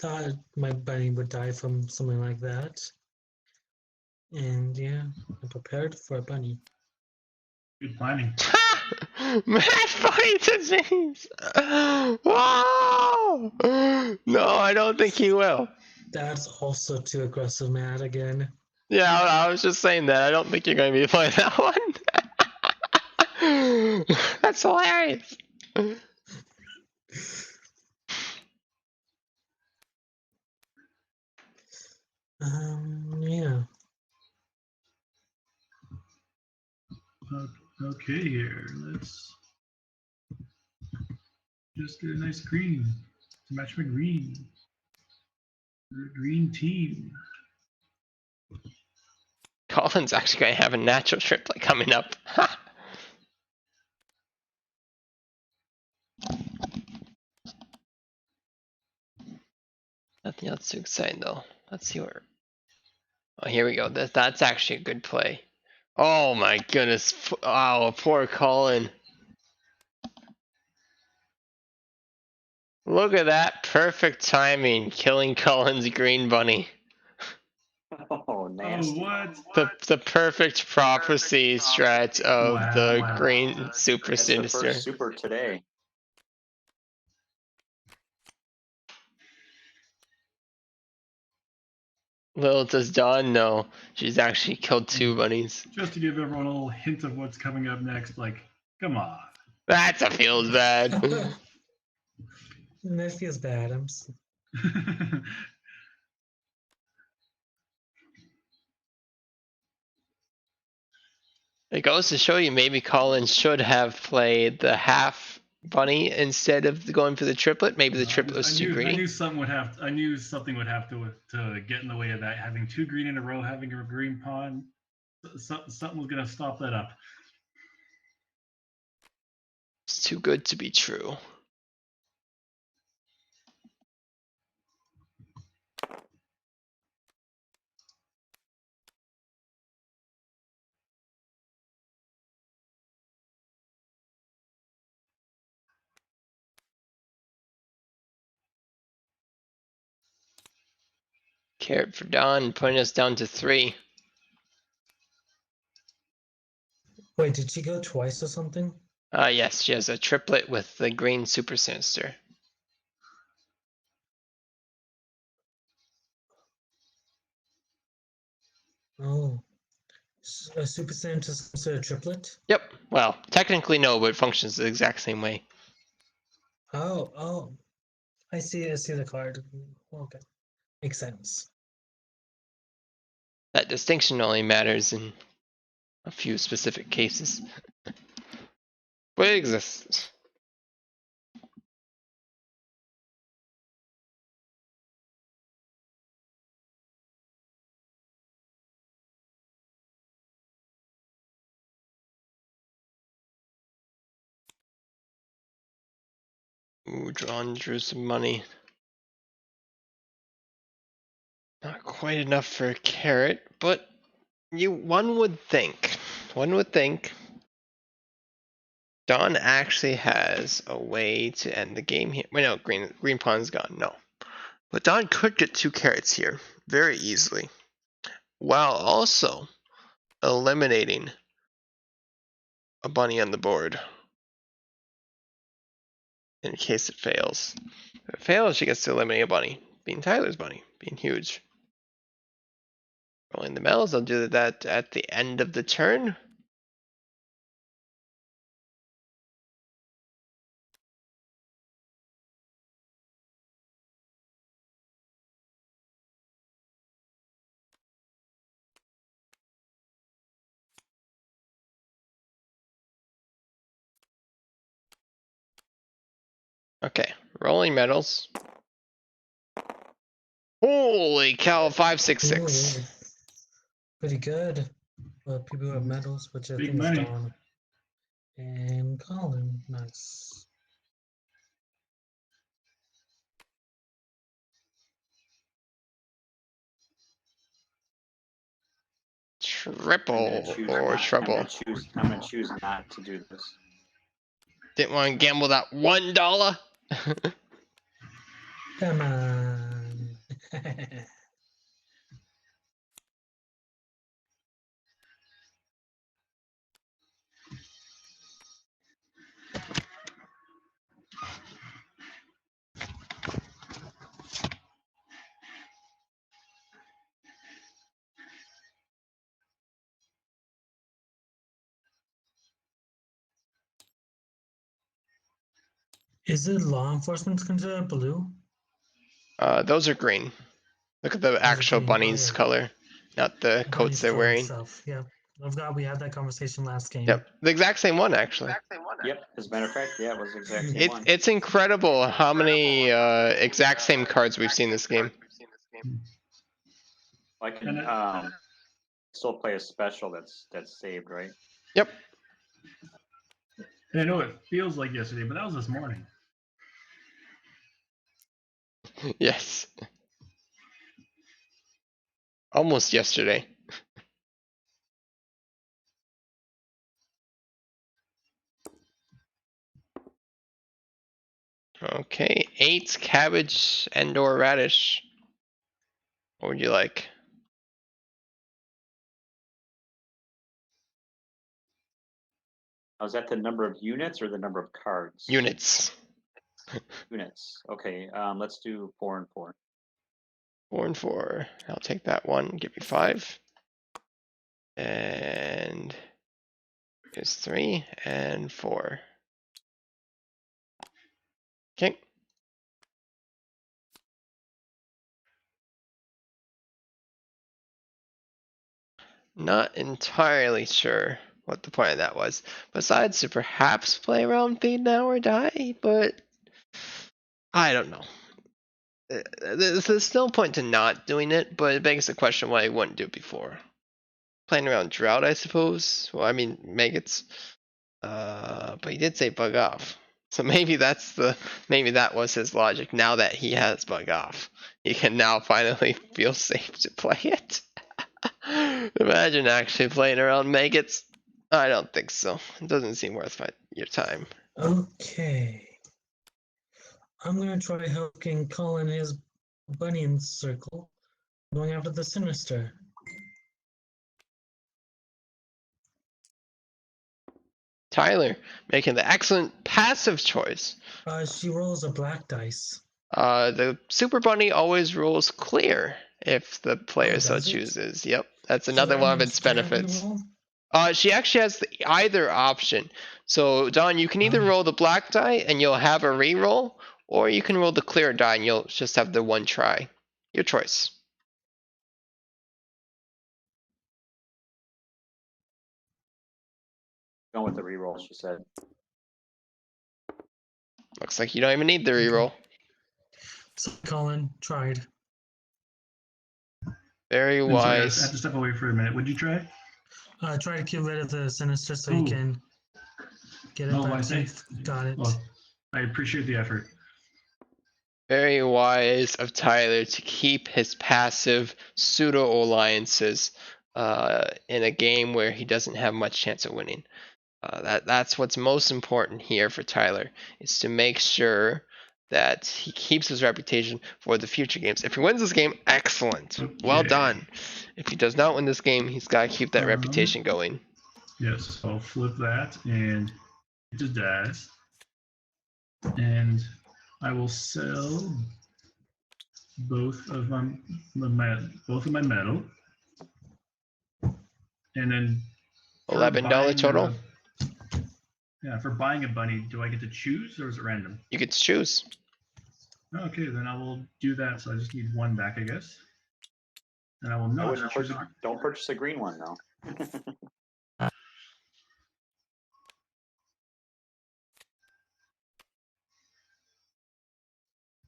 thought my bunny would die from something like that. And yeah, I'm prepared for a bunny. Good planning. Matt funny disease! Wow! No, I don't think he will. That's also too aggressive, Matt, again. Yeah, I was just saying that. I don't think you're going to be playing that one. That's hilarious. Yeah. Okay, here. Let's just get a nice green to match my green. The green team. Colin's actually going to have a natural triplet coming up. Nothing else too exciting though. Let's see where. Oh, here we go. That's actually a good play. Oh my goodness. Oh, poor Colin. Look at that perfect timing, killing Colin's green bunny. Oh, nasty. Oh, what? The perfect prophecy strat of the Wow. green super That's the sinister. first super today. Little does Dawn know, she's actually killed 2 bunnies. Just to give everyone a little hint of what's coming up next, like, come on. That's a feels bad. That feels bad. It goes to show you maybe Colin should have played the half bunny instead of going for the triplet? Maybe the triplet was too I greedy. knew something would have. I knew something would have to get in the way of that. Having 2 green in a row, having a green pawn, something was gonna stop that up. It's too good to be true. Carrot for Don, putting us down to 3. Wait, did she go twice or something? Yes, she has a triplet with the green super sinister. Oh, a super scientist is considered a triplet? Yep. Well, technically no, but it functions the exact same way. Oh, I see the card. Okay, makes sense. That distinction only matters in a few specific cases. But it exists. Ooh, drew some money. Not quite enough for a carrot, but one would think Don actually has a way to end the game here. Wait, no, green pawn's gone. No, but Don could get 2 carrots here very easily, while also eliminating a bunny on the board in case it fails. If it fails, she gets to eliminate a bunny, being Tyler's bunny, being huge. Rolling the medals, I'll do that at the end of the turn. Okay, rolling medals. Holy cow, 566. Ooh, pretty good. People who have medals, which I Big think is money. Dawn and Colin. Nice. Triple or treble. I'm gonna choose not to do this. Didn't want to gamble that $1. Come on. Is it law enforcement considered blue? Those are green. Look at the Those are actual green. Oh, bunny's yeah. color, not the coats Bunny's they're color wearing. itself. Yeah. I forgot we had that conversation last game. Yep, the exact same one actually. Yep, as a matter of fact, yeah, it was the exact same one. It's incredible how many exact same cards we've seen this game. I can And still play a special that's saved, right? Yep. I know it feels like yesterday, but that was this morning. Yes. Almost yesterday. Okay, 8 cabbage and/or radish. What would you like? Now, is that the number of units or the number of cards? Units. Units. Okay, let's do 4 and 4. 4 and 4. I'll take that one. Give me 5. And here's 3 and 4. Okay. Not entirely sure what the point of that was. Besides to perhaps play around fade now or die, but I don't know. There's still a point to not doing it, but it begs the question why I wouldn't do it before. Playing around drought, I suppose. Well, I mean, maggots. But he did say bug off. So maybe maybe that was his logic. Now that he has bug off, he can now finally feel safe to play it. Imagine actually playing around maggots. I don't think so. It doesn't seem worth your time. Okay. I'm gonna try helping Colin his Bunnies circle, going after the Sinister. Tyler making the excellent passive choice. She rolls a black dice. The Super Bunny always rolls clear if the player so does it? chooses. Yep, that's So another that one of means its can I benefits. reroll? She actually has either option. So Don, you can either Oh. roll the black die and you'll have a reroll, or you can roll the clear die and you'll just have the one try. Your choice. Going with the reroll, she said. Looks like you don't even need the Okay. reroll. So Colin tried. Very I'm sorry, I have wise. to step away for a minute. Would you try? Try to get rid of the Sinister so Ooh. you can get it Oh, back I see. safe. Got it. Well, I appreciate the effort. Very wise of Tyler to keep his passive pseudo alliances in a game where he doesn't have much chance of winning. That's what's most important here for Tyler, is to make sure that he keeps his reputation for the future games. If he wins this game, excellent. Well Okay. done. If he does not win this game, he's got to keep that reputation going. Yes, I'll flip that and it just dies. And I will sell both of my metal. And then for $11 buying total. Yeah, for buying a bunny, do I get to choose or is it random? You get to choose. Okay, then I will do that. So I just need one back, I guess. And I will I not wouldn't choose. don't purchase a green one though.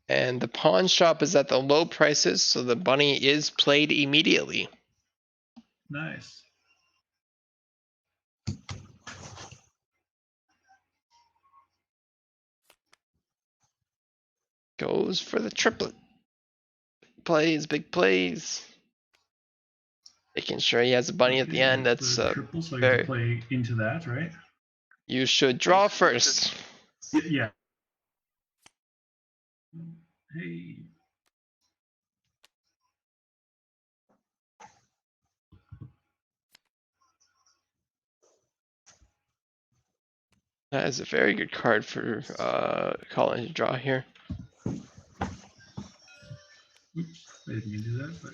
And the pawn shop is at the low prices, so the bunny is played immediately. Nice. Goes for the triplet. Plays, big plays. Making sure he has a bunny at the Okay, end. That's triple, so I get very. to play into that, right? You should draw first. Yeah. Hey. That is a very good card for Colin to draw here. Oops, I didn't mean to do that, but.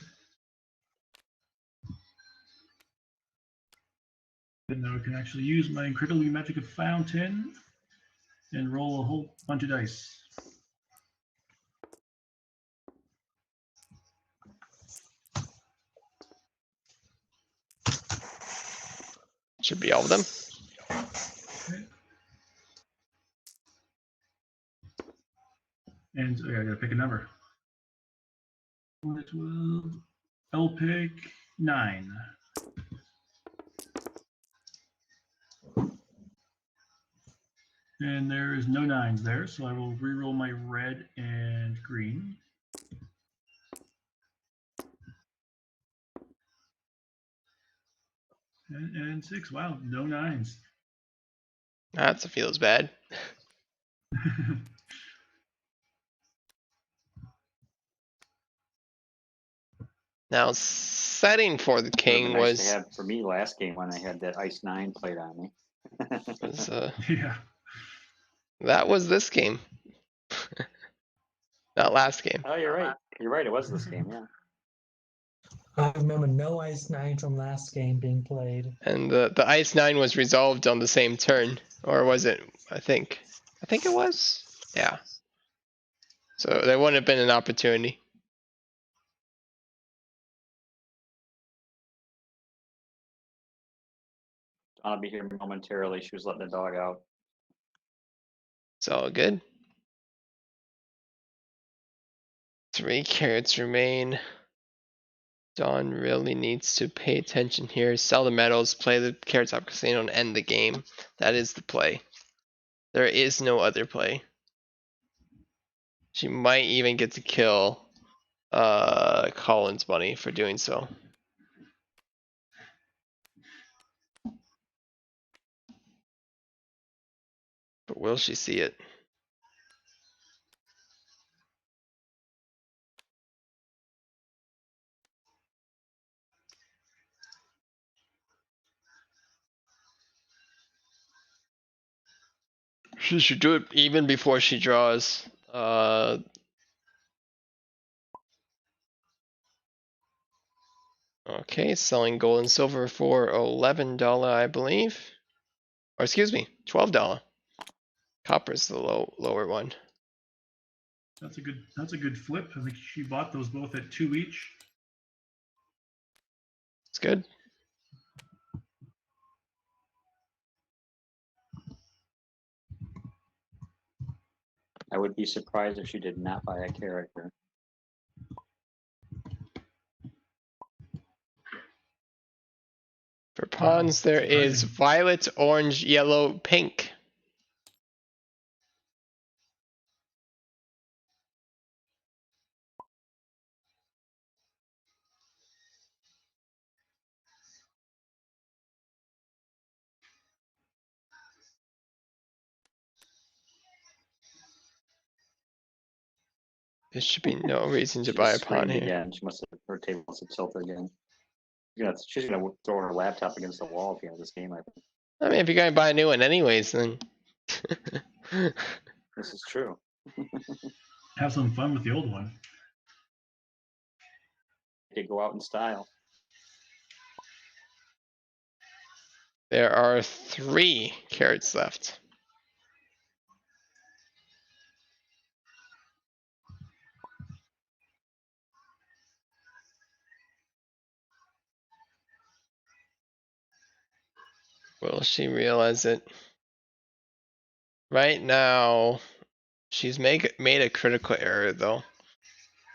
And now I can actually use my incredibly magical fountain and roll a whole bunch of dice. Should be all of them. Okay. And I gotta pick a number. 12. I'll pick 9. And there is no 9s there, so I will re-roll my red and green. And 6. Wow, no 9s. That feels bad. Now, setting for the Would have king been nice to was, have for me last game when I had that ice 9 played on me. Yeah. that was this game. Not last game. Oh, you're right. You're right. It was this game. Yeah. I remember no Ice 9 from last game being played. And the ice 9 was resolved on the same turn. Or was it? I think it was. Yeah. So there wouldn't have been an opportunity. I'll be here momentarily. She was letting the dog out. It's all good. 3 carrots remain. Dawn really needs to pay attention here. Sell the metals, play the Carrot Top Casino, and end the game. That is the play. There is no other play. She might even get to kill Colin's bunny for doing so. But will she see it? She should do it even before she draws. Okay, selling gold and silver for $11, I believe. Or excuse me, $12. Copper's the lower one. That's a good flip. I think she bought those both at 2 each. It's good. I would be surprised if she did not buy a character. For pawns, there is surprising. violet, orange, yellow, pink. There should be no reason to She buy a just pawn screamed here. again. She must have, her table must have tilted again. She's gonna throw her laptop against the wall at the end of this game. I think I mean, if you're gonna buy a new one anyways, then. this is true. Have some fun with the old one. They go out in style. There are 3 carrots left. Will she realize it? Right now, she's made a critical error though.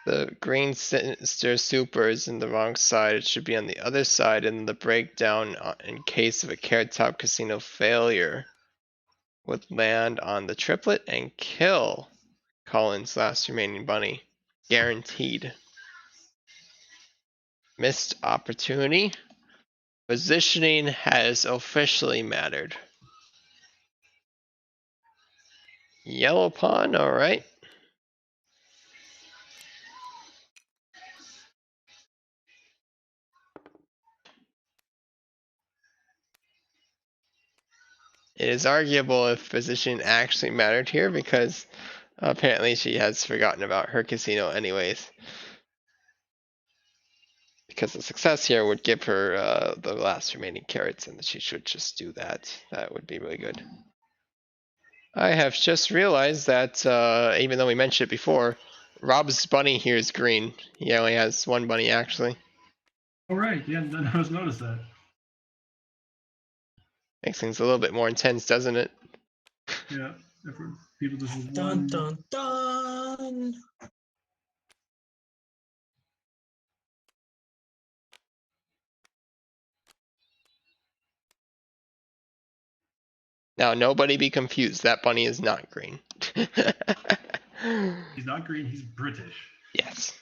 The green sinister super is in the wrong side. It should be on the other side, and the breakdown in case of a Carrot Top Casino failure would land on the triplet and kill Colin's last remaining bunny. Guaranteed. Missed opportunity. Positioning has officially mattered. Yellow pawn, alright. It is arguable if position actually mattered here because apparently she has forgotten about her casino anyways. Because the success here would give her the last remaining carrots and she should just do that. That would be really good. I have just realized that even though we mentioned it before, Rob's bunny here is green. He only has 1 bunny actually. All right, yeah, none of us noticed that. Makes things a little bit more intense, doesn't it? Yeah, different people just with Dun one. dun dun. Now, nobody be confused. That bunny is not green. He's not green. He's British. Yes.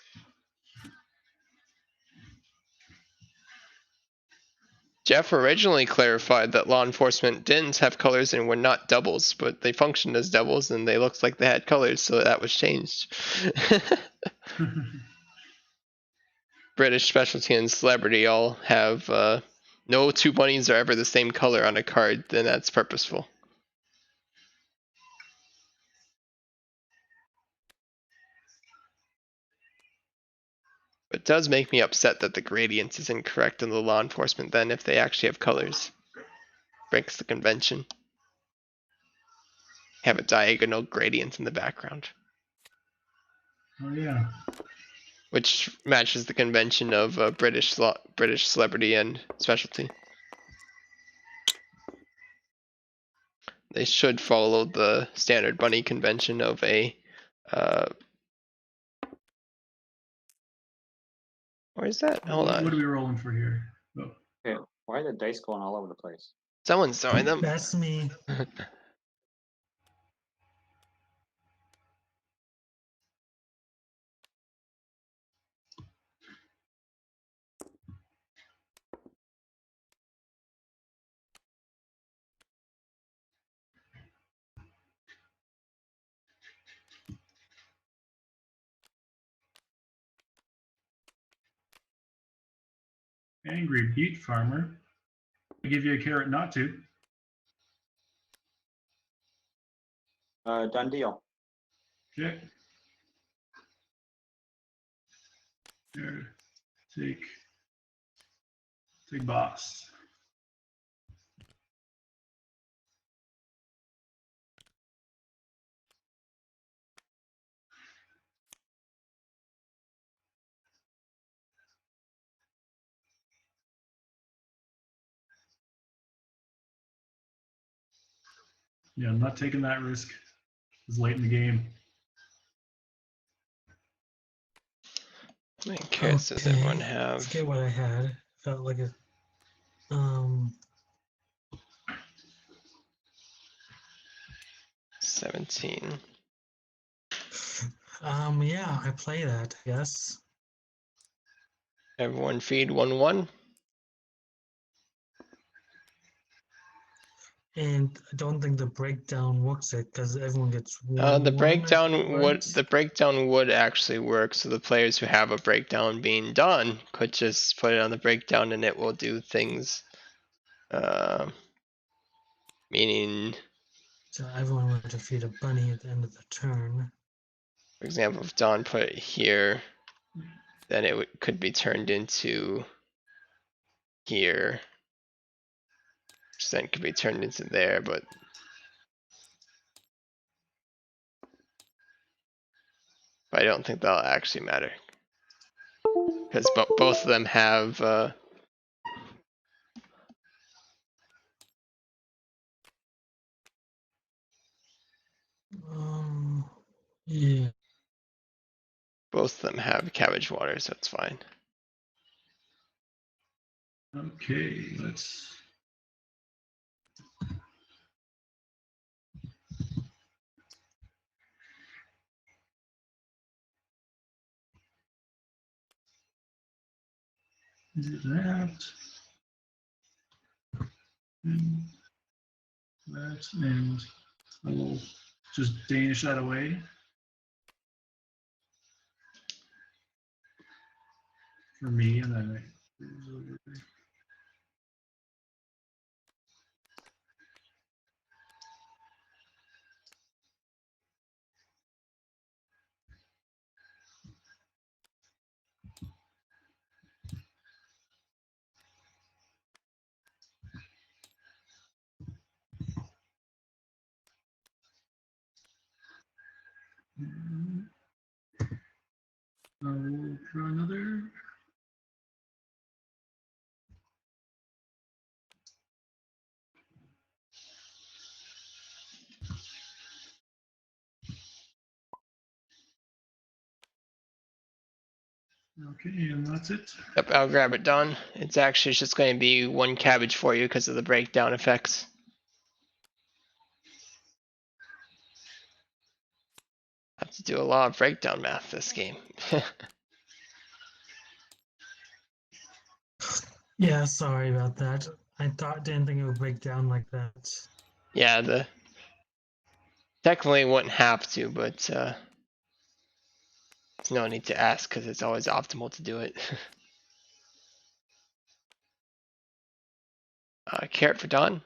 Jeff originally clarified that law enforcement didn't have colors and were not doubles, but they functioned as doubles and they looked like they had colors, so that was changed. British specialty and celebrity all have no 2 bunnies are ever the same color on a card, then that's purposeful. It does make me upset that the gradient is incorrect in the law enforcement then if they actually have colors. Breaks the convention. Have a diagonal gradient in the background. Oh yeah. Which matches the convention of British celebrity and specialty. they should follow the standard bunny convention of a where is that? Hold What are on. we rolling for here? Oh, Okay, why are the dice going all over the place? Someone's throwing them. That's me. angry beet farmer. I give you a carrot not to. Done deal. Okay. There. Take boss. Yeah, I'm not taking that risk. It's late in the game. How many carrots does everyone Okay, have? let's get what I had. Felt like a um 17. yeah, I play that, I guess. Everyone feed 1-1. And I don't think the breakdown works it because everyone gets The one, breakdown right? would actually work. So the players who have a breakdown being done could just put it on the breakdown, and it will do things. Meaning, So everyone would defeat a bunny at the end of the turn. for example, if Don put it here, then it could be turned into here, which then could be turned into there. But I don't think that'll actually matter because both of them have. Yeah. Both of them have cabbage water, so it's fine. Okay, let's. Do that. And that, and I will just Danish that away. For me, and then I will draw another. Okay, and that's it. Yep, I'll grab it, Don. It's actually just going to be 1 cabbage for you because of the breakdown effects. I have to do a lot of breakdown math this game. Yeah, sorry about that. I didn't think it would break down like that. Yeah, technically wouldn't have to, but there's no need to ask because it's always optimal to do it. Carrot for Don.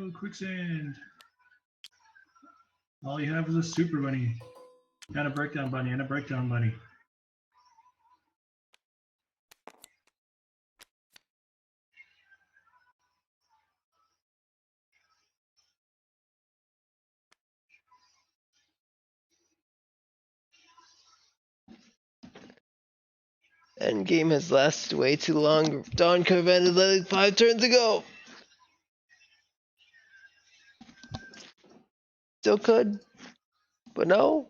No, quicksand. All you have is a super bunny. And a breakdown bunny and a breakdown bunny. Endgame has lasted way too long. Dawn could have ended like 5 turns ago. Still could. But no.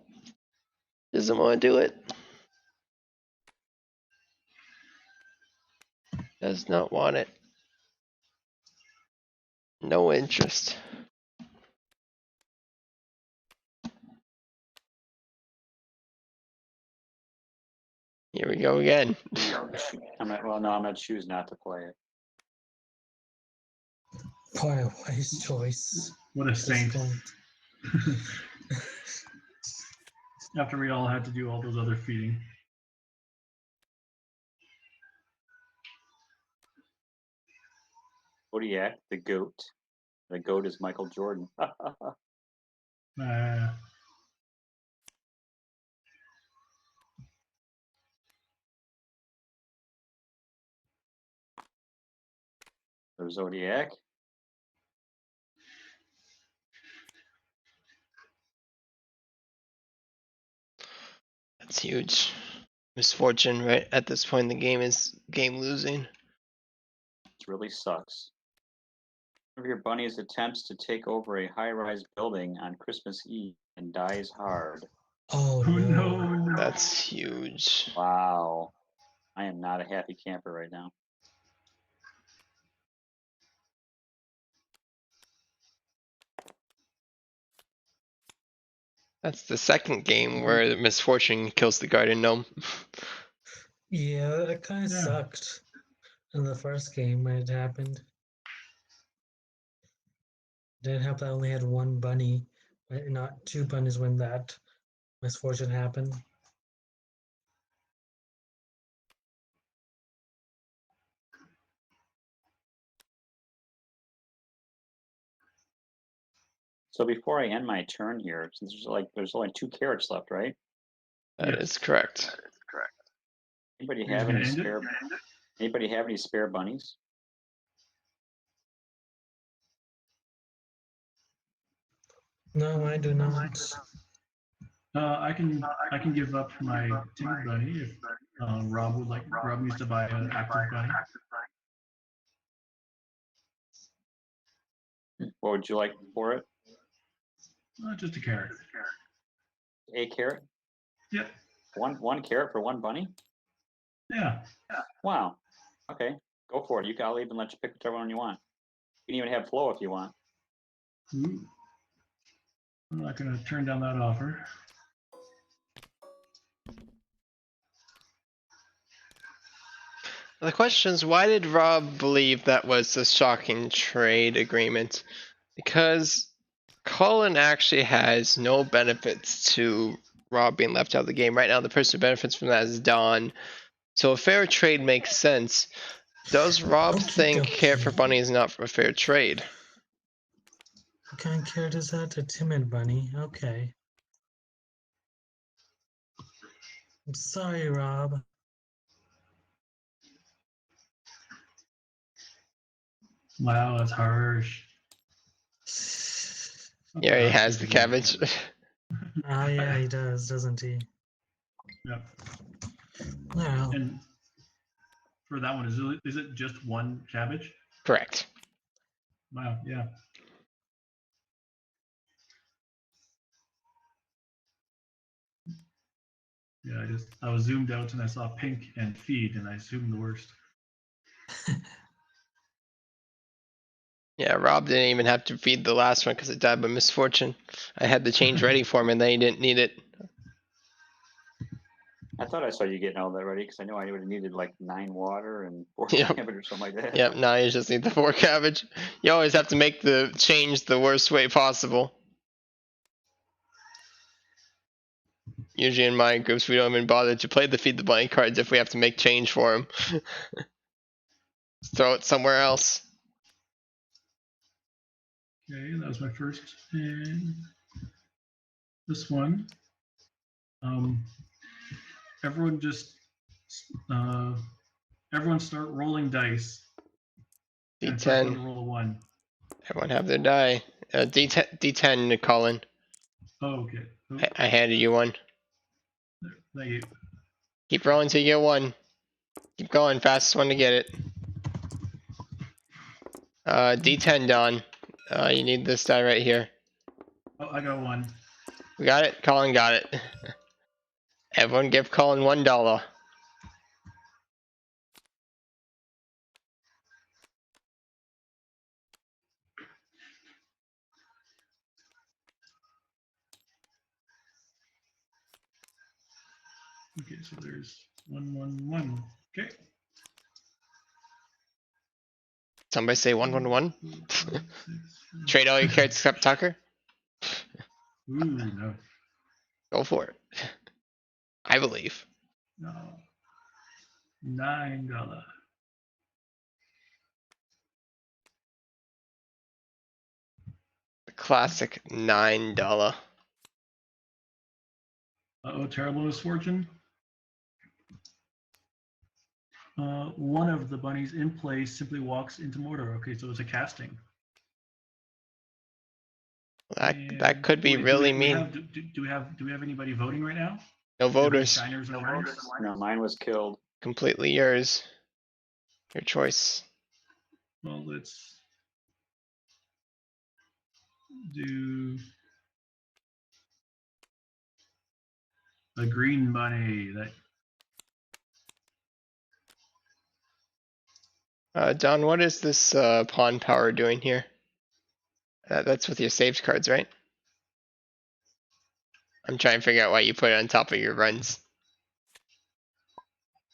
Doesn't want to do it. Does not want it. No interest. Here we go again. I'm gonna choose not to play it. Quite a wise choice. What a at this saint. point. After we all had to do all those other feeding. Kodiak, the goat. The goat is Michael Jordan. There's Zodiac. That's huge. Misfortune, right? At this point in the game is game losing. It really sucks. One of your bunnies attempts to take over a high-rise building on Christmas Eve and dies hard. Oh Oh no. no. That's huge. Wow. I am not a happy camper right now. That's the second game where Misfortune kills the Garden Gnome. Yeah, that kind of Yeah. sucked in the first game when it happened. Didn't help that I only had one bunny, but not two bunnies when that misfortune happened. So before I end my turn here, since there's only 2 carrots left, right? That Yes. is correct. Anybody You're have gonna any end it? spare? Anybody have any spare bunnies? No, I do not. I can give up my timid bunny if Rob would like. Rob needs to buy an active bunny. What would you like for it? Just a carrot. A carrot? Yep. One carrot for one bunny? Yeah. Wow. Okay, go for it. I'll even let you pick whichever one you want. You can even have Flo if you want. Ooh. I'm not gonna turn down that offer. The question is, why did Rob believe that was a shocking trade agreement? Because Colin actually has no benefits to Rob being left out of the game. Right now, the person who benefits from that is Don. So a fair trade makes sense. Does Rob Okie think Carrot for dokie. Bunny is not a fair trade? What kind of carrot is that? A timid bunny. Okay. I'm sorry, Rob. Wow, that's harsh. Yeah, he has the cabbage. Ah, yeah, he does, doesn't he? Yep. Well, And for that one, is it just one cabbage? Correct. Wow. Yeah. Yeah. I was zoomed out and I saw pink and feed and I assumed the worst. Yeah, Rob didn't even have to feed the last one because it died by misfortune. I had the change ready for him and then he didn't need it. I thought I saw you getting all that ready because I know I would have needed like 9 water and 4 Yep. cabbage or something like that. Yep, now you just need the 4 cabbage. You always have to make the change the worst way possible. Usually in my groups, we don't even bother to play the feed the bunny cards if we have to make change for him. Throw it somewhere else. Okay, that was my first. And this one. Everyone just everyone start rolling dice. And first one to D10. roll a 1. Everyone have their die. D10, Colin. Oh, okay. Oh, I handed you one. thank you. Keep rolling till you get one. Keep going. Fastest one to get it. D10, Don. You need this die right here. Oh, I got 1. We got it? Colin got it. Everyone give Colin $1. Okay, so there's 1, 1, 1. Okay. Somebody say 111? 4, 5, 6, 7. Trade all your cards except Tucker? Ooh, no. Go for it. I believe. No. $9. The classic $9. Uh-oh, terrible misfortune. One of the bunnies in play simply walks into mortar. Okay, so it's a casting. That And could be wait, really we mean. have, do we have anybody voting right now? No Do we have any voters. shiners and runners? No, mine was killed. Completely yours. Your choice. Well, let's do a green bunny. That Don, what is this pawn power doing here? That's with your saved cards, right? I'm trying to figure out why you put it on top of your runs. I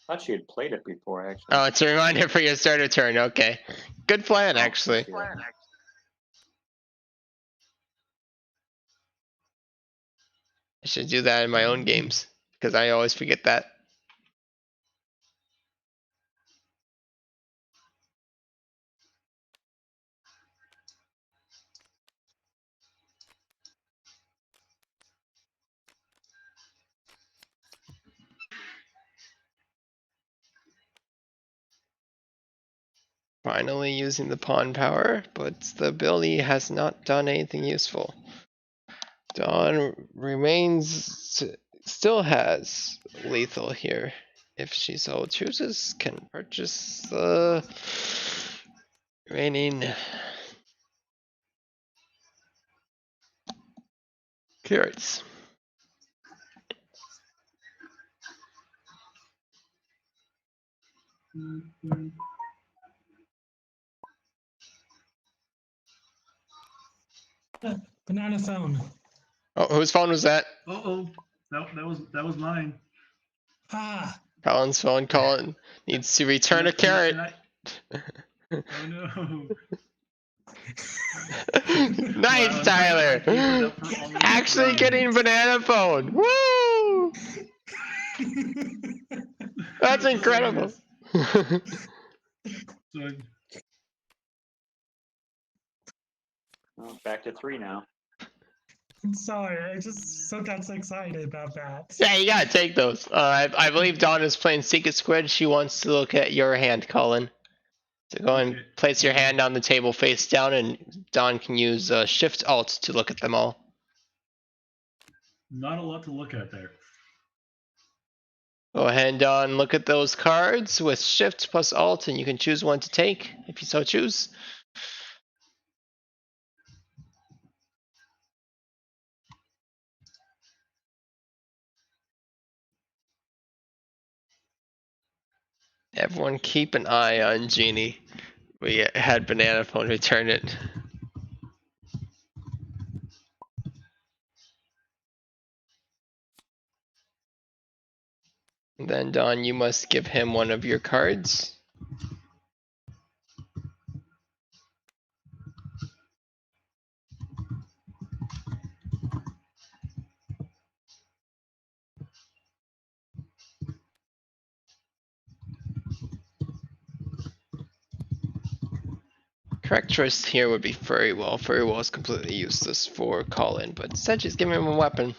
thought she had played it before, actually. Oh, it's a reminder for your starter turn. Okay. Good plan, actually. I should do that in my own games, because I always forget that. Finally using the pawn power, but the ability has not done anything useful. Dawn still has lethal here. If she so chooses, can purchase the remaining carrots. Banana phone. Oh, whose phone was that? oh, that was mine. Ah, Colin's phone. Colin needs to return a carrot. Oh no. Nice, Wow, Tyler. I gave it up for almost Actually free. getting banana phone. Woo! That's incredible. So Well, back to 3 now. I'm sorry. I just got so excited about that. Yeah, you gotta take those. I believe Dawn is playing Secret Squid. She wants to look at your hand, Colin. So go and Okay. place your hand on the table face down, and Dawn can use Shift Alt to look at them all. Not a lot to look at there. Go ahead, Dawn. Look at those cards with Shift plus Alt, and you can choose one to take if you so choose. Everyone keep an eye on Genie. We had Banana Phone return it. And then, Dawn, you must give him one of your cards. correct choice here would be Furry Wall. Furry Wall is completely useless for call-in, but instead she's giving him a weapon.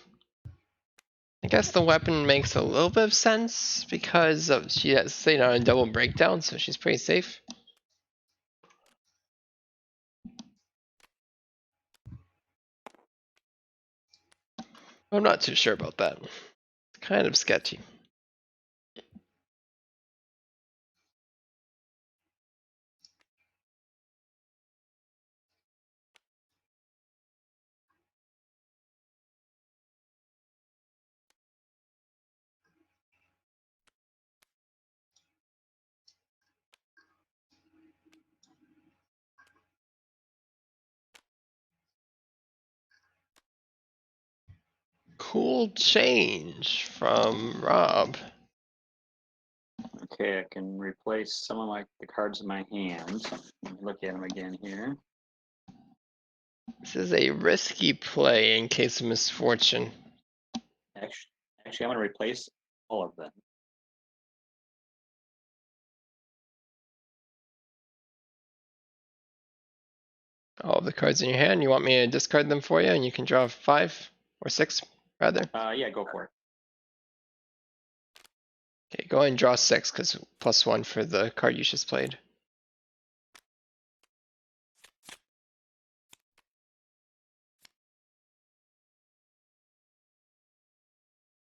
I guess the weapon makes a little bit of sense because she has stayed on a double breakdown, so she's pretty safe. I'm not too sure about that. It's kind of sketchy. Cool change from Rob. Okay, I can replace some of the cards in my hand. Let me look at them again here. This is a risky play in case of misfortune. Actually, I'm going to replace all of them. All of the cards in your hand, you want me to discard them for you and you can draw 5 or 6 rather? Yeah, go for it. Okay, go ahead and draw 6 because +1 for the card you just played.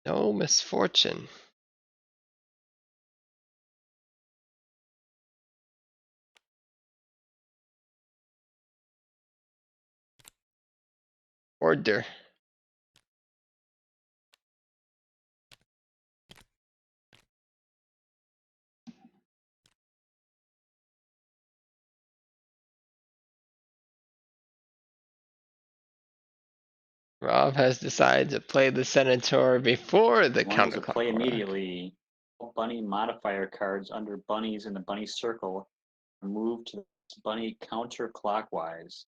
No misfortune. Order. Rob has decided to play the Senator before the One is a counterclock. play immediately. All bunny modifier cards under bunnies in the bunny circle are moved to the bunny counterclockwise.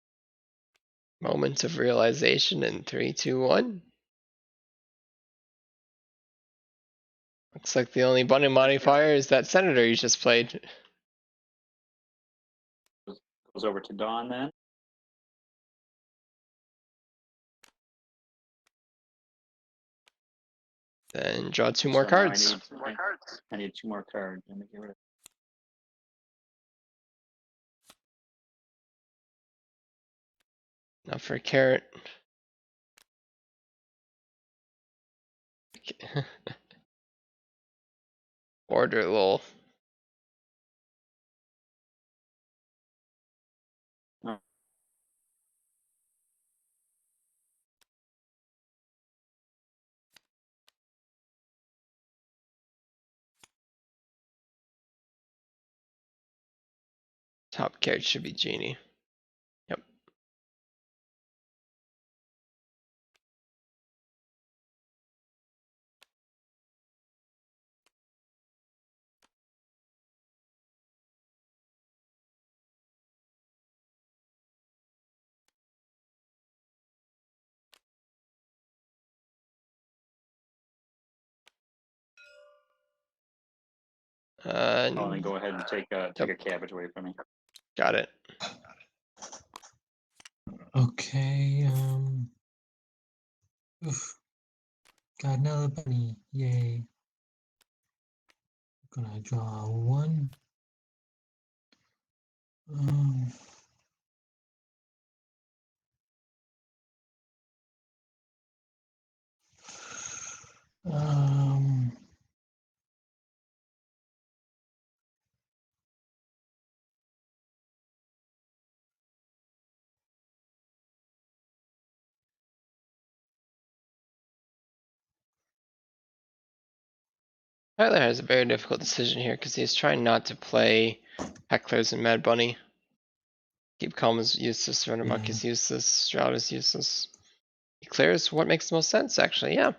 Moment of realization in 3, 2, 1. Looks like the only bunny modifier is that Senator you just played. Goes over to Dawn then. Then draw 2 more So now cards. I need 2 more cards. Let me get rid of. Now for a carrot. Order lol. Oh. Top carrot should be Genie. Yep. And then go ahead and take a cabbage away from me. Got it. Okay. Oof. Got another bunny. Yay. Gonna draw 1. Um. Um. Tyler has a very difficult decision here because he's trying not to play Hecklers and Mad Bunny. Keep Calm is useless, Run Amok Yeah. is useless, Stroud is useless. He clears what makes the most sense, actually, yeah.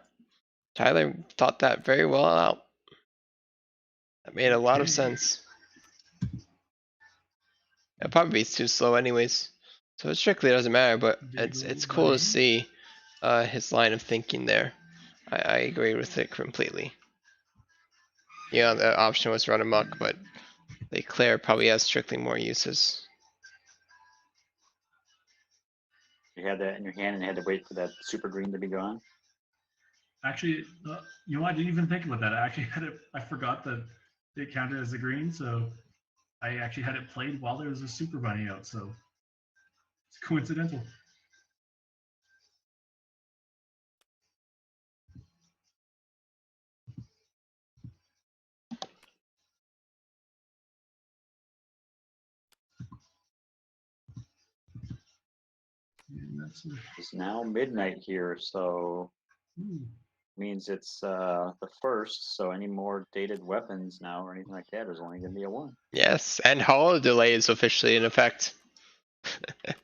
Tyler thought that very well out. That made a lot of sense. It'll probably be too slow anyways. So it strictly doesn't matter, but it's cool to see his line of thinking there. I agree with it completely. Yeah, the option was Run Amok, but the Claire probably has strictly more uses. You had that in your hand and had to wait for that super green to be gone. Actually, you know, I didn't even think about that. I actually had it. I forgot that it counted as a green, so I actually had it played while there was a super bunny out. So it's coincidental. And that's It's now midnight here, so ooh, means it's the first. So any more dated weapons now or anything like that is only going to be a 1. Yes, and holo delay is officially in effect. If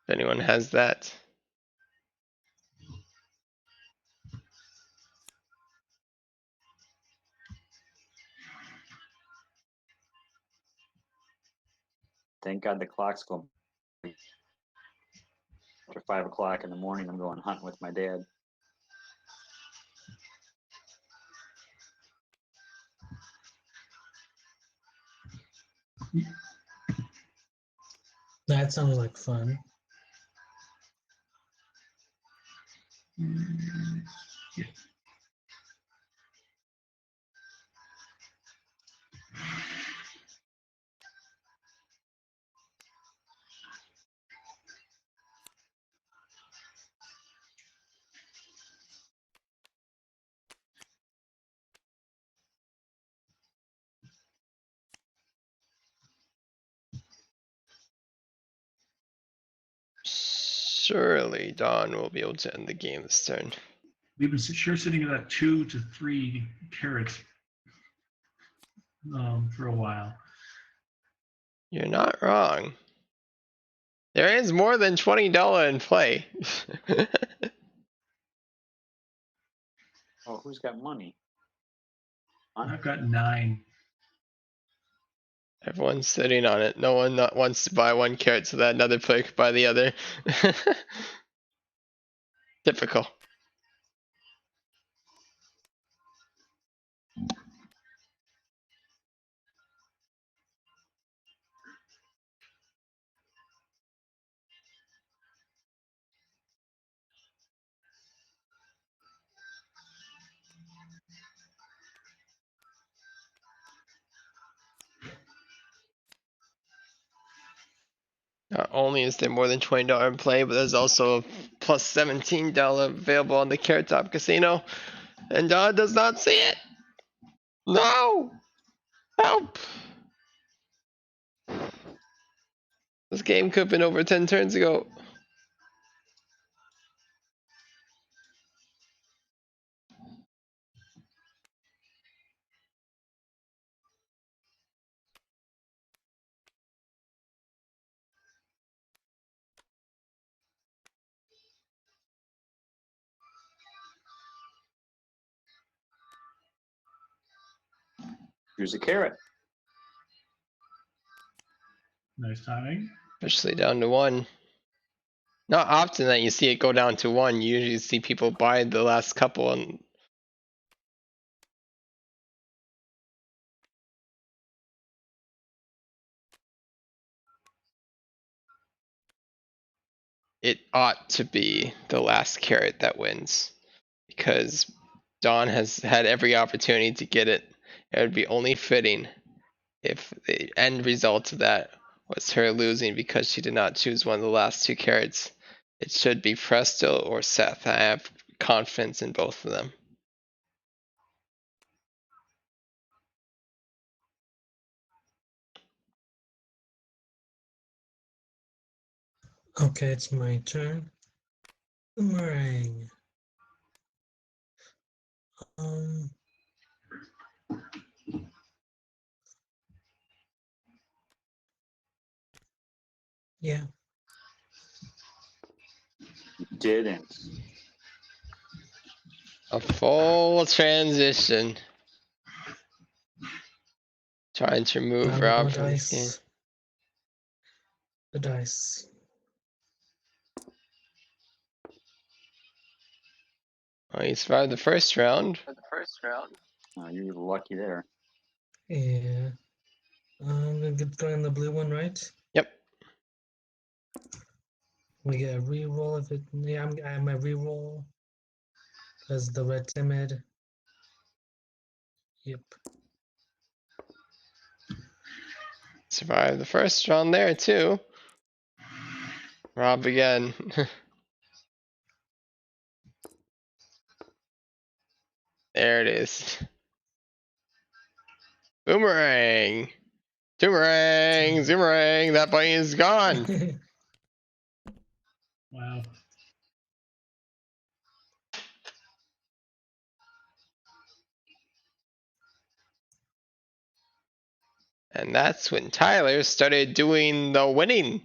anyone has that. Thank God the clock's going. After 5 o'clock in the morning, I'm going hunting with my dad. That sounds like fun. yeah. Surely Dawn will be able to end the game this turn. We've been sure sitting at that 2 to 3 carats for a while. You're not wrong. There is more than $20 in play. Oh, who's got money? I've got 9. Everyone's sitting on it. No one not wants to buy 1 carat so that another player could buy the other. Typical. Not only is there more than $20 in play, but there's also a plus $17 available on the Carrot Top Casino. And Dawn does not see it. No! Help! This game could have been over 10 turns ago. Here's a carrot. Nice timing. Officially down to 1. Not often that you see it go down to 1. You usually see people buy the last couple and it ought to be the last carrot that wins. Because Dawn has had every opportunity to get it. It would be only fitting if the end result of that was her losing because she did not choose one of the last 2 carrots. It should be Presto or Seth. I have confidence in both of them. Okay, it's my turn. Boomerang. Um. Yeah. Didn't. A full transition. Trying to remove I'm Rob gonna from this game. dice. The dice. Oh, he survived the first round. Oh, you were lucky there. Yeah. I'm gonna get going on the blue one, right? Yep. We get a reroll if it. Yeah, I'm a reroll. Because the red timid. Yep. Survived the first round there too. Rob again. There it is. Boomerang. Boomerang. Zoomerang. That bunny is gone. Wow. And that's when Tyler started doing the winning.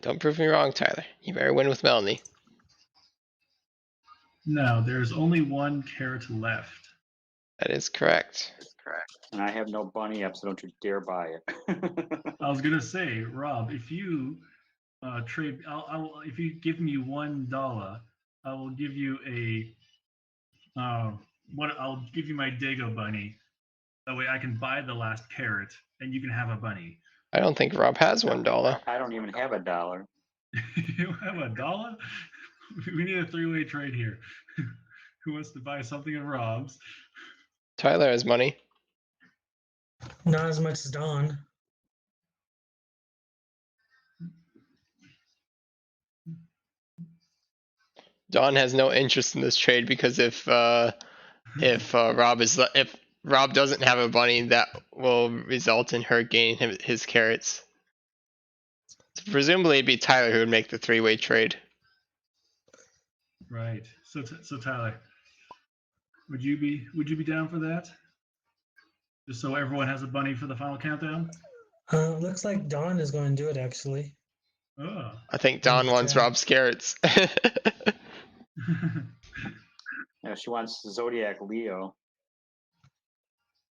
Don't prove me wrong, Tyler. You better win with Melanie. No, there's only one carrot left. That is correct. And I have no bunny up, so don't you dare buy it. I was gonna say, Rob, if you trade, if you give me $1, I will give you I'll give you my Dago bunny. That way I can buy the last carrot and you can have a bunny. I don't think Rob has $1. I don't even have $1. You have $1? We need a three-way trade here. Who wants to buy something of Rob's? Tyler has money. Not as much as Don. Dawn has no interest in this trade because if Rob doesn't have a bunny, that will result in her gaining his carrots. So presumably, it'd be Tyler who would make the three-way trade. Right. So Tyler, would you be down for that? Just so everyone has a bunny for the final countdown. Looks like Don is going to do it actually. Oh. I think Dawn wants Rob's carrots. Yeah, she wants Zodiac Leo.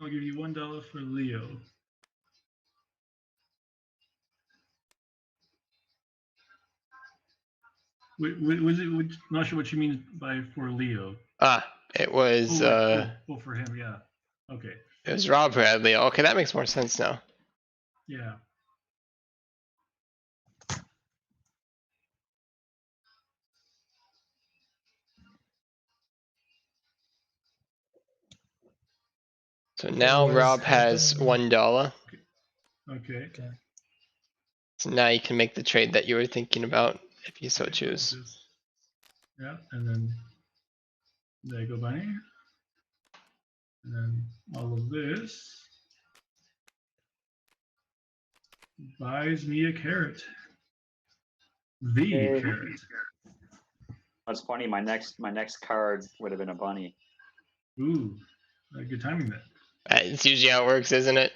I'll give you $1 for Leo. Not sure what you mean by for Leo. It was For him, yeah. Okay. it was Rob who had Leo. Okay, that makes more sense now. Yeah. So now was Rob has $1. Okay. Okay. So now you can make the trade that you were thinking about if you so choose. Yeah, and then there you go, bunny. And then all of this buys me a carrot. The Hey. carrot. That's funny. My next card would have been a bunny. Ooh, good timing then. It's usually how it works, isn't it?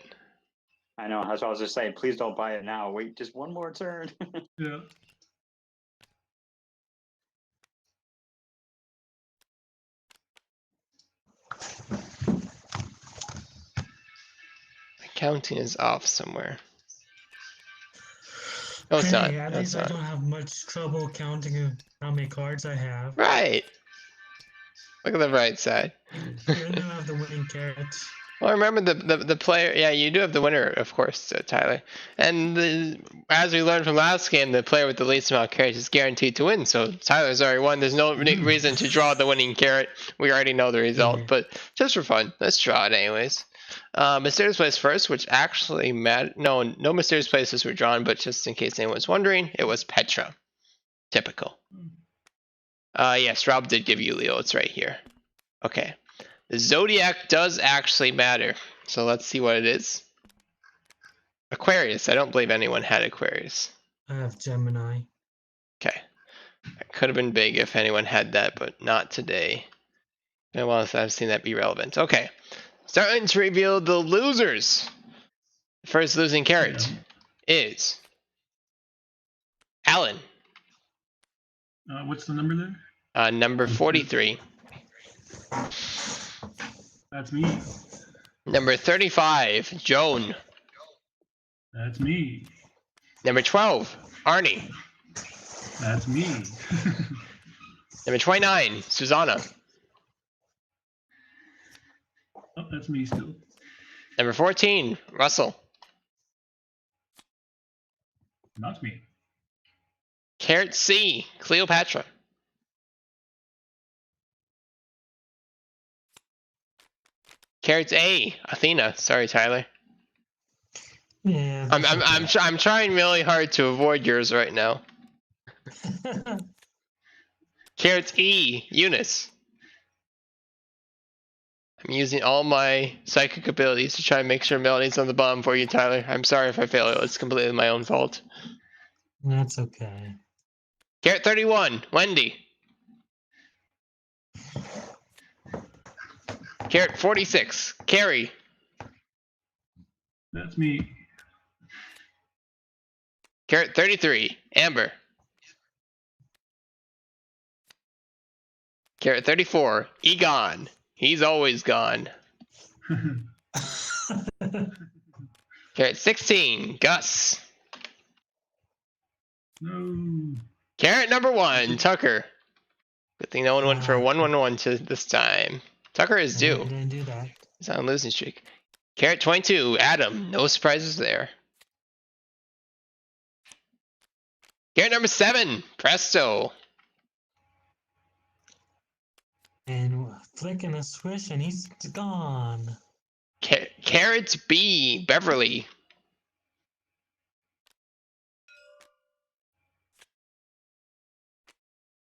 I know. That's what I was just saying. Please don't buy it now. Wait just one more turn. Yeah. The counting is off somewhere. No, it's Hey, not. at No, it's least I not. don't have much trouble counting how many cards I have. Right. Look at the right side. And I have the winning carrots. Well, remember the player. Yeah, you do have the winner, of course, Tyler. And as we learned from last game, the player with the least amount of carrots is guaranteed to win. So Tyler's already won. There's no reason to draw the winning carrot. We already know the result, Yeah. but just for fun, let's draw it anyways. Mysterious place first, which actually no mysterious places were drawn, but just in case anyone's wondering, it was Petra. Typical. Yes, Rob did give you Leo. It's right here. Okay. The zodiac does actually matter. So let's see what it is. Aquarius. I don't believe anyone had Aquarius. I have Gemini. Okay. That could have been big if anyone had that, but not today. Well, I've seen that be relevant. Okay. Starting to reveal the losers. The first losing carrot is Alan. What's the number there? Number 43. That's me. Number 35, Joan. That's me. Number 12, Arnie. That's me. Number 29, Susanna. Oh, that's me still. Number 14, Russell. Not me. Carrot C, Cleopatra. Carrot A, Athena. Sorry, Tyler. Yeah. I'm trying really hard to avoid yours right now. Carrot E, Eunice. I'm using all my psychic abilities to try and make sure Melody's on the bottom for you, Tyler. I'm sorry if I fail. It's completely my own fault. That's okay. Carrot 31, Wendy. Carrot 46, Carrie. That's me. Carrot 33, Amber. Carrot 34, Egon. He's always gone. Carrot 16, Gus. No. Carrot number 1, Tucker. Good thing no one went for a 1-1-1 to this time. Tucker is I due. didn't do that. He's on a losing streak. Carrot 22, Adam. No surprises there. Carrot number 7, Presto. And flicking a switch and he's gone. Carrot B, Beverly.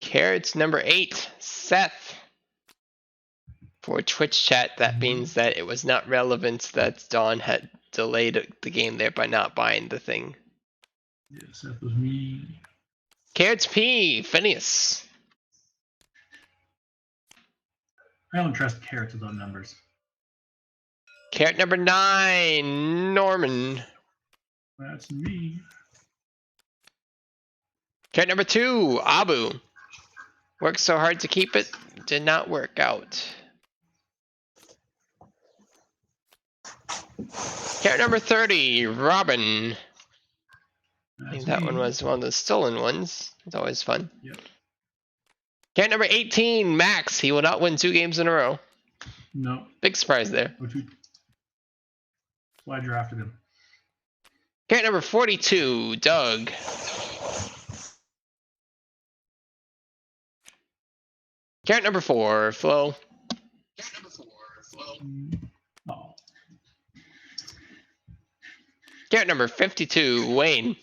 Carrot number 8, Seth. For Twitch chat, that means that it was not relevant that Dawn had delayed the game there by not buying the thing. Yes, that was me. Carrot P, Phineas. I don't trust carrots with those numbers. Carrot number 9, Norman. That's me. Carrot number 2, Abu. Worked so hard to keep it, did not work out. Carrot number 30, Robin. I think that one was one of the stolen ones. It's always fun. Yep. Carrot number 18, Max. He will not win 2 games in a row. No. Big surprise there. That's why I drafted him. Carrot number 42, Doug. Carrot number 4, Flo. Oh. Carrot number 52, Wayne.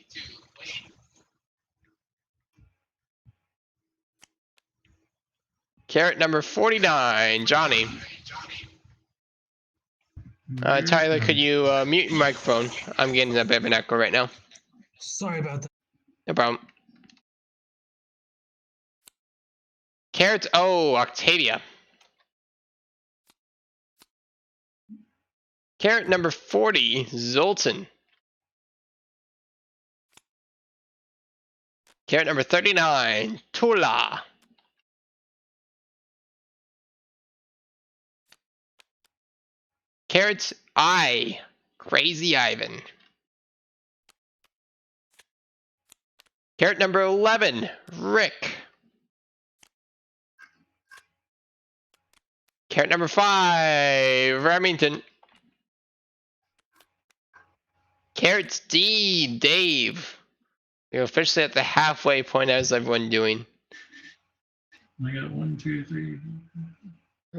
Carrot number 49, Johnny. Tyler, could you mute your microphone? I'm getting a bit of an echo right now. Sorry about that. No problem. Carrot O, Octavia. Carrot number 40, Zoltan. Carrot number 39, Tula. Carrot I, Crazy Ivan. Carrot number 11, Rick. Carrot number 5, Remington. Carrot D, Dave. We're officially at the halfway point. How's everyone doing? I got 1, 2, 3.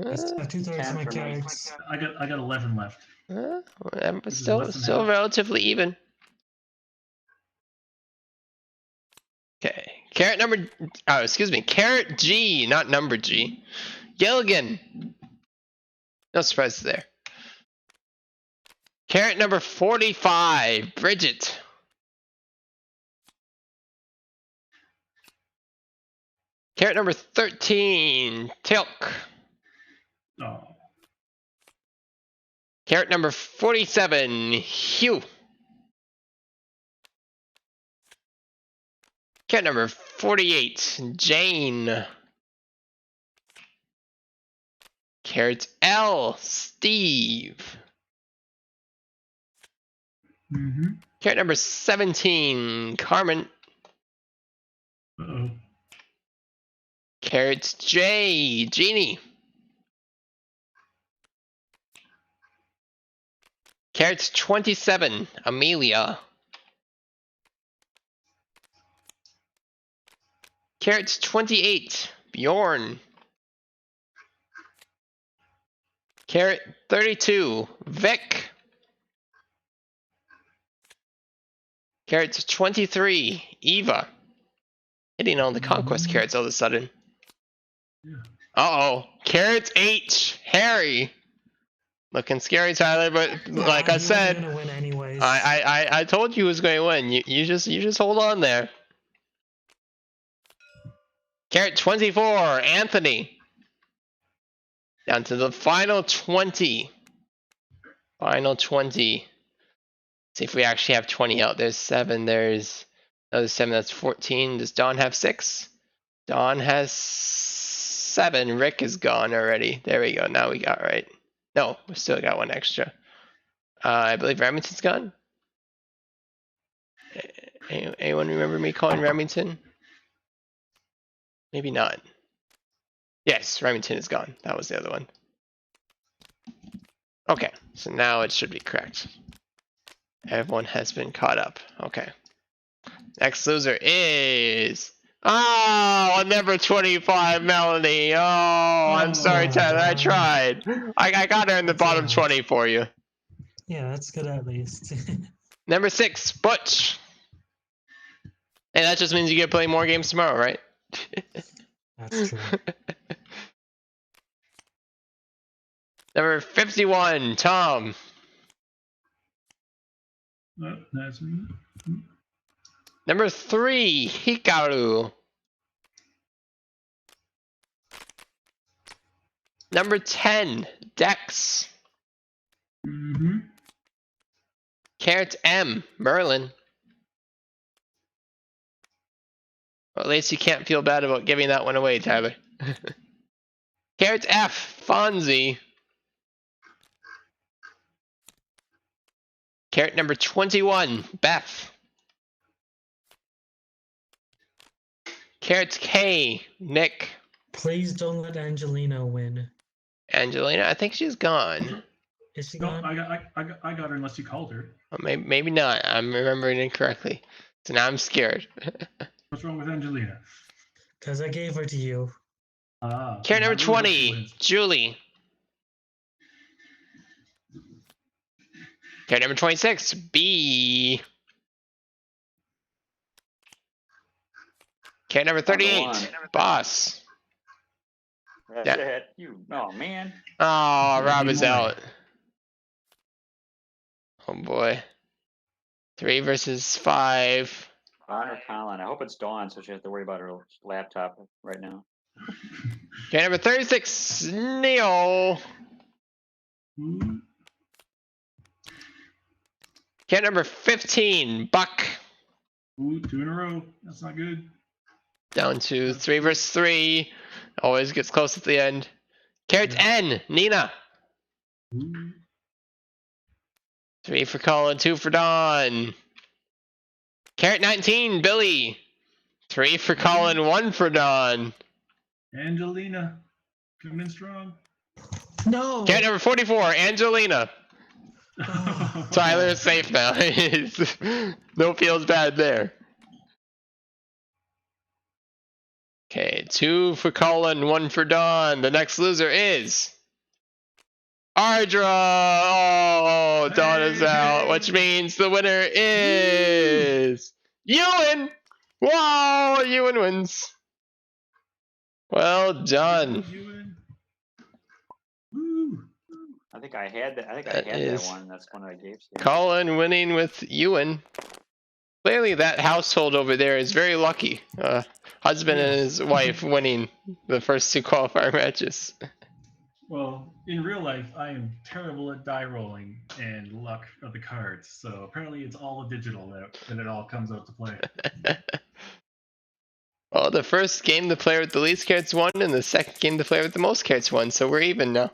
I still have 2/3 of 10 my for me. carrots. I got 11 left. But is still less than half. relatively even. Okay. Carrot number, excuse me. Carrot G, not number G. Gilligan. No surprises there. Carrot number 45, Bridget. Carrot number 13, Tilk. Oh. Carrot number 47, Hugh. Carrot number 48, Jane. Carrot L, Steve. Mm-hmm. Carrot number 17, Carmen. Uh-oh. Carrot J, Jeannie. Carrot 27, Amelia. Carrot 28, Bjorn. Carrot 32, Vic. Carrot 23, Eva. Hitting all the conquest carrots all of a sudden. Yeah. Uh-oh. Carrot H, Harry. Looking scary, Tyler, but like I he said, wasn't gonna win anyways. I told you he was going to win. You just hold on there. Carrot 24, Anthony. Down to the final 20. Final 20. See if we actually have 20 out. There's 7. There's another 7. That's 14. Does Dawn have 6? Dawn has 7. Rick is gone already. There we go. Now we got right. No, we still got 1 extra. I believe Remington's gone. Anyone remember me calling Remington? Maybe not. Yes, Remington is gone. That was the other one. Okay, so now it should be correct. Everyone has been caught up. Okay. Next loser is... Oh, number 25, Melanie. Oh, I'm sorry, Tyler. I tried. I got her in the bottom 20 for you. Yeah, that's good at least. Number 6, Butch. And that just means you get to play more games tomorrow, right? That's true. Number 51, Tom. That's me. Number 3, Hikaru. Number 10, Dex. Mm-hmm. Carrot M, Merlin. Well, at least you can't feel bad about giving that one away, Tyler. Carrot F, Fonzie. Carrot number 21, Beth. Carrot K, Nick. Please don't let Angelina win. Angelina, I think she's gone. Is she No, gone? I got her unless you called her. Or maybe not. I'm remembering incorrectly. So now I'm scared. What's wrong with Angelina? Because I gave her to you. Carrot number I really hope she 20, wins. Julie. Carrot number 26, B. Carrot number 38, one. Boss. That's Yeah. it. Oh man. Oh, Rob is Anyway. out. Oh boy. 3 versus 5. Dawn or Colin? I hope it's Dawn, so she has to worry about her laptop right now. Carrot number 36, Neo. Ooh. Carrot number 15, Buck. Ooh, 2 in a row. That's not good. Down to 3 versus 3. Always gets close at the end. Carrot N, Nina. Ooh. 3 for Colin, 2 for Dawn. Carrot 19, Billy. 3 for Colin, 1 for Dawn. Angelina, coming in strong. No! Carrot number 44, Angelina. Tyler is safe now. No feels bad there. Okay, 2 for Colin, 1 for Dawn. The next loser is Ardra. Oh, Dawn is out, which means the winner is Ewan. Wow, Ewan wins. Well done. Ewan. Woo. I think I had that. I think That I had is that one. That's one I gave to you. Colin winning with Ewan. Clearly, that household over there is very lucky. Husband and his wife winning the first 2 qualifier matches. Well, in real life, I am terrible at die rolling and luck of the cards. So apparently, it's all digital that it all comes out to play. Well, the first game the player with the least carrots won, and the second game the player with the most carrots won, so we're even now.